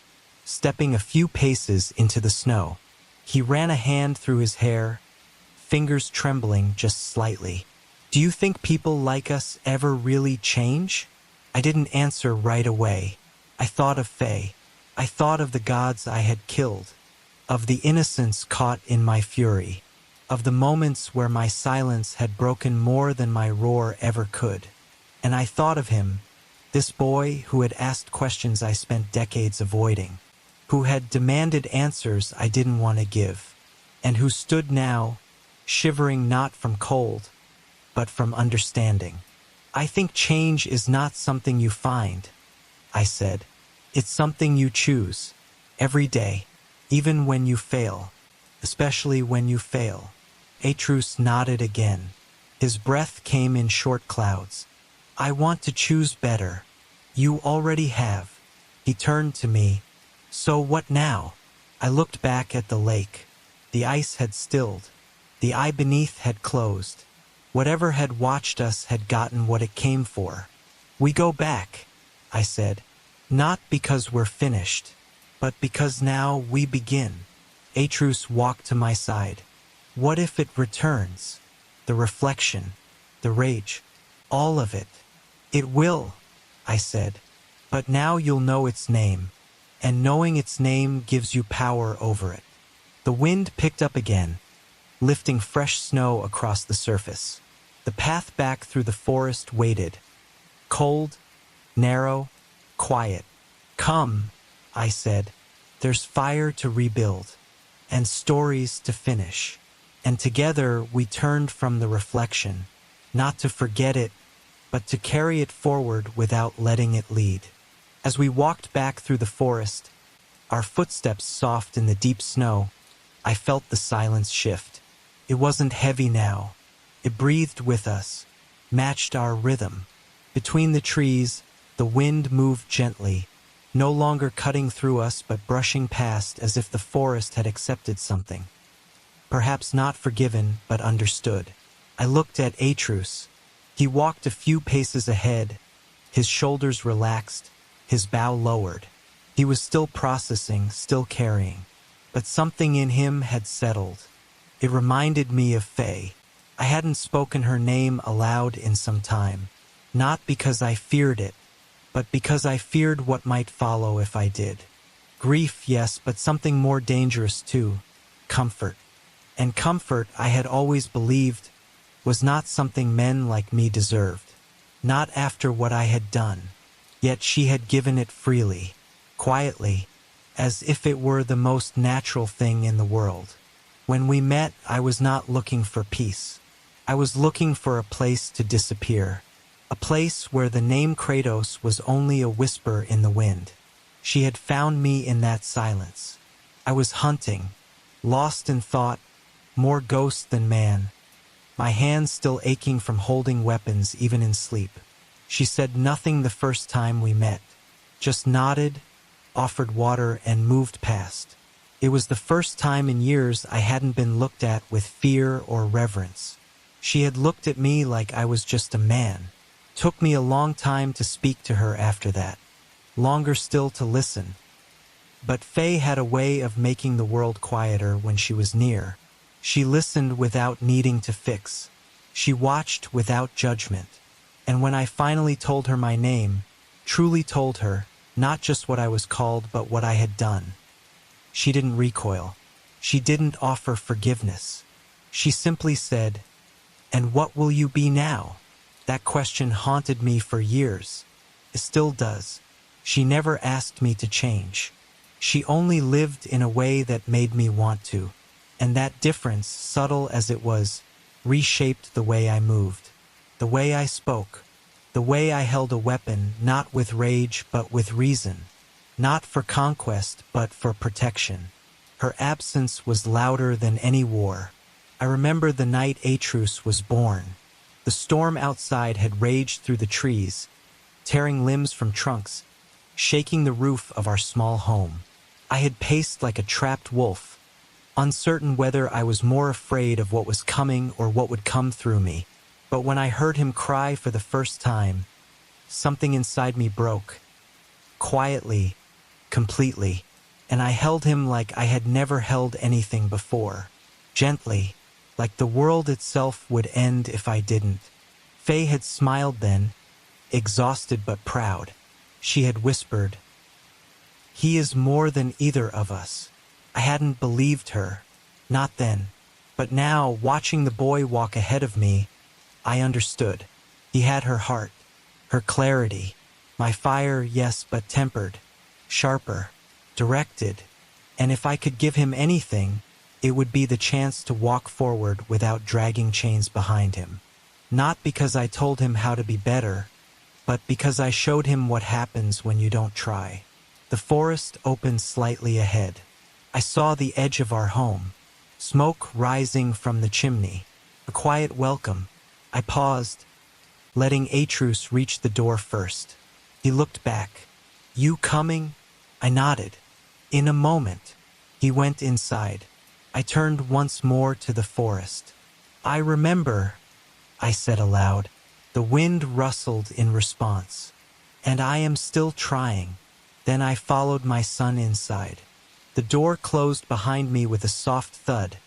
stepping a few paces into the snow. He ran a hand through his hair, fingers trembling just slightly. Do you think people like us ever really change? I didn't answer right away. I thought of Faye. I thought of the gods I had killed, of the innocence caught in my fury, of the moments where my silence had broken more than my roar ever could. And I thought of him, this boy who had asked questions I spent decades avoiding, who had demanded answers I didn't want to give, and who stood now, shivering not from cold, but from understanding. I think change is not something you find, I said. It's something you choose, every day, even when you fail, especially when you fail. Atreus nodded again. His breath came in short clouds. I want to choose better. You already have. He turned to me. So what now? I looked back at the lake. The ice had stilled. The eye beneath had closed. Whatever had watched us had gotten what it came for. We go back, I said. Not because we're finished, but because now we begin. Atreus walked to my side. What if it returns? The reflection, the rage, all of it. It will, I said. But now you'll know its name, and knowing its name gives you power over it. The wind picked up again, lifting fresh snow across the surface. The path back through the forest waited. Cold, narrow, quiet. Come, I said. There's fire to rebuild, and stories to finish. And together we turned from the reflection, not to forget it, but to carry it forward without letting it lead. As we walked back through the forest, our footsteps soft in the deep snow, I felt the silence shift. It wasn't heavy now. It breathed with us, matched our rhythm. Between the trees, the wind moved gently, no longer cutting through us but brushing past as if the forest had accepted something. Perhaps not forgiven, but understood. I looked at Atreus. He walked a few paces ahead, His shoulders relaxed, his bow lowered. He was still processing, still carrying. But something in him had settled. It reminded me of Faye. I hadn't spoken her name aloud in some time. Not because I feared it, but because I feared what might follow if I did. Grief, yes, but something more dangerous too. Comfort. And comfort, I had always believed, was not something men like me deserved. Not after what I had done. Yet she had given it freely, quietly, as if it were the most natural thing in the world. When we met, I was not looking for peace. I was looking for a place to disappear. A place where the name Kratos was only a whisper in the wind. She had found me in that silence. I was hunting, lost in thought, more ghost than man, my hands still aching from holding weapons even in sleep. She said nothing the first time we met, just nodded, offered water, and moved past. It was the first time in years I hadn't been looked at with fear or reverence. She had looked at me like I was just a man. Took me a long time to speak to her after that. Longer still to listen. But Faye had a way of making the world quieter when she was near. She listened without needing to fix. She watched without judgment. And when I finally told her my name, truly told her, not just what I was called, but what I had done, she didn't recoil. She didn't offer forgiveness. She simply said, "And what will you be now?" That question haunted me for years. It still does. She never asked me to change. She only lived in a way that made me want to. And that difference, subtle as it was, reshaped the way I moved, the way I spoke, the way I held a weapon, not with rage but with reason, not for conquest but for protection. Her absence was louder than any war. I remember the night Atreus was born. The storm outside had raged through the trees, tearing limbs from trunks, shaking the roof of our small home. I had paced like a trapped wolf, uncertain whether I was more afraid of what was coming or what would come through me. But when I heard him cry for the first time, something inside me broke. Quietly, completely, and I held him like I had never held anything before. Gently, like the world itself would end if I didn't. Faye had smiled then, exhausted but proud. She had whispered, "He is more than either of us." I hadn't believed her, not then. But now, watching the boy walk ahead of me, I understood. He had her heart, her clarity. My fire, yes, but tempered, sharper, directed. And if I could give him anything, it would be the chance to walk forward without dragging chains behind him. Not because I told him how to be better, but because I showed him what happens when you don't try. The forest opened slightly ahead. I saw the edge of our home, smoke rising from the chimney, a quiet welcome. I paused, letting Atreus reach the door first. He looked back. "You coming?" I nodded. In a moment, he went inside. I turned once more to the forest. "I remember," I said aloud. The wind rustled in response. "And I am still trying." Then I followed my son inside. The door closed behind me with a soft thud,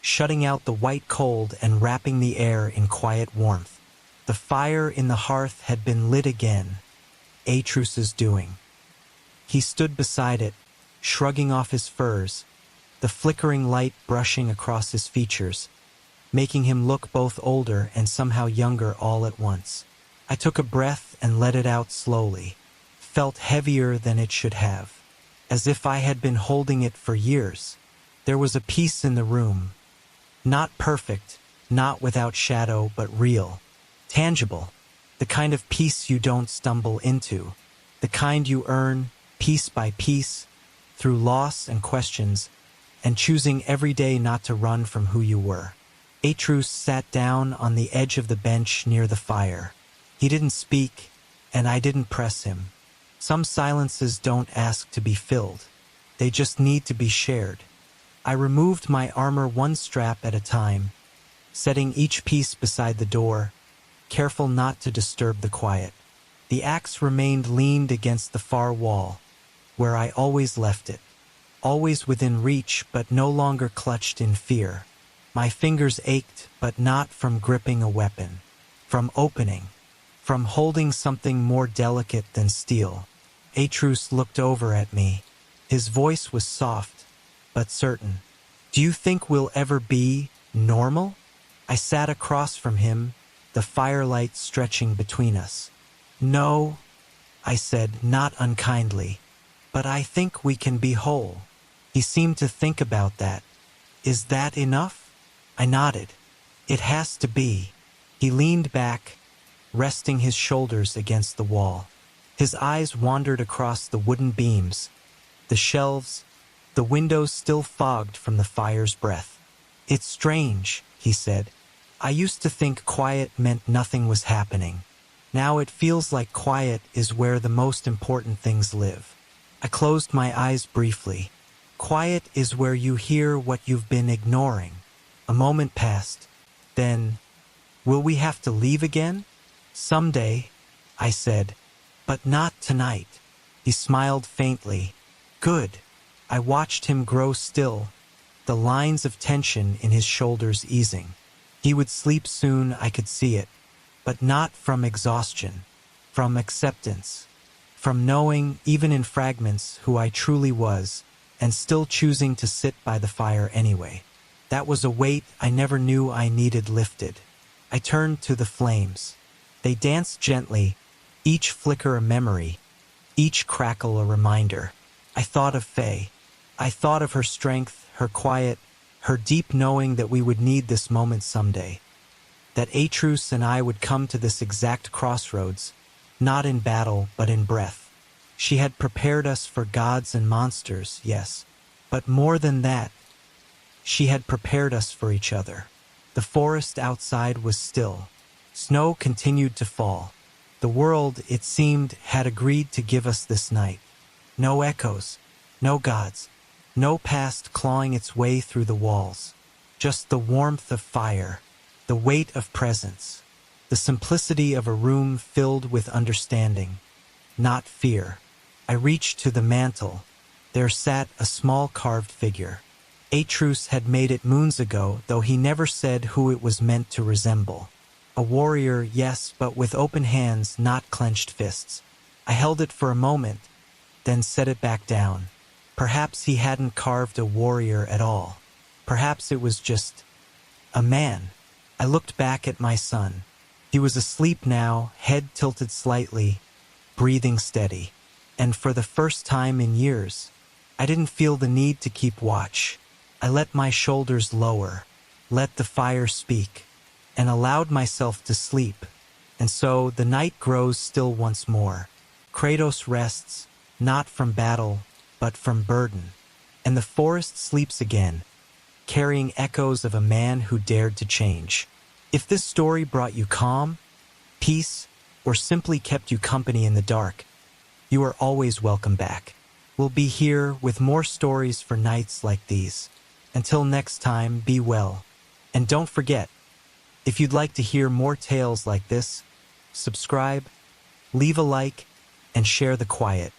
shutting out the white cold and wrapping the air in quiet warmth. The fire in the hearth had been lit again, Atreus's doing. He stood beside it, shrugging off his furs, the flickering light brushing across his features, making him look both older and somehow younger all at once. I took a breath and let it out slowly, felt heavier than it should have, as if I had been holding it for years. There was a peace in the room, not perfect, not without shadow, but real, tangible, the kind of peace you don't stumble into, the kind you earn, piece by piece, through loss and questions, and choosing every day not to run from who you were. Atreus sat down on the edge of the bench near the fire. He didn't speak, and I didn't press him. Some silences don't ask to be filled. They just need to be shared. I removed my armor one strap at a time, setting each piece beside the door, careful not to disturb the quiet. The axe remained leaned against the far wall, where I always left it, always within reach but no longer clutched in fear. My fingers ached, but not from gripping a weapon, from opening, from holding something more delicate than steel. Atreus looked over at me. His voice was soft, but certain. "Do you think we'll ever be normal?" I sat across from him, the firelight stretching between us. "No," I said, not unkindly, "but I think we can be whole." He seemed to think about that. "Is that enough?" I nodded. "It has to be." He leaned back, resting his shoulders against the wall. His eyes wandered across the wooden beams, the shelves, the windows still fogged from the fire's breath. "It's strange," he said. "I used to think quiet meant nothing was happening. Now it feels like quiet is where the most important things live." I closed my eyes briefly. Quiet is where you hear what you've been ignoring. A moment passed. Then, "Will we have to leave again?" "Someday," I said, "but not tonight." He smiled faintly. "Good." I watched him grow still, the lines of tension in his shoulders easing. He would sleep soon, I could see it, but not from exhaustion, from acceptance, from knowing, even in fragments, who I truly was, and still choosing to sit by the fire anyway. That was a weight I never knew I needed lifted. I turned to the flames. They danced gently, each flicker a memory, each crackle a reminder. I thought of Faye. I thought of her strength, her quiet, her deep knowing that we would need this moment someday. That Atreus and I would come to this exact crossroads, not in battle but in breath. She had prepared us for gods and monsters, yes, but more than that, she had prepared us for each other. The forest outside was still. Snow continued to fall. The world, it seemed, had agreed to give us this night. No echoes, no gods, no past clawing its way through the walls. Just the warmth of fire, the weight of presence, the simplicity of a room filled with understanding, not fear. I reached to the mantel. There sat a small carved figure. Atreus had made it moons ago, though he never said who it was meant to resemble. A warrior, yes, but with open hands, not clenched fists. I held it for a moment, then set it back down. Perhaps he hadn't carved a warrior at all. Perhaps it was just a man. I looked back at my son. He was asleep now, head tilted slightly, breathing steady. And for the first time in years, I didn't feel the need to keep watch. I let my shoulders lower, let the fire speak, and allowed myself to sleep. And so the night grows still once more. Kratos rests, not from battle, but from burden. And the forest sleeps again, carrying echoes of a man who dared to change. If this story brought you calm, peace, or simply kept you company in the dark, you are always welcome back. We'll be here with more stories for nights like these. Until next time, be well. And don't forget, if you'd like to hear more tales like this, subscribe, leave a like, and share the quiet.